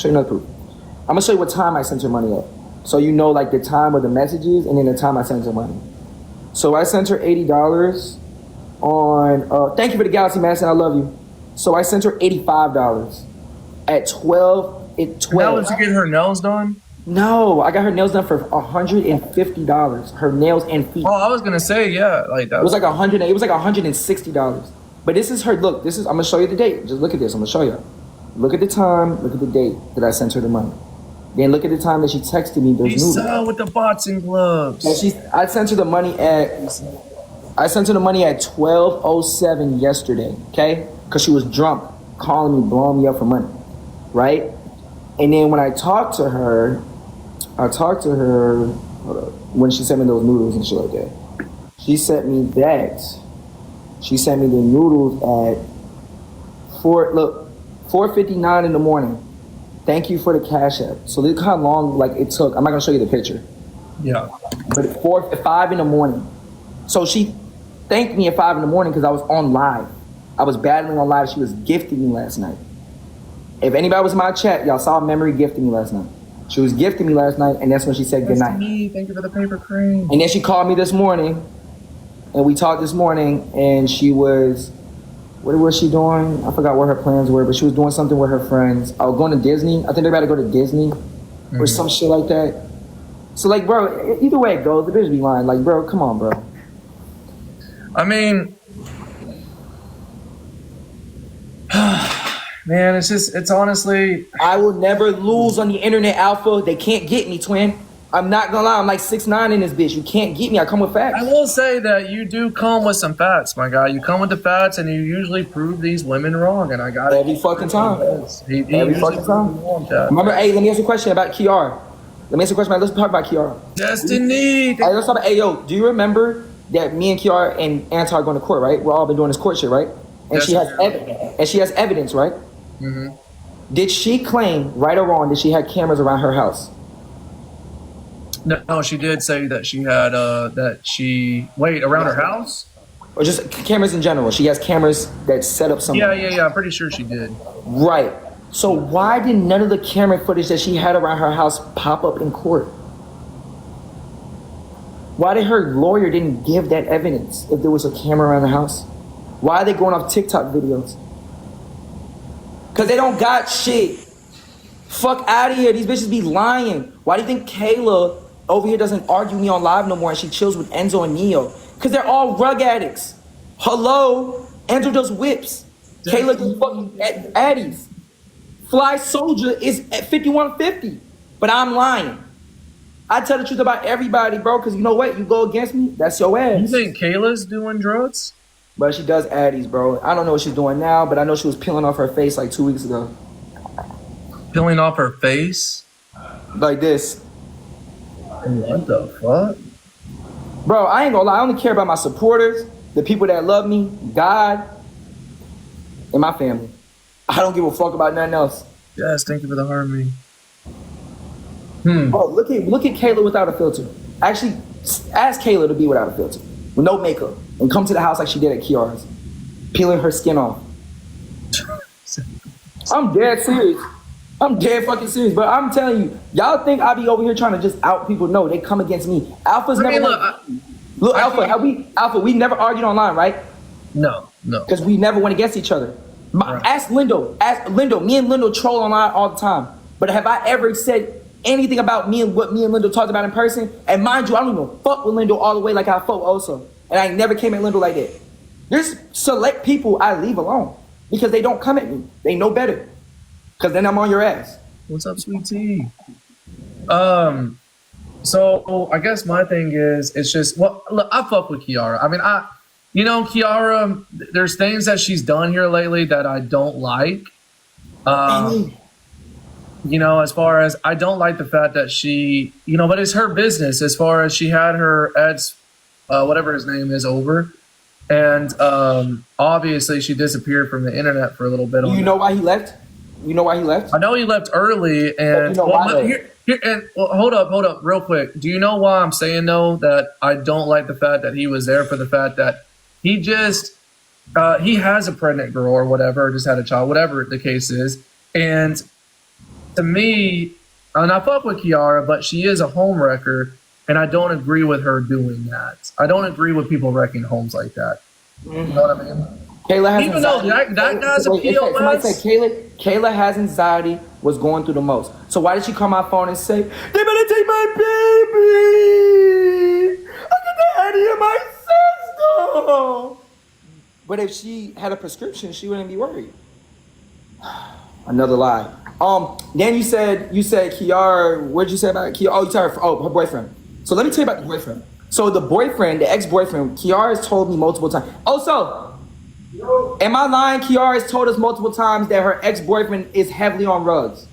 gonna show you what time I sent her money at. So you know, like, the time of the messages and then the time I sent her money. So I sent her $80 on, thank you for the Galaxy Madison, I love you. So I sent her $85 at 12. Now did you get her nails done? No, I got her nails done for $150. Her nails and feet. Oh, I was gonna say, yeah, like that. It was like $160. But this is her. Look, I'm gonna show you the date. Just look at this. I'm gonna show you. Look at the time. Look at the date that I sent her the money. Then look at the time that she texted me those noodles. With the boxing gloves. I sent her the money at 12:07 yesterday. Okay, because she was drunk, calling me, blowing me up for money, right? And then when I talked to her, hold up, when she sent me those noodles and shit like that. She sent me that. She sent me the noodles at 4:59 in the morning. thank you for the Cash App. So look how long like it took. I'm not gonna show you the picture. Yeah. But at 5 in the morning. So she thanked me at 5 in the morning because I was on live. I was battling on live. She was gifting me last night. If anybody was in my chat, y'all saw Memory gifting me last night. She was gifting me last night, and that's when she said good night. Thank you for the paper cream. And then she called me this morning, and we talked this morning, and she was, what was she doing? I forgot what her plans were, but she was doing something with her friends. I was going to Disney. I think they're about to go to Disney or some shit like that. So, like, bro, either way it goes, the bitch be lying. Like, bro, come on, bro. I mean, man, it's honestly. I will never lose on the internet, Alpha. They can't get me, twin. I'm not gonna lie. I'm like 6'9" in this bitch. You can't get me. I come with facts. I will say that you do come with some facts, my guy. You come with the facts, and you usually prove these women wrong. And I got it every fucking time. Every fucking time. That. Remember, hey, let me ask you a question about Kiara. Let's talk about Kiara. Destiny. Hey, let's talk about. Hey, yo, do you remember that me and Kiara and Antar are going to court, right? We're all been doing this court shit, right? And she has evidence, right? Mm-hmm. Did she claim, right or wrong, that she had cameras around her house? No, she did say that she had around her house? Or just cameras in general. She has cameras that set up somewhere. Yeah. I'm pretty sure she did. Right. So why did none of the camera footage that she had around her house pop up in court? Why did her lawyer didn't give that evidence if there was a camera around the house? Why are they going off TikTok videos? Because they don't got shit. Fuck out of here. These bitches be lying. Why do you think Kayla over here doesn't argue me on live no more and she chills with Enzo and Neo? Because they're all rug addicts. Hello? Enzo does whips. Kayla does fucking addies. Fly Soldier is at 5150. But I'm lying. I tell the truth about everybody, bro, because you know what? You go against me, that's your ass. You think Kayla's doing drugs? But she does addies, bro. I don't know what she's doing now, but I know she was peeling off her face like 2 weeks ago. Peeling off her face? Like this. What the fuck? Bro, I ain't gonna lie. I only care about my supporters, the people that love me, God, and my family. I don't give a fuck about nothing else. Yes, thank you for the harmony. Oh, look at Kayla without a filter. Actually, ask Kayla to be without a filter, with no makeup, and come to the house like she did at Kiara's, peeling her skin off. I'm dead serious. I'm dead fucking serious. But I'm telling you, y'all think I be over here trying to just out people? No, they come against me. Alpha's never. Look, Alpha, we never argued online, right? No. Because we never went against each other. Right. Ask Lindo. Me and Lindo troll online all the time. But have I ever said anything about me and what me and Lindo talked about in person? And mind you, I don't even fuck with Lindo all the way like I fuck also. And I never came at Lindo like that. There's select people I leave alone because they don't come at me. They know better. Because then I'm on your ass. What's up, sweet tea? So I guess my thing is, it's just, well, look, I fuck with Kiara. I mean, Kiara, there's things that she's done here lately that I don't like. As far as, I don't like the fact that she, but it's her business as far as she had her ex, whatever his name is, over. And obviously she disappeared from the internet for a little bit. You know why he left? You know why he left? I know he left early, and hold up, real quick. Do you know why I'm saying though that I don't like the fact that he was there for the fact that he just he has a pregnant girl or whatever, just had a child, whatever the case is, and to me, and I fuck with Kiara, but she is a home wrecker, and I don't agree with her doing that. I don't agree with people wrecking homes like that. You know what I mean? Kayla has even though that guy's a POS. Somebody said Kayla has anxiety, was going through the most. So why did she call my phone and say, they better take my baby? I get the Eddie in my system. But if she had a prescription, she wouldn't be worried. Another lie. Then you said Kiara, what'd you say about Kiara? Oh, you said her boyfriend. So let me tell you about the boyfriend. So the boyfriend, the ex-boyfriend, Kiara has told me multiple times. Also, am I lying? Kiara has told us multiple times that her ex-boyfriend is heavily on rugs.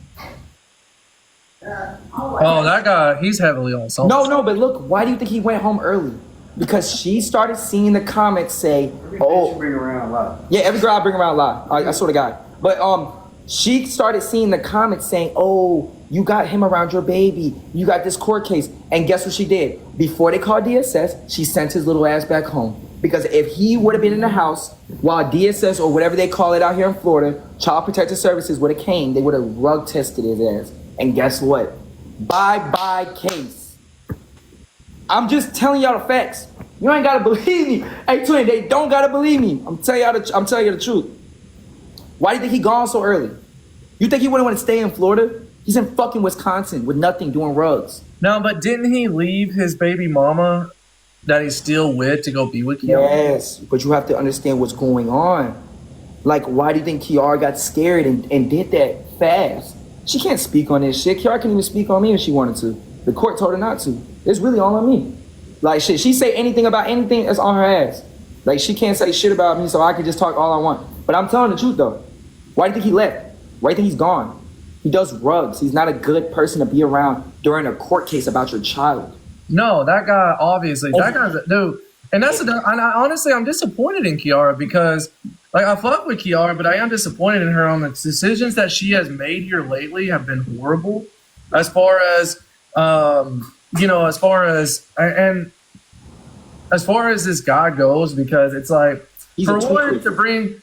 Oh, that guy, he's heavily on something. No, but look, why do you think he went home early? Because she started seeing the comments say, "Oh, bring around a lot." Yeah, every girl I bring around a lot. I swear to God. But She started seeing the comments saying, oh, you got him around your baby. You got this court case. And guess what she did? Before they called DSS, she sent his little ass back home. Because if he would have been in the house while DSS or whatever they call it out here in Florida, Child Protective Services would have came, they would have rug tested his ass. And guess what? Bye-bye case. I'm just telling y'all the facts. You ain't gotta believe me. Hey, twin, they don't gotta believe me. I'm telling you the truth. Why do you think he gone so early? You think he wouldn't want to stay in Florida? He's in fucking Wisconsin with nothing, doing rugs. No, but didn't he leave his baby mama that he's still with to go be with Kiara? Yes, but you have to understand what's going on. Like, why do you think Kiara got scared and did that fast? She can't speak on this shit. Kiara can't even speak on me if she wanted to. The court told her not to. It's really all on me. Like, shit, she say anything about anything, it's on her ass. Like, she can't say shit about me, so I can just talk all I want. But I'm telling the truth, though. Why do you think he left? Why do you think he's gone? He does rugs. He's not a good person to be around during a court case about your child. No, that guy, obviously, that guy's a dude. And that's honestly, I'm disappointed in Kiara because, like, I fuck with Kiara, but I am disappointed in her on the decisions that she has made here lately have been horrible. As far as, as far as this guy goes, because it's like, He's for one, to bring,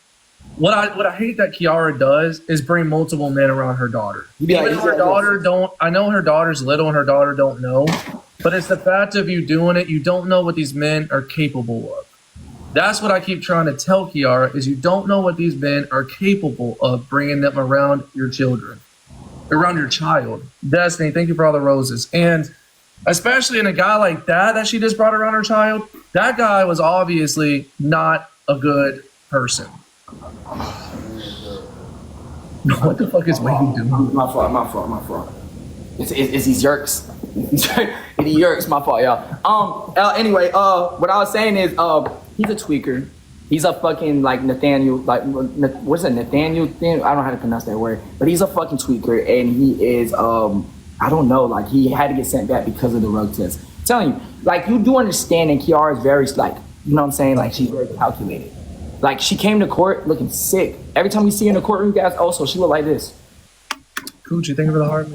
what I hate that Kiara does is bring multiple men around her daughter. Even her daughter I know her daughter's little and her daughter don't know, but it's the fact of you doing it, you don't know what these men are capable of. That's what I keep trying to tell Kiara, is you don't know what these men are capable of, bringing them around your children, around your child. Destiny, thank you for all the roses. And especially in a guy like that she just brought around her child, that guy was obviously not a good person. What the fuck is Wayne doing? My fault. It's these yerks. It's yerks, my fault, y'all. Anyway, what I was saying is, he's a tweaker. He's a fucking, like, Nathaniel, like, what's that, Nathaniel thing? I don't know how to pronounce that word. But he's a fucking tweaker, and he is, I don't know, like, he had to get sent back because of the rug test. I'm telling you, like, you do understand that Kiara is very, like, you know what I'm saying? Like, she's very calculated. Like, she came to court looking sick. Every time we see her in the courtroom, guys, also, she look like this. Coochie, thank you for the heart.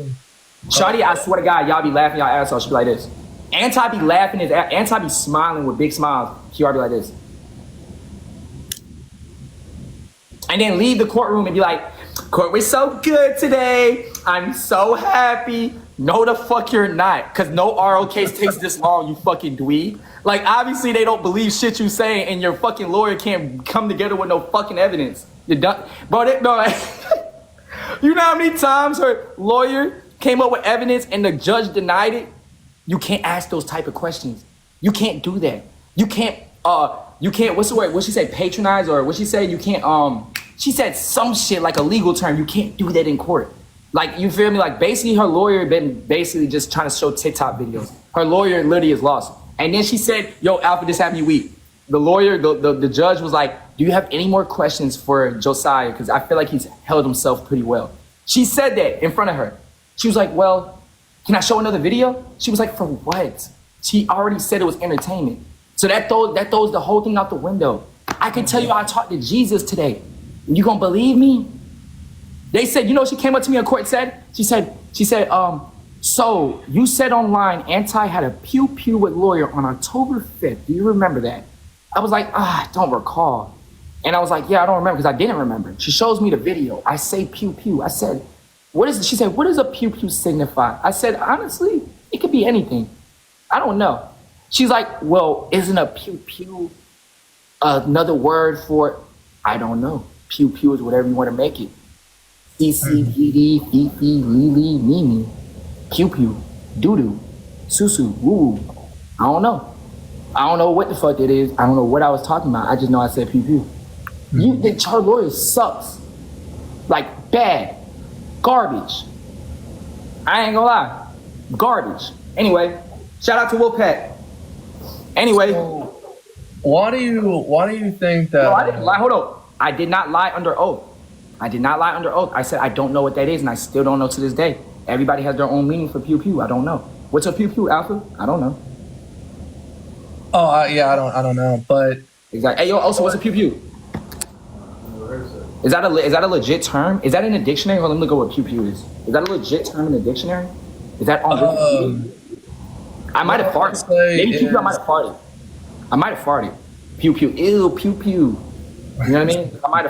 Shawty, I swear to God, y'all be laughing y'all ass off. She be like this. Anti be laughing his ass. Anti be smiling with big smiles. Kiara be like this. And then leave the courtroom and be like, court was so good today. I'm so happy. No, the fuck you're not. Because no RO case takes this long, you fucking dweeb. Like, obviously they don't believe shit you saying, and your fucking lawyer can't come together with no fucking evidence. You're done. Bro, you know how many times her lawyer came up with evidence and the judge denied it? You can't ask those type of questions. You can't do that. You can't, what's the word? What she say, patronize, or what she say? You can't, she said some shit like a legal term. You can't do that in court. Like, you feel me? Like, basically her lawyer been basically just trying to show TikTok videos. Her lawyer literally is lost. And then she said, yo, Alpha, this had me weak. The lawyer, the judge was like, do you have any more questions for Josiah? Because I feel like he's held himself pretty well. She said that in front of her. She was like, well, can I show another video? She was like, for what? She already said it was entertainment. So that throws the whole thing out the window. I can tell you I talked to Jesus today. You gonna believe me? They said, you know, she came up to me in court and said, she said, so you said online Anti had a pew-pew with lawyer on October 5th. Do you remember that? I was like, I don't recall. And I was like, yeah, I don't remember, because I didn't remember. She shows me the video. I say pew-pew. I said, she said, what does a pew-pew signify? I said, honestly, it could be anything. I don't know. She's like, well, isn't a pew-pew another word for, I don't know. Pew-pew is whatever you want to make it. C-C-D-D, Fifi, Lili, Mimi. Pew-pew, doo-doo, susu, woo-woo. I don't know. I don't know what the fuck it is. I don't know what I was talking about. I just know I said pew-pew. You think her lawyer sucks. Like, bad. Garbage. I ain't gonna lie. Garbage. Anyway, shout out to Wolfpack. Anyway. Why do you think that... No, I didn't lie. Hold on. I did not lie under oath. I did not lie under oath. I said I don't know what that is, and I still don't know to this day. Everybody has their own meaning for pew-pew. I don't know. What's a pew-pew, Alpha? I don't know. Oh, yeah, I don't know, but... Exactly. Hey, yo, also, what's a pew-pew? Is that a legit term? Is that in a dictionary? Hold on, let me go what pew pew is. Is that a legit term in the dictionary? Is that on Wikipedia? I might have farted. Maybe pew pew. I might have farted. I might have farted. Pew pew. Ew, pew pew. You know what I mean? I might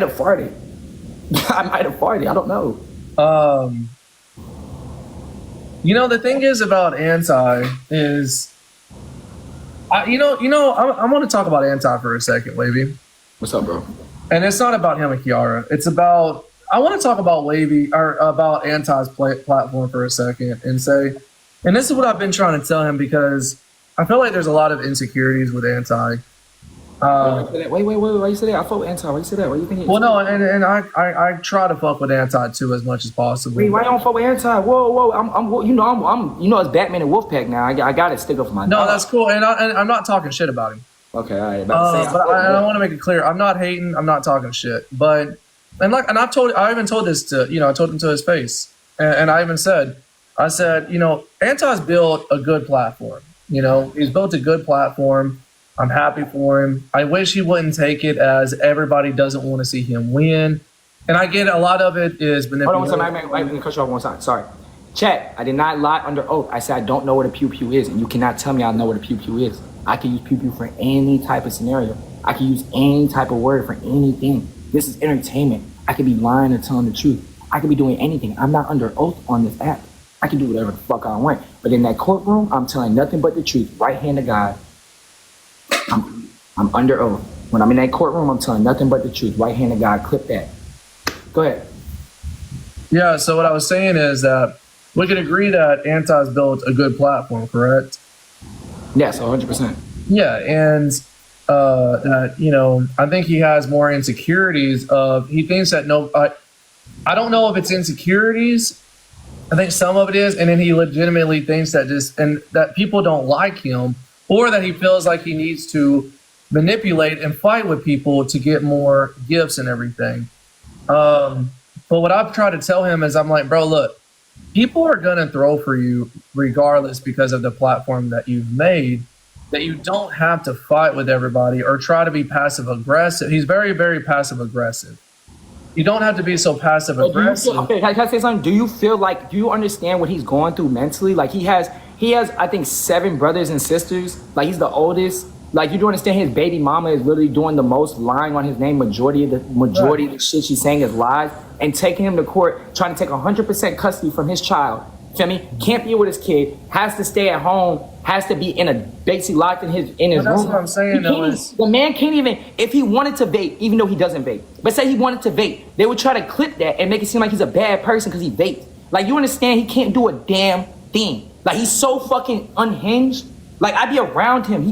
have farted. I might have farted. I don't know. You know, the thing is about anti is, I want to talk about anti for a second, Wavy. What's up, bro? And it's not about him and Kiara. It's about, I want to talk about Wavy or about Anti's platform for a second and say, and this is what I've been trying to tell him because I feel like there's a lot of insecurities with Anti. Wait, why you say that? I fuck with Anti. Why you say that? What you think? Well, no, and I try to fuck with Anti too as much as possible. Wait, why you don't fuck with Anti? Whoa, I'm it's Batman and Wolfpack now. I got to stick up for my dog. That's cool, and I'm not talking shit about him. Okay, all right. But I want to make it clear, I'm not hating, I'm not talking shit. But I even told this to, I told him to his face, and I even said, Anti's built a good platform. He's built a good platform. I'm happy for him. I wish he wouldn't take it as everybody doesn't want to see him win. And I get it, a lot of it is manipulation. Hold on, I'm going to cut you off one time. Sorry. Chat, I did not lie under oath. I said I don't know what a pew pew is, and you cannot tell me I know what a pew pew is. I can use pew pew for any type of scenario. I can use any type of word for anything. This is entertainment. I could be lying or telling the truth. I could be doing anything. I'm not under oath on this app. I can do whatever the fuck I want. But in that courtroom, I'm telling nothing but the truth. Right hand of God. I'm under oath. When I'm in that courtroom, I'm telling nothing but the truth. Right hand of God. Clip that. Go ahead. Yeah, so what I was saying is that we could agree that Anti's built a good platform, correct? Yes, 100%. Yeah, and I think he has more insecurities he thinks that I don't know if it's insecurities. I think some of it is, and then he legitimately thinks that that people don't like him, or that he feels like he needs to manipulate and fight with people to get more gifts and everything. But what I've tried to tell him is, I'm like, bro, look, people are going to throw for you regardless because of the platform that you've made, that you don't have to fight with everybody or try to be passive aggressive. He's very, very passive aggressive. You don't have to be so passive aggressive. Okay, can I say something? Do you understand what he's going through mentally? Like he has, I think, 7 brothers and sisters. Like he's the oldest. Like you do understand his baby mama is literally doing the most, lying on his name. Majority of the shit she's saying is lies, and taking him to court, trying to take 100% custody from his child. Feel me? Can't be with his kid. Has to stay at home. Has to be basically locked in his room. That's what I'm saying. The man can't even, if he wanted to vape, even though he doesn't vape. But say he wanted to vape, they would try to clip that and make it seem like he's a bad person because he vaped. Like you understand, he can't do a damn thing. Like he's so fucking unhinged. Like I be around him,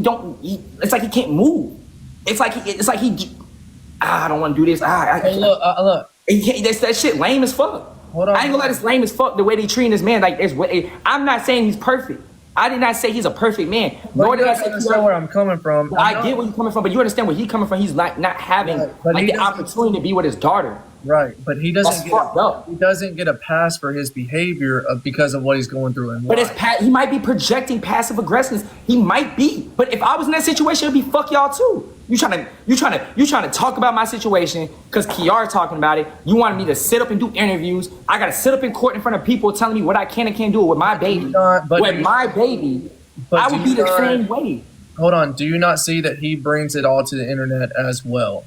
it's like he can't move. It's like I don't want to do this. Look. That shit lame as fuck. Hold on. I ain't gonna let this lame as fuck the way they treating this man. Like I'm not saying he's perfect. I did not say he's a perfect man. Nor did I say understand where I'm coming from. I get where you're coming from, but you understand where he's coming from. He's not having the opportunity to be with his daughter. Right, but he doesn't get a pass for his behavior because of what he's going through in life. But he might be projecting passive aggressiveness. He might be. But if I was in that situation, it'd be fuck y'all too. You trying to talk about my situation because Kiara talking about it. You wanted me to sit up and do interviews. I gotta sit up in court in front of people telling me what I can and can't do with my baby. I would be the same way. Hold on. Do you not see that he brings it all to the internet as well?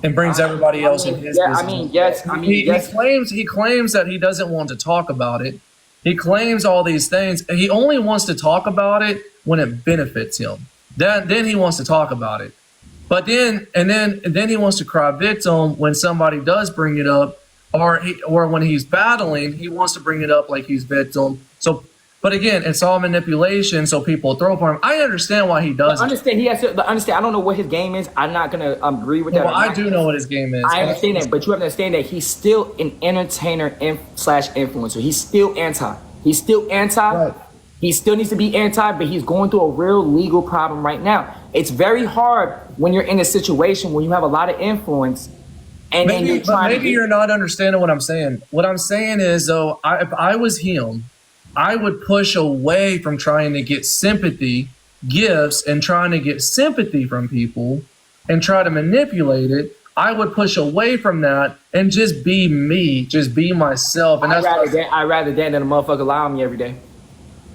And brings everybody else in his business. He claims that he doesn't want to talk about it. He claims all these things. And he only wants to talk about it when it benefits him. Then he wants to talk about it. But then he wants to cry victim when somebody does bring it up, or when he's battling, he wants to bring it up like he's victim. But again, it's all manipulation, so people throw for him. I understand why he does it. He has to understand. I don't know what his game is. I'm not gonna agree with that. Well, I do know what his game is. I understand that, but you have to understand that he's still an entertainer slash influencer. He's still anti. Right. He still needs to be anti, but he's going through a real legal problem right now. It's very hard when you're in a situation where you have a lot of influence. And maybe you're not understanding what I'm saying. What I'm saying is, though, if I was him, I would push away from trying to get sympathy, gifts, and trying to get sympathy from people and try to manipulate it. I would push away from that and just be me, just be myself. And I'd that's rather that than a motherfucker lie on me every day.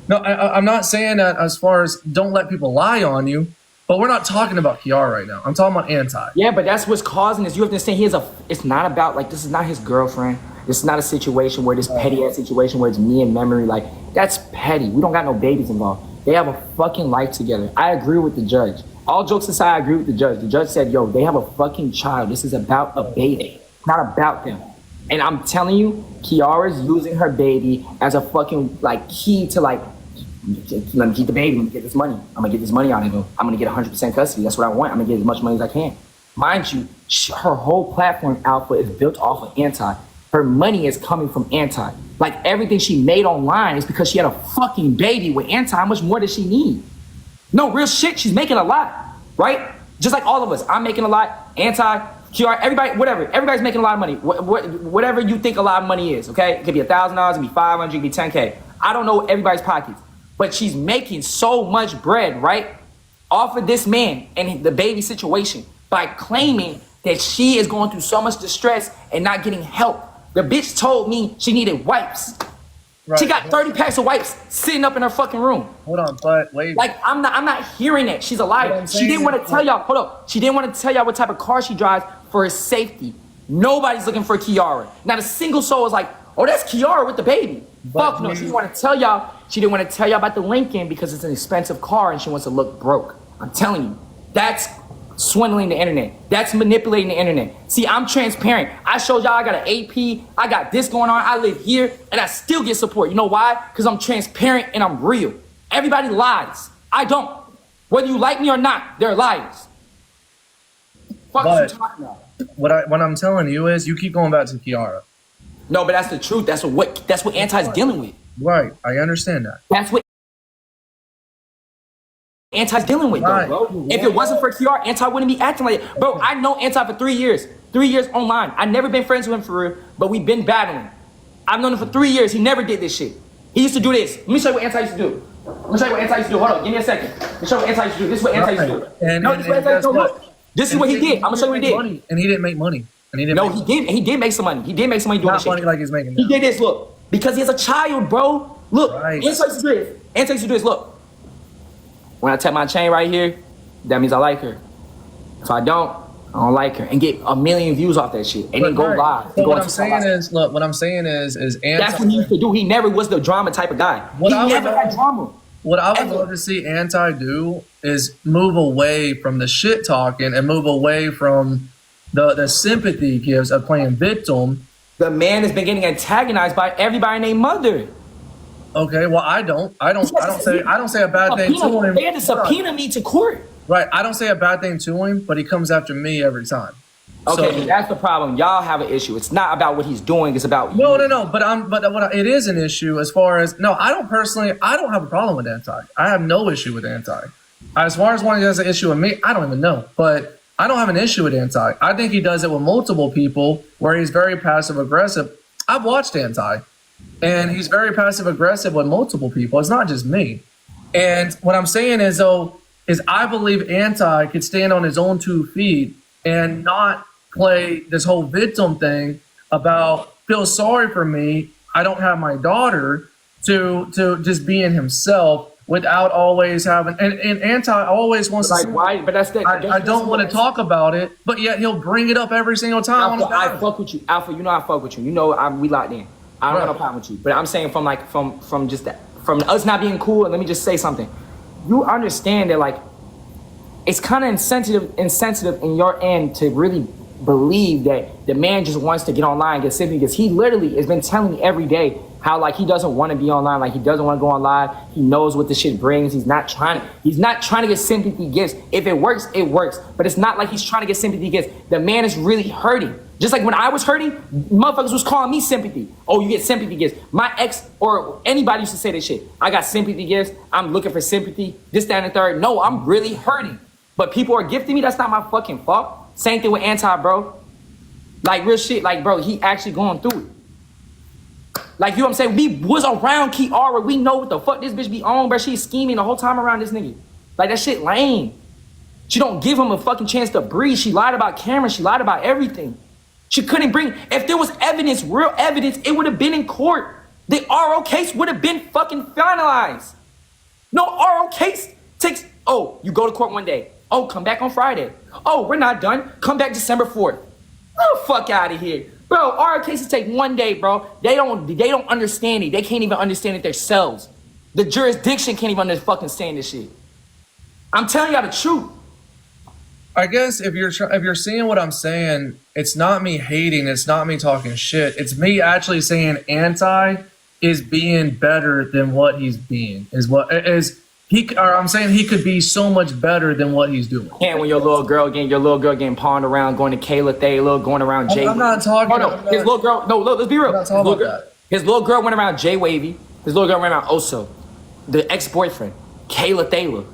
no, I'm not saying that as far as don't let people lie on you, but we're not talking about Kiara right now. I'm talking about anti. Yeah, but that's what's causing this. You have to understand, it's not about, like, this is not his girlfriend. This is not a situation where this petty ass situation where it's me and Memory. Like, that's petty. We don't got no babies involved. They have a fucking life together. I agree with the judge. All jokes aside, I agree with the judge. The judge said, yo, they have a fucking child. This is about a baby, not about them. And I'm telling you, Kiara's using her baby as a fucking, like, key to, like, let me keep the baby. Let me get this money. I'm gonna get this money out of him. I'm gonna get 100% custody. That's what I want. I'm gonna get as much money as I can. Mind you, her whole platform, Alpha, is built off of anti. Her money is coming from anti. Like, everything she made online is because she had a fucking baby with anti. How much more does she need? No, real shit. She's making a lot, right? Just like all of us. I'm making a lot. Anti, QR, everybody, whatever. Everybody's making a lot of money. Whatever you think a lot of money is, okay? It could be $1,000, it could be $500, it could be $10K. I don't know everybody's pockets. But she's making so much bread, right? Off of this man and the baby situation by claiming that she is going through so much distress and not getting help. The bitch told me she needed wipes. Right. She got 30 packs of wipes sitting up in her fucking room. Hold on, but wait. Like, I'm not hearing that. She's a liar. She didn't want to tell y'all, hold up. She didn't want to tell y'all what type of car she drives for his safety. Nobody's looking for Kiara. Not a single soul is like, oh, that's Kiara with the baby. Fuck no. She didn't want to tell y'all. She didn't want to tell y'all about the Lincoln because it's an expensive car and she wants to look broke. I'm telling you, that's swindling the internet. That's manipulating the internet. See, I'm transparent. I showed y'all I got an AP. I got this going on. I live here and I still get support. You know why? Because I'm transparent and I'm real. Everybody lies. I don't. Whether you like me or not, they're liars. Fuck what you talking about? What I'm telling you is you keep going back to Kiara. No, but that's the truth. That's what anti's dealing with. Right, I understand that. That's what anti's dealing with, though, bro. If it wasn't for Kiara, anti wouldn't be acting like it. Bro, I know anti for 3 years. 3 years online. I've never been friends with him for real, but we've been battling. I've known him for 3 years. He never did this shit. He used to do this. Let me show you what anti used to do. Let me show you what anti used to do. Hold on, give me a second. Let me show you what anti used to do. This is what anti used to do. This is what anti used to do. Look. This is what he did. I'm gonna show you what he did. And he didn't make money. He did make some money. He did make some money doing this shit. Not money like he's making now. He did this, look. Because he has a child, bro. Look, anti used to do this. Anti used to do this, look. When I tap my chain right here, that means I like her. If I don't like her. And get 1 million views off that shit. And then go live. But what I'm saying is, look, what I'm saying is anti. That's what he used to do. He never was the drama type of guy. He never had drama. What I would love to see anti do is move away from the shit talking and move away from the sympathy gives of playing victim. The man has been getting antagonized by everybody named Mother. Okay, well I don't say a bad thing to him. They had to subpoena me to court. Right, I don't say a bad thing to him, but he comes after me every time. Okay, so that's the problem. Y'all have an issue. It's not about what he's doing. It's about no. But it is an issue as far as I don't have a problem with anti. I have no issue with anti. As far as one who has an issue with me, I don't even know. But I don't have an issue with anti. I think he does it with multiple people where he's very passive aggressive. I've watched anti, and he's very passive aggressive with multiple people. It's not just me. And what I'm saying is I believe anti could stand on his own 2 feet and not play this whole victim thing about feel sorry for me. I don't have my daughter to just being himself without always having and anti always wants to. Why? But that's the. I don't want to talk about it, but yet he'll bring it up every single time. Alpha, I fuck with you, Alpha. You know I fuck with you. You know we locked in. I don't have no problem with you. But I'm saying from just that, from us not being cool. And let me just say something. You understand that it's kind of insensitive in your end to really believe that the man just wants to get online and get sympathy, because he literally has been telling me every day how he doesn't want to be online, he doesn't want to go on live. He knows what the shit brings. He's not trying to get sympathy gifts. If it works, it works. But it's not like he's trying to get sympathy gifts. The man is really hurting. Just like when I was hurting, motherfuckers was calling me sympathy. Oh, you get sympathy gifts. My ex or anybody used to say this shit. I got sympathy gifts. I'm looking for sympathy. This, that, and the third. No, I'm really hurting. But people are gifting me. That's not my fucking fault. Same thing with anti, bro. Real shit. Bro, he actually going through it. You know what I'm saying? We was around Kiara. We know what the fuck this bitch be on, bro. She's scheming the whole time around this nigga. That shit lame. She don't give him a fucking chance to breathe. She lied about Cameron. She lied about everything. She couldn't bring, if there was evidence, real evidence, it would have been in court. The RO case would have been fucking finalized. No RO case takes, oh, you go to court one day. Oh, come back on Friday. Oh, we're not done. Come back December 4th. Oh, fuck out of here. Bro, RO cases take one day, bro. They don't understand it. They can't even understand it themselves. The jurisdiction can't even fucking stand this shit. I'm telling y'all the truth. I guess if you're seeing what I'm saying, it's not me hating, it's not me talking shit. It's me actually saying Anti is being better than what he's being. I'm saying he could be so much better than what he's doing. And when your little girl getting pawned around, going to Kayla Thaler, going around Jay. I'm not talking. His little girl. No, look, let's be real. I'm not talking about that. His little girl went around Jay Wavy. His little girl went around Oso, the ex-boyfriend, Kayla Thaler,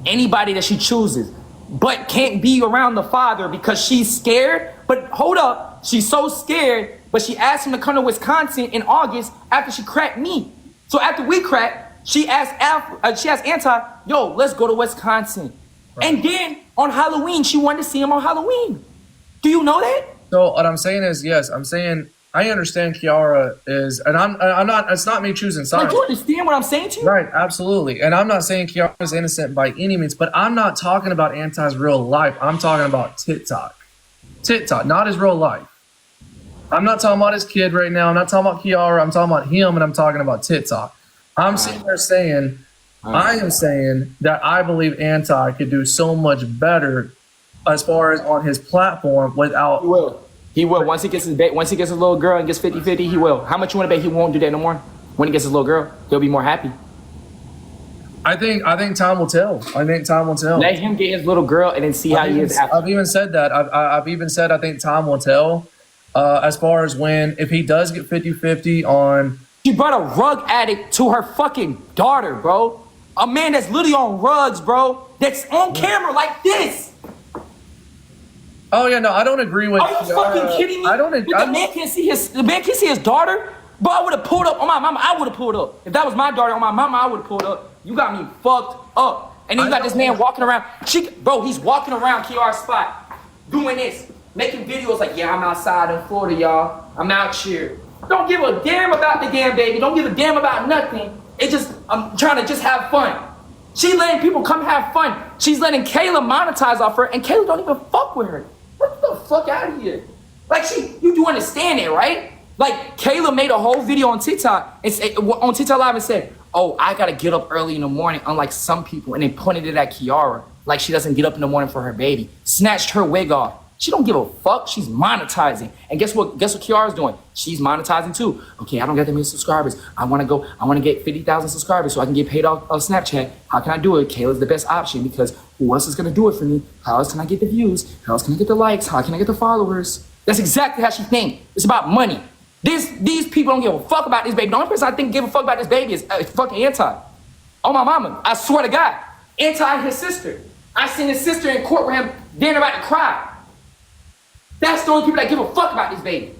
anybody that she chooses, but can't be around the father because she's scared. But hold up, she's so scared. But she asked him to come to Wisconsin in August after she cracked me. So after we cracked, she asked Anti, yo, let's go to Wisconsin. Right. And then on Halloween, she wanted to see him on Halloween. Do you know that? So what I'm saying is, yes, I'm saying I understand Kiara is, and I'm not. It's not me choosing sides. Like, you understand what I'm saying to you? Right, absolutely. And I'm not saying Kiara is innocent by any means, but I'm not talking about Anti's real life. I'm talking about TikTok, not his real life. I'm not talking about his kid right now. I'm not talking about Kiara. I'm talking about him, and I'm talking about TikTok. I'm sitting there saying, I am saying that I believe Anti could do so much better as far as on his platform without. He will. Once he gets his little girl and gets 50-50, he will. How much you want to bet he won't do that no more? When he gets his little girl, he'll be more happy. I think time will tell. Let him get his little girl and then see how he is after. I've even said that. I've even said I think time will tell. As far as if he does get 50-50 on. She brought a rug addict to her fucking daughter, bro. A man that's literally on rugs, bro. That's on camera like this. Oh yeah, no, I don't agree with. Are you fucking kidding me? The man can't see his daughter. Bro, I would have pulled up on my mama. I would have pulled up. If that was my daughter on my mama, I would have pulled up. You got me fucked up. And then you got this man walking around. Bro, he's walking around Kiara's spot, doing this, making videos like, yeah, I'm outside in Florida, y'all. I'm out here. Don't give a damn about the damn baby. Don't give a damn about nothing. I'm trying to just have fun. She letting people come have fun. She's letting Kayla monetize off her, and Kayla don't even fuck with her. What the fuck out of here? Like, you do understand it, right? Like, Kayla made a whole video on TikTok, on TikTok Live, and said, oh, I gotta get up early in the morning, unlike some people, and then pointed it at Kiara, like she doesn't get up in the morning for her baby. Snatched her wig off. She don't give a fuck. She's monetizing. And guess what Kiara's doing? She's monetizing too. Okay, I don't get that many subscribers. I want to get 50,000 subscribers so I can get paid off of Snapchat. How can I do it? Kayla's the best option because who else is going to do it for me? How else can I get the views? How else can I get the likes? How can I get the followers? That's exactly how she thinks. It's about money. These people don't give a fuck about this baby. The only person I think give a fuck about this baby is fucking Anti. Oh my mama, I swear to God. Anti and his sister. I seen his sister in court with him, then about to cry. That's the only people that give a fuck about this baby.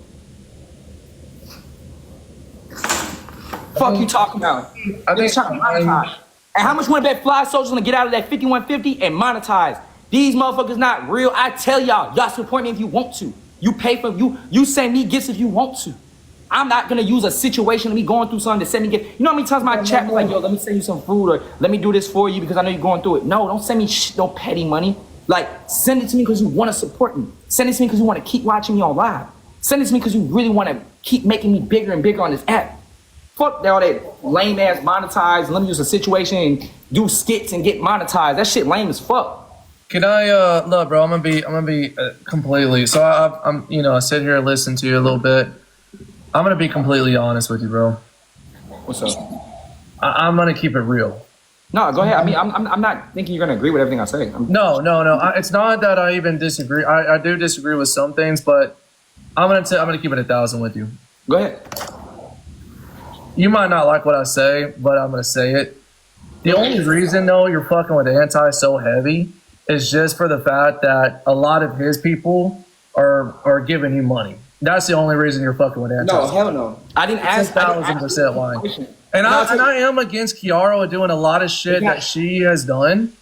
Fuck you talking about? I think trying to monetize. And how much you want to bet Fly Soldier's gonna get out of that 5150 and monetize? These motherfuckers not real. I tell y'all support me if you want to. You pay for you send me gifts if you want to. I'm not gonna use a situation of me going through something to send me gifts. You know how many times my chat was like, yo, let me send you some food or let me do this for you because I know you're going through it. No, don't send me no petty money. Like, send it to me because you want to support me. Send it to me because you want to keep watching me on live. Send it to me because you really want to keep making me bigger and bigger on this app. Fuck all that lame ass monetize. Let me use a situation and do skits and get monetized. That shit lame as fuck. Can I look, bro? I'm gonna be completely. So I'm I sit here and listen to you a little bit. I'm gonna be completely honest with you, bro. What's up? I'm gonna keep it real. No, go ahead. I mean, I'm not thinking you're gonna agree with everything I say. No. It's not that I even disagree. I do disagree with some things, but I'm gonna keep it 1,000 with you. Go ahead. You might not like what I say, but I'm gonna say it. The only reason though you're fucking with Anti so heavy is just for the fact that a lot of his people are giving you money. That's the only reason you're fucking with Anti. No, hell no. I didn't ask. 1,000% lying. And I am against Kiara doing a lot of shit that she has done.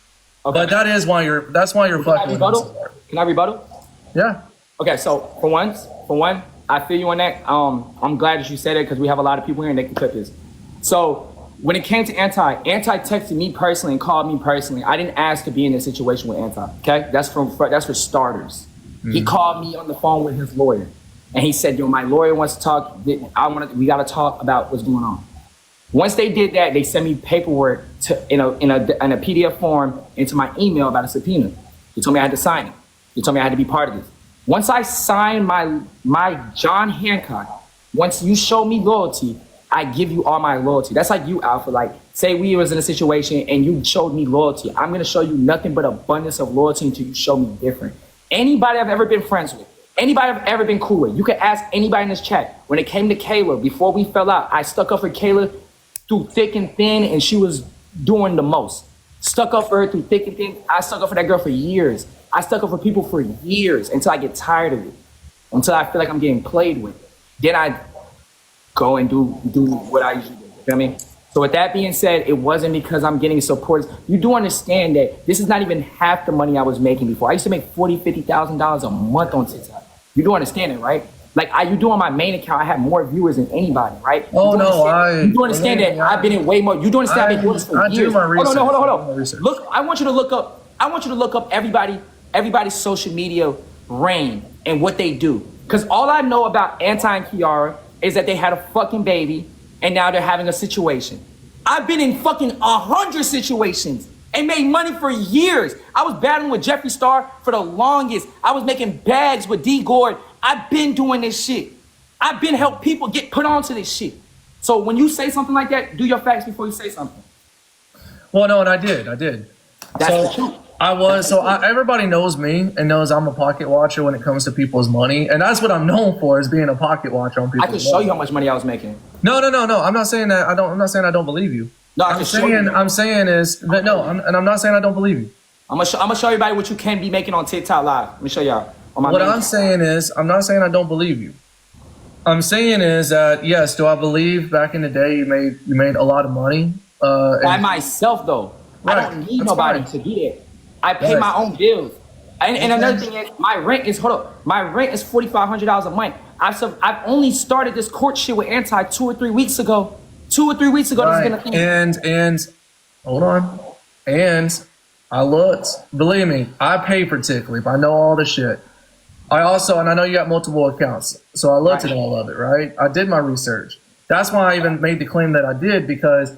Okay. But that's why you're Can I fucking. rebuttal? Can I rebuttal? Yeah. Okay, so for one, I feel you on that. I'm glad that you said it because we have a lot of people here and they can clip this. So when it came to Anti texted me personally and called me personally. I didn't ask to be in this situation with Anti. Okay, that's for starters. He called me on the phone with his lawyer, and he said, "Yo, my lawyer wants to talk. We got to talk about what's going on." Once they did that, they sent me paperwork in a PDF form into my email about a subpoena. They told me I had to sign it. They told me I had to be part of this. Once I signed my John Hancock, once you show me loyalty, I give you all my loyalty. That's like you, Alpha. Like, say we was in a situation and you showed me loyalty. I'm gonna show you nothing but abundance of loyalty until you show me different. Anybody I've ever been friends with, anybody I've ever been cool with, you can ask anybody in this chat. When it came to Kayla, before we fell out, I stuck up for Kayla through thick and thin, and she was doing the most. Stuck up for her through thick and thin. I stuck up for that girl for years. I stuck up for people for years until I get tired of it, until I feel like I'm getting played with. Then I go and do what I usually do. You know what I mean? So with that being said, it wasn't because I'm getting support. You do understand that this is not even half the money I was making before. I used to make $40,000, $50,000 a month on TikTok. You do understand it, right? Like you do on my main account, I have more viewers than anybody, right? Oh no, you do understand that I've been in way more. You do understand I've been doing this for years. I do my research. Hold on. Look, I want you to look up everybody's social media reign and what they do. Because all I know about Anti and Kiara is that they had a fucking baby and now they're having a situation. I've been in fucking 100 situations and made money for years. I was battling with Jeffree Star for the longest. I was making bags with D Gord. I've been doing this shit. I've been helping people get put onto this shit. So when you say something like that, do your facts before you say something. Well, no, and I did. That's the truth. Everybody knows me and knows I'm a pocket watcher when it comes to people's money, and that's what I'm known for, is being a pocket watcher on people's money. I can show you how much money I was making. No. I'm not saying that. I'm not saying I don't believe you. No, I'm saying is that no. I'm not saying I don't believe you. I'm gonna show everybody what you can be making on TikTok Live. Let me show y'all. What I'm saying is, I'm not saying I don't believe you. I'm saying is that yes, do I believe back in the day you made a lot of money? By myself though. Right. I don't need nobody to be there. I pay my own bills. And another thing is, my rent is $4,500 a month. I've only started this court shit with Anti 2 or 3 weeks ago. 2 or 3 weeks ago, right. This is gonna thing. And hold on. And I looked. Believe me, I pay for Tickleaf. I know all the shit. I know you got multiple accounts, so I looked at all of it, right? I did my research. That's why I even made the claim that I did, because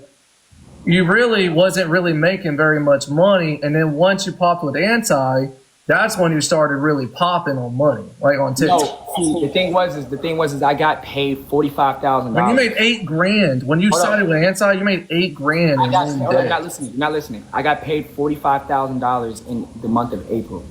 you really wasn't really making very much money, and then once you popped with Anti, that's when you started really popping on money, like on TikTok. No, see, the thing was I got paid $45,000. When you made $8,000, when you started with Anti, you made $8,000. You're not listening. I got paid $45,000 in the month of April.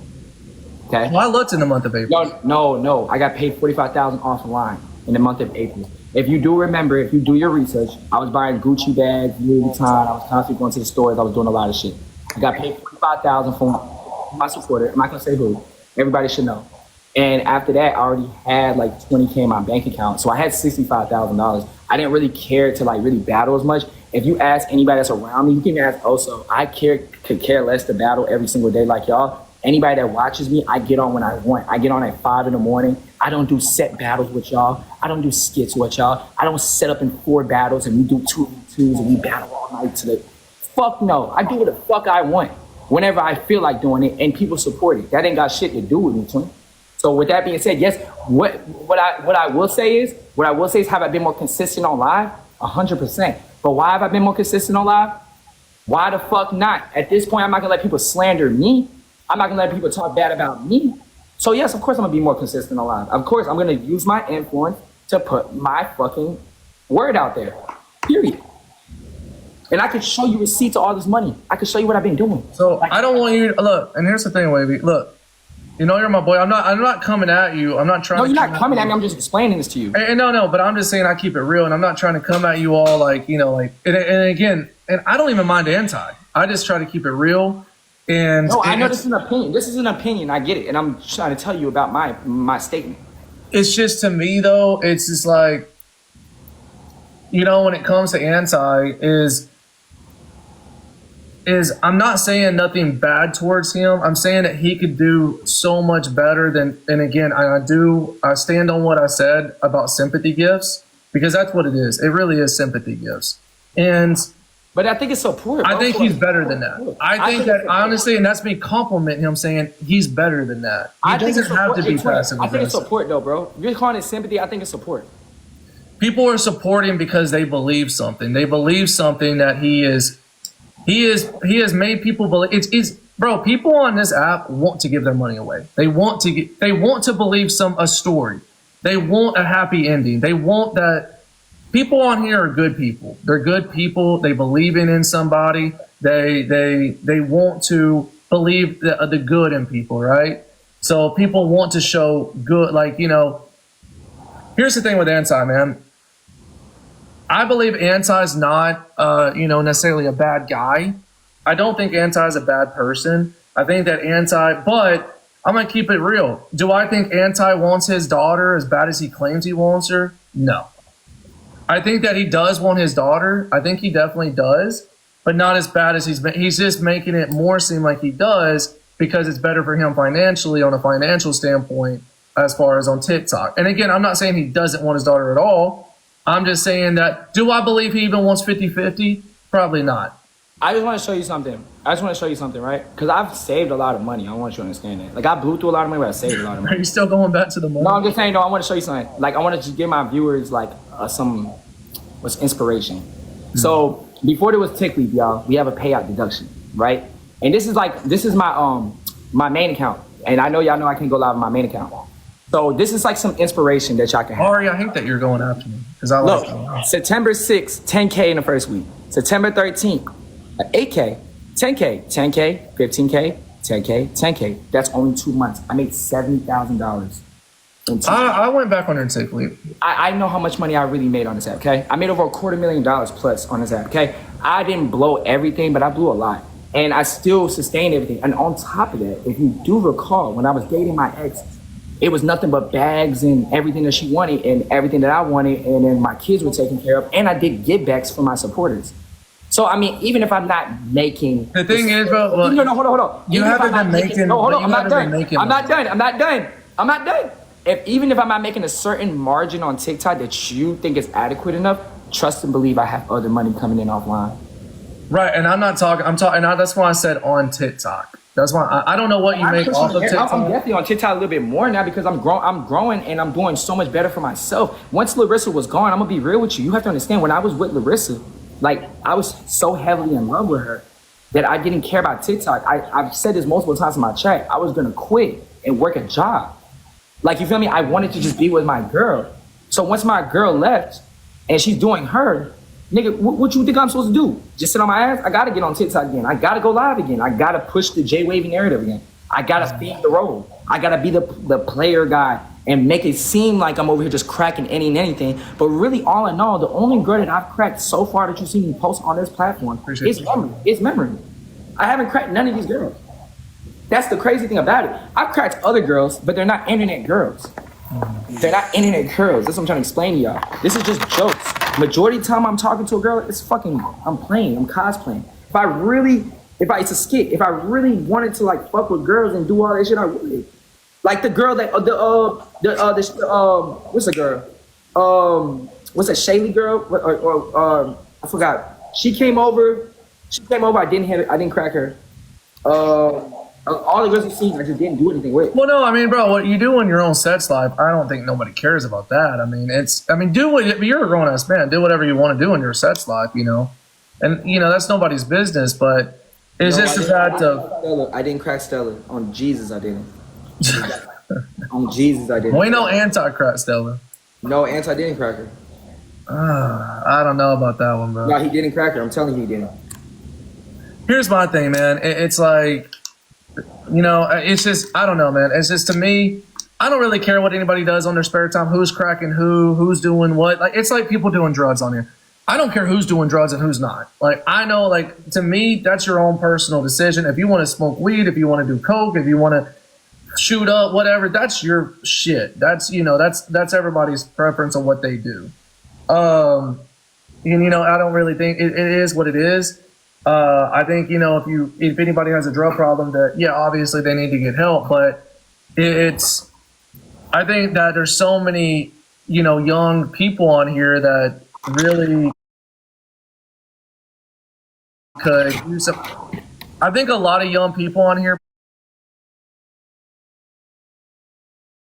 Okay. Well, I looked in the month of April. No. I got paid $45,000 offline in the month of April. If you do remember, if you do your research, I was buying Gucci bags, Louis Vuitton. I was constantly going to the stores. I was doing a lot of shit. I got paid $45,000 from my supporter. I'm not gonna say who. Everybody should know. And after that, I already had like $20K in my bank account. So I had $65,000. I didn't really care to like really battle as much. If you ask anybody that's around me, you can ask also. I could care less to battle every single day like y'all. Anybody that watches me, I get on when I want. I get on at 5 in the morning. I don't do set battles with y'all. I don't do skits with y'all. I don't set up in 4 battles and we do 2v2s and we battle all night to the fuck no. I do what the fuck I want whenever I feel like doing it, and people support it. That ain't got shit to do with me, twin. So with that being said, yes, what I will say is have I been more consistent on live? 100%. But why have I been more consistent on live? Why the fuck not? At this point, I'm not gonna let people slander me. I'm not gonna let people talk bad about me. So yes, of course I'm gonna be more consistent on live. Of course I'm gonna use my influence to put my fucking word out there. Period. And I could show you receipts of all this money. I could show you what I've been doing. So I don't want you to look. And here's the thing, Wavy. Look, you know you're my boy. I'm not coming at you. I'm not trying. No, you're not coming at me. I'm just explaining this to you. And no. But I'm just saying I keep it real, and I'm not trying to come at you all like And again, and I don't even mind Anti. I just try to keep it real. And no, I know this is an opinion. This is an opinion. I get it, and I'm trying to tell you about my statement. It's just, to me though, it's just like, when it comes to Anti, is is I'm not saying nothing bad towards him. I'm saying that he could do so much better than. And again, I stand on what I said about sympathy gifts because that's what it is. It really is sympathy gifts. And But I think it's support. I think he's better than that. I think that honestly, and that's me complimenting him, saying he's better than that. He doesn't have to be passive I think it's aggressive. support though, bro. If you're calling it sympathy, I think it's support. People are supporting because they believe something. They believe something that he has made people believe. It's bro. People on this app want to give their money away. They want to believe a story. They want a happy ending. They want that. People on here are good people. They're good people. They believe in somebody. They want to believe the good in people, right? So people want to show good. Like, you know, here's the thing with Anti, man. I believe Anti's not, necessarily a bad guy. I don't think Anti's a bad person. I think that but I'm going to keep it real. Do I think Anti wants his daughter as bad as he claims he wants her? No. I think that he does want his daughter. I think he definitely does, but not as bad as he's just making it more seem like he does because it's better for him financially on a financial standpoint as far as on TikTok. And again, I'm not saying he doesn't want his daughter at all. I'm just saying that, do I believe he even wants 50-50? Probably not. I just want to show you something. Right? Because I've saved a lot of money. I want you to understand that. Like, I blew through a lot of money, but I saved a lot of Are money. you still going back to the money? No, I'm just saying, I want to show you something. Like, I want to just give my viewers, like, what's inspiration. So, before there was Tick Leap, y'all, we have a payout deduction, right? And this is my main account. And I know y'all know I can go live on my main account. So, this is like some inspiration that y'all can have. Ari, I hate that you're going after me because I like Look, September 6th, 10K in the first week. September 13th, 8K, 10K, 10K, 15K, 10K, 10K. That's only 2 months. I made $70,000. I went back on her Tick Leap. I know how much money I really made on this app, okay? I made over $250,000 plus on this app, okay? I didn't blow everything, but I blew a lot. And I still sustained everything. And on top of that, if you do recall, when I was dating my ex, it was nothing but bags and everything that she wanted and everything that I wanted. And then my kids were taken care of. And I did give backs for my supporters. So, I mean, even if I'm not making... The thing is, bro... Well, no, hold on. You haven't been making... No, hold on, I'm not done. Even if I'm not making a certain margin on TikTok that you think is adequate enough, trust and believe I have other money coming in offline. Right, and that's why I said on TikTok. That's why I don't know what you make off of TikTok. I'm definitely on TikTok a little bit more now because I'm growing and I'm doing so much better for myself. Once Larissa was gone, I'm gonna be real with you. You have to understand, when I was with Larissa, like, I was so heavily in love with her that I didn't care about TikTok. I've said this multiple times in my chat. I was gonna quit and work a job. Like, you feel me? I wanted to just be with my girl. So once my girl left and she's doing her, nigga, what you think I'm supposed to do? Just sit on my ass? I gotta get on TikTok again. I gotta go live again. I gotta push the J-Wavy narrative again. I gotta feed the role. I gotta be the player guy and make it seem like I'm over here just cracking any and anything. But really, all in all, the only girl that I've cracked so far that you see me post on this platform is memory. I haven't cracked none of these girls. That's the crazy thing about it. I've cracked other girls, but they're not internet girls. They're not internet girls. That's what I'm trying to explain to y'all. This is just jokes. Majority of the time I'm talking to a girl, it's fucking, I'm playing, I'm cosplaying. It's a skit. If I really wanted to, like, fuck with girls and do all that shit, I would. Like the girl that, what's the girl? What's that Shaylee girl? I forgot. She came over, I didn't crack her. All the girls you've seen, I just didn't do anything with. Well, no, I mean, bro, what you do on your own sets live, I don't think nobody cares about that. I mean, you're a grown ass man. Do whatever you want to do on your sets live, you know, and you know that's nobody's business. But it's just the fact of I didn't crack Stella. On Jesus, I didn't. On Jesus, I didn't. We know anti-crack Stella. No, Anti didn't crack her. I don't know about that one, bro. No, he didn't crack her. I'm telling you, he didn't. Here's my thing, man. It's like, you know, it's just, I don't know, man. It's just, to me, I don't really care what anybody does on their spare time, who's cracking who's doing what. Like, it's like people doing drugs on here. I don't care who's doing drugs and who's not. Like, I know, like, to me, that's your own personal decision. If you want to smoke weed, if you want to do coke, if you want to shoot up, whatever, that's your shit. That's, you know, that's everybody's preference on what they do. And, you know, I don't really think it is what it is. I think, you know, if anybody has a drug problem, that yeah, obviously they need to get help. But it's I think that there's so many, you know, young people on here that really could use some. I think a lot of young people on here,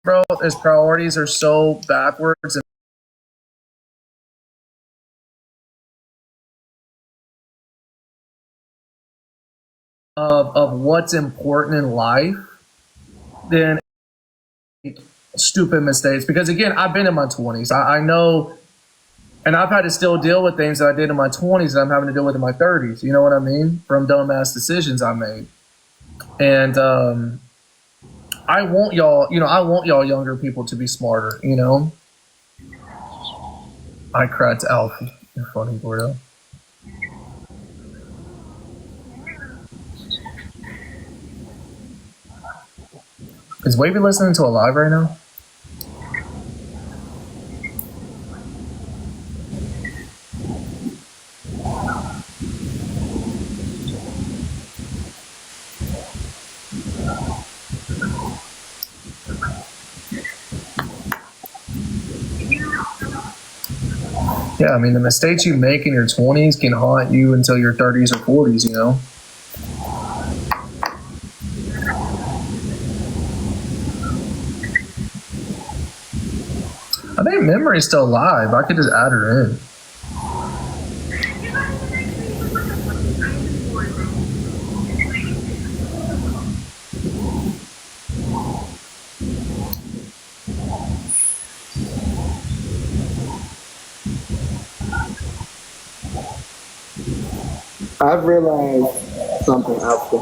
bro, his priorities are so backwards and of what's important in life than stupid mistakes. Because again, I've been in my 20s. I know, and I've had to still deal with things that I did in my 20s that I'm having to deal with in my 30s. You know what I mean? From dumbass decisions I made. And I want y'all, you know, I want y'all younger people to be smarter, you know? I cried to Alfie. You're funny, Gordo. Is Wavy listening to a live right now? Yeah, I mean, the mistakes you make in your 20s can haunt you until your 30s or 40s, you know? I think Memory's still alive. I could just add her in. I've realized something out there.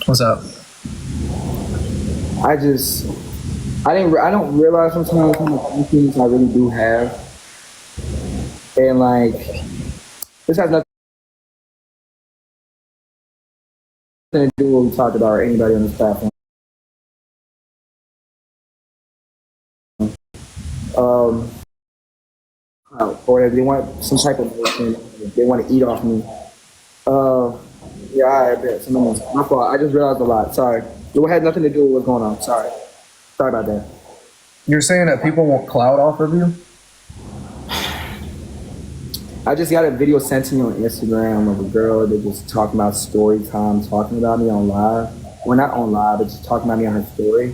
What's up? I don't realize sometimes how much influence I really do have. And like, this has nothing to do with what we talked about or anybody on this platform. Or if they want some type of motion, if they want to eat off me. Yeah, I bet. My fault. I just realized a lot. Sorry. It had nothing to do with what's going on. Sorry about that. You're saying that people want clout off of you? I just got a video sent to me on Instagram of a girl that was talking about story time, talking about me on live. Well, not on live, but just talking about me on her story.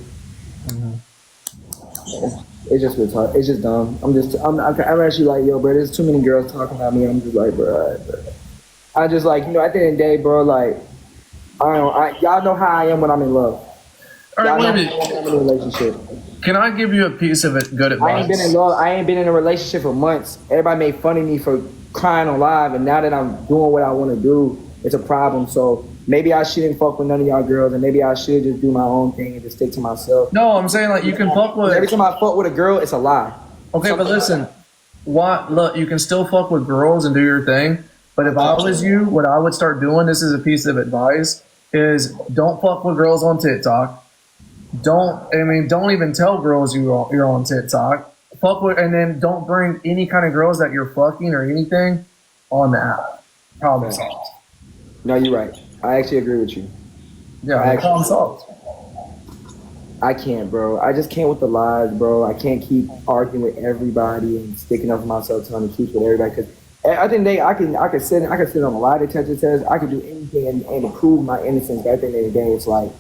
It's just retarded. It's just dumb. I'm actually like, yo, bro, there's too many girls talking about me. I'm just like, bro. I just like, you know, at the end of the day, bro, like, I don't know. Y'all know how I am when I'm in love. All right, Y'all wait know a how I am in a relationship. Can I give you a piece of it? Good advice. I ain't been in love. I ain't been in a relationship for months. Everybody made fun of me for crying on live, and now that I'm doing what I want to do, it's a problem. So maybe I shouldn't fuck with none of y'all girls, and maybe I should just do my own thing and just stick to myself. No, I'm saying like you can fuck with. Every time I fuck with a girl, it's a lie. Okay, but listen, look, you can still fuck with girls and do your thing. But if I was you, what I would start doing, this is a piece of advice, is don't fuck with girls on TikTok. Don't even tell girls you're on TikTok. Fuck with, and then don't bring any kind of girls that you're fucking or anything on the app. Problem solved. No, you're right. I actually agree with you. Yeah, problem solved. I can't, bro. I just can't with the lies, bro. I can't keep arguing with everybody and sticking up for myself, telling the truth with everybody. Because at the end of the day, I could sit on a lie detector test. I could do anything and to prove my innocence. But at the end of the day, it's like,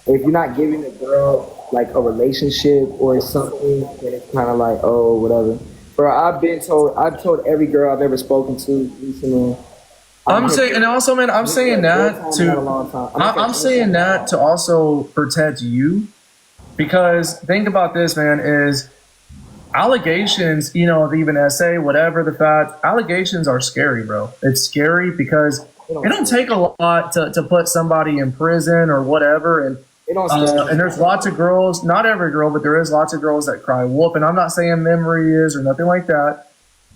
if you're not giving a girl like a relationship or something, then it's kind of like, oh, whatever. Bro, I've told every girl I've ever spoken to recently. I'm saying, and also, man, I'm saying that to also protect you, because think about this, man, is allegations, you know, even SA, whatever the fact, allegations are scary, bro. It's scary because it don't take a lot to put somebody in prison or whatever, and there's lots of girls, not every girl, but there is lots of girls that cry wolf, and I'm not saying Memory is or nothing like that.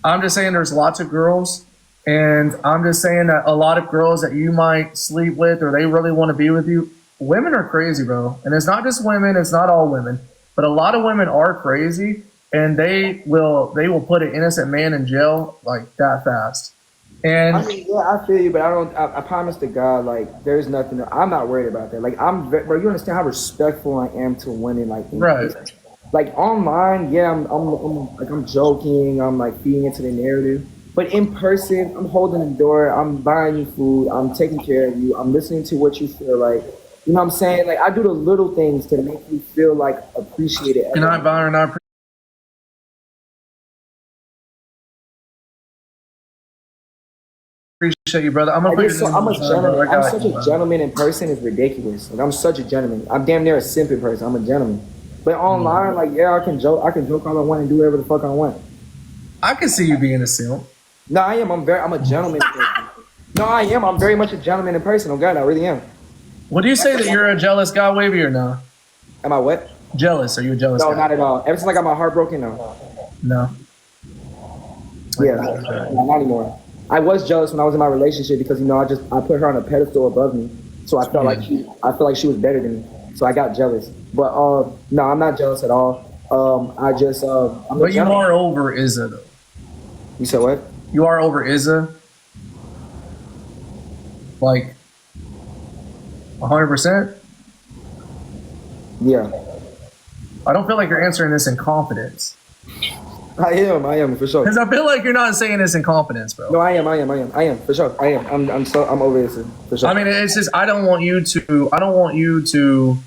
I'm just saying there's lots of girls. And I'm just saying that a lot of girls that you might sleep with or they really want to be with you, women are crazy, bro. And it's not just women, it's not all women, but a lot of women are crazy, and they will put an innocent man in jail like that fast. And I mean, yeah, I feel you, but I don't. I promise to God, like, there's nothing. I'm not worried about that. Like, bro. You understand how respectful I am to women, like, in right. person. Like online, yeah, I'm joking. I'm like feeding into the narrative. But in person, I'm holding the door. I'm buying you food. I'm taking care of you. I'm listening to what you feel like. You know what I'm saying? Like, I do the little things to make you feel like appreciated. Good night, Byron. I appreciate you, brother. I'm gonna Like, put it's your so, name I'm on a the side, bro. gentleman. I I'm got such you, a bro. gentleman in person. It's ridiculous. Like, I'm such a gentleman. I'm damn near a simping person. I'm a gentleman. But online, like, yeah, I can joke. I can joke all I want and do whatever the fuck I want. I can see you being a simp. No, I am. I'm a gentleman. Person. No, I am. I'm very much a gentleman in person. Oh God, I really am. Would you say that you're a jealous guy, Wavy, or no? Am I what? Jealous? Are you a jealous No, guy? not at all. Ever since I got my heart broken, no. No. Yeah, not anymore. I was jealous when I was in my relationship because I put her on a pedestal above me, so I felt like she was better than me. So I got jealous. But no, I'm not jealous at all. I'm a But you gentleman. are over Izza, though. You said what? You are over Izza. Like 100%. Yeah, I don't feel like you're answering this in confidence. I am for sure. Because I feel like you're not saying this in confidence, bro. No, I am for sure. I am. I'm over this for sure. I mean, it's just I don't want you to.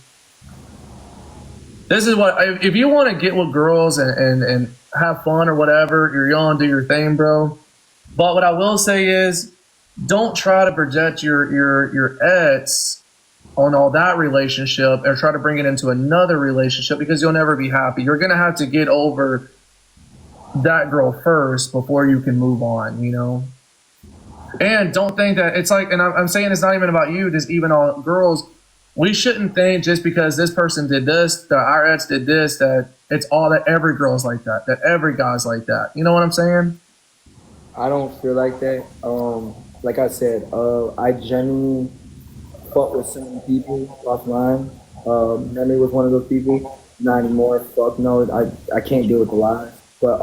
This is what if you want to get with girls and have fun or whatever, you're young, do your thing, bro. But what I will say is, don't try to project your ex on all that relationship or try to bring it into another relationship because you'll never be happy. You're gonna have to get over that girl first before you can move on, you know? And don't think that it's like, and I'm saying it's not even about you, just even all girls, we shouldn't think just because this person did this, that our ex did this, that it's all that every girl's like that every guy's like that. You know what I'm saying? I don't feel like that. Like I said, I genuinely fuck with so many people offline. Memory was one of those people. Not anymore. Fuck no. I can't deal with the lies. But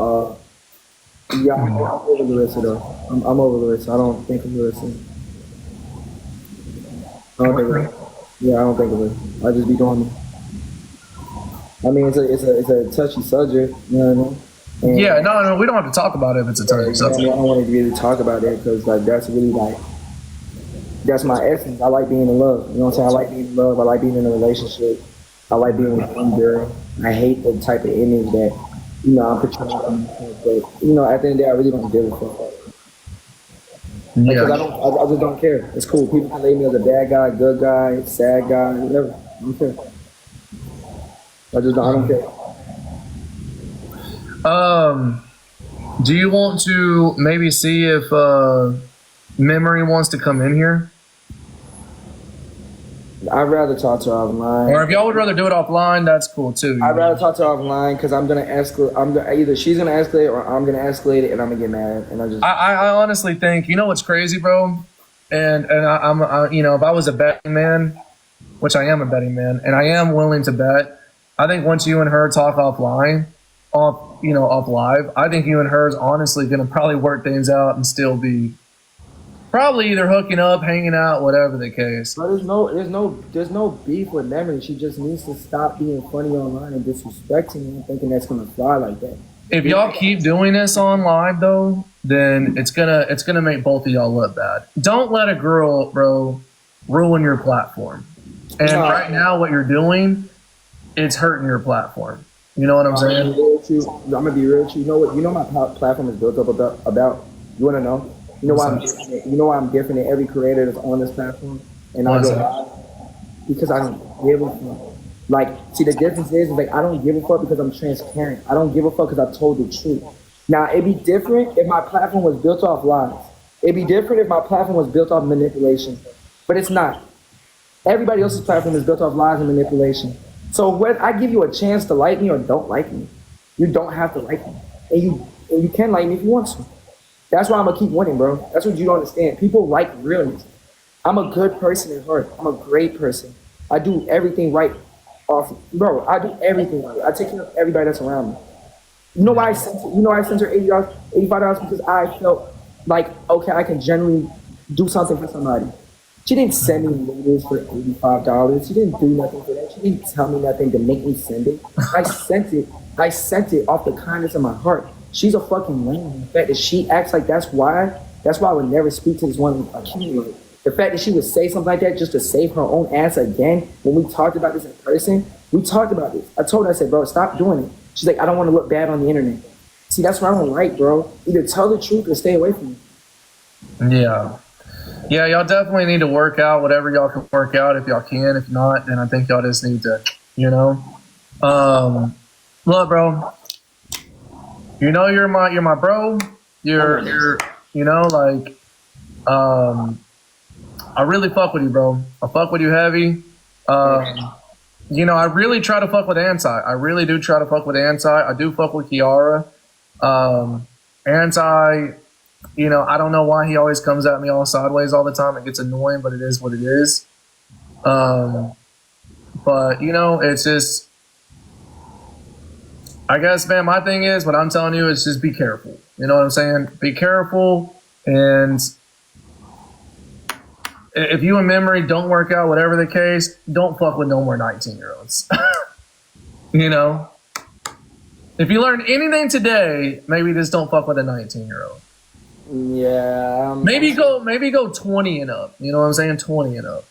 yeah, I'm over Larissa though. I'm over Larissa. I don't think of Larissa. I don't think of her. Yeah, I don't think of her. I just be doing me. I mean, it's a touchy subject. You know what I mean? And, Yeah, no, we don't have to talk about it if it's a touchy I subject. don't want to really talk about it because like that's really like that's my essence. I like being in love. You know what I'm saying? I like being in love. I like being in a relationship. I like being with one girl. I hate the type of image that, I'm portraying. But, at the end of the day, I really don't give a fuck. Because Yeah. I just don't care. It's cool. People can label me as a bad guy, good guy, sad guy, whatever. I don't care. I don't care. Do you want to maybe see if Memory wants to come in here? I'd rather talk to her offline. Or if y'all would rather do it offline, that's cool too. I'd rather talk to her offline because I'm gonna escalate. Either she's gonna escalate or I'm gonna escalate it, and I'm gonna get mad. And I honestly think what's crazy, bro, and if I was a betting man, which I am a betting man, and I am willing to bet, I think once you and her talk offline, off live, I think you and her is honestly gonna probably work things out and still be probably either hooking up, hanging out, whatever the case. But there's no beef with Memory. She just needs to stop being funny online and disrespecting me and thinking that's gonna fly like that. If y'all keep doing this on live though, then it's gonna make both of y'all look bad. Don't let a girl, bro, ruin your platform. And right now, what you're doing, it's hurting your platform. You know what I'm saying? I'm gonna be real with you. You know what? You know my platform is built up about. You wanna know? You know why I'm different than every creator that's on this platform? And I go live because I don't give a fuck. Like, see, the difference is like I don't give a fuck because I'm transparent. I don't give a fuck because I told the truth. Now, it'd be different if my platform was built off lies. It'd be different if my platform was built off manipulation. But it's not. Everybody else's platform is built off lies and manipulation. So when I give you a chance to like me or don't like me, you don't have to like me. And you can like me if you want to. That's why I'm gonna keep winning, bro. That's what you don't understand. People like realness. I'm a good person at heart. I'm a great person. I do everything right bro, I do everything right. I take care of everybody that's around me. You know why I sent her $80, $85 because I felt like, okay, I can generally do something for somebody. She didn't send me letters for $85. She didn't do nothing for that. She didn't tell me nothing to make me send it. I sent it. I sent it off the kindness of my heart. She's a fucking lame. The fact that she acts like that's why I would never speak to this one accumulate. The fact that she would say something like that just to save her own ass again. When we talked about this in person, we talked about this. I told her, I said, bro, stop doing it. She's like, I don't want to look bad on the internet. See, that's what I don't like, bro. Either tell the truth or stay away from me. Yeah. Yeah, y'all definitely need to work out whatever y'all can work out if y'all can. If not, then I think y'all just need to, look, bro. You're my bro. I really fuck with you, bro. I fuck with you heavy. I really try to fuck with Anti. I really do try to fuck with Anti. I do fuck with Kiara. Anti, I don't know why he always comes at me all sideways all the time. It gets annoying, but it is what it is. But it's just, I guess, man, my thing is, what I'm telling you is just be careful. You know what I'm saying? Be careful, and if you and Memory don't work out, whatever the case, don't fuck with no more 19-year-olds. If you learned anything today, maybe just don't fuck with a 19-year-old. Yeah. Maybe go 20 and up. You know what I'm saying? 20 and up.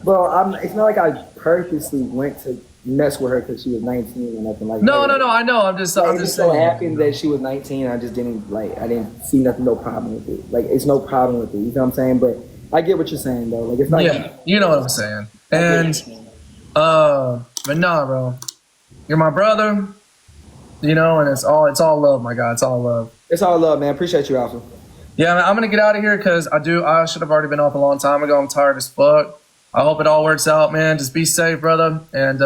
Well, it's not like I purposely went to mess with her because she was 19 or nothing like that. No, I know. I'm just so saying. happened that she was 19. I just didn't I didn't see no problem with it. Like, it's no problem with it. You know what I'm saying? But I get what you're saying though. Like, it's not. Yeah, you know what I'm saying. And but nah, bro, you're my brother. And it's all love, my God. It's all love. It's all love, man. Appreciate you, Alpha. Yeah, man, I'm gonna get out of here because I should have already been off a long time ago. I'm tired as fuck. I hope it all works out, man. Just be safe, brother. And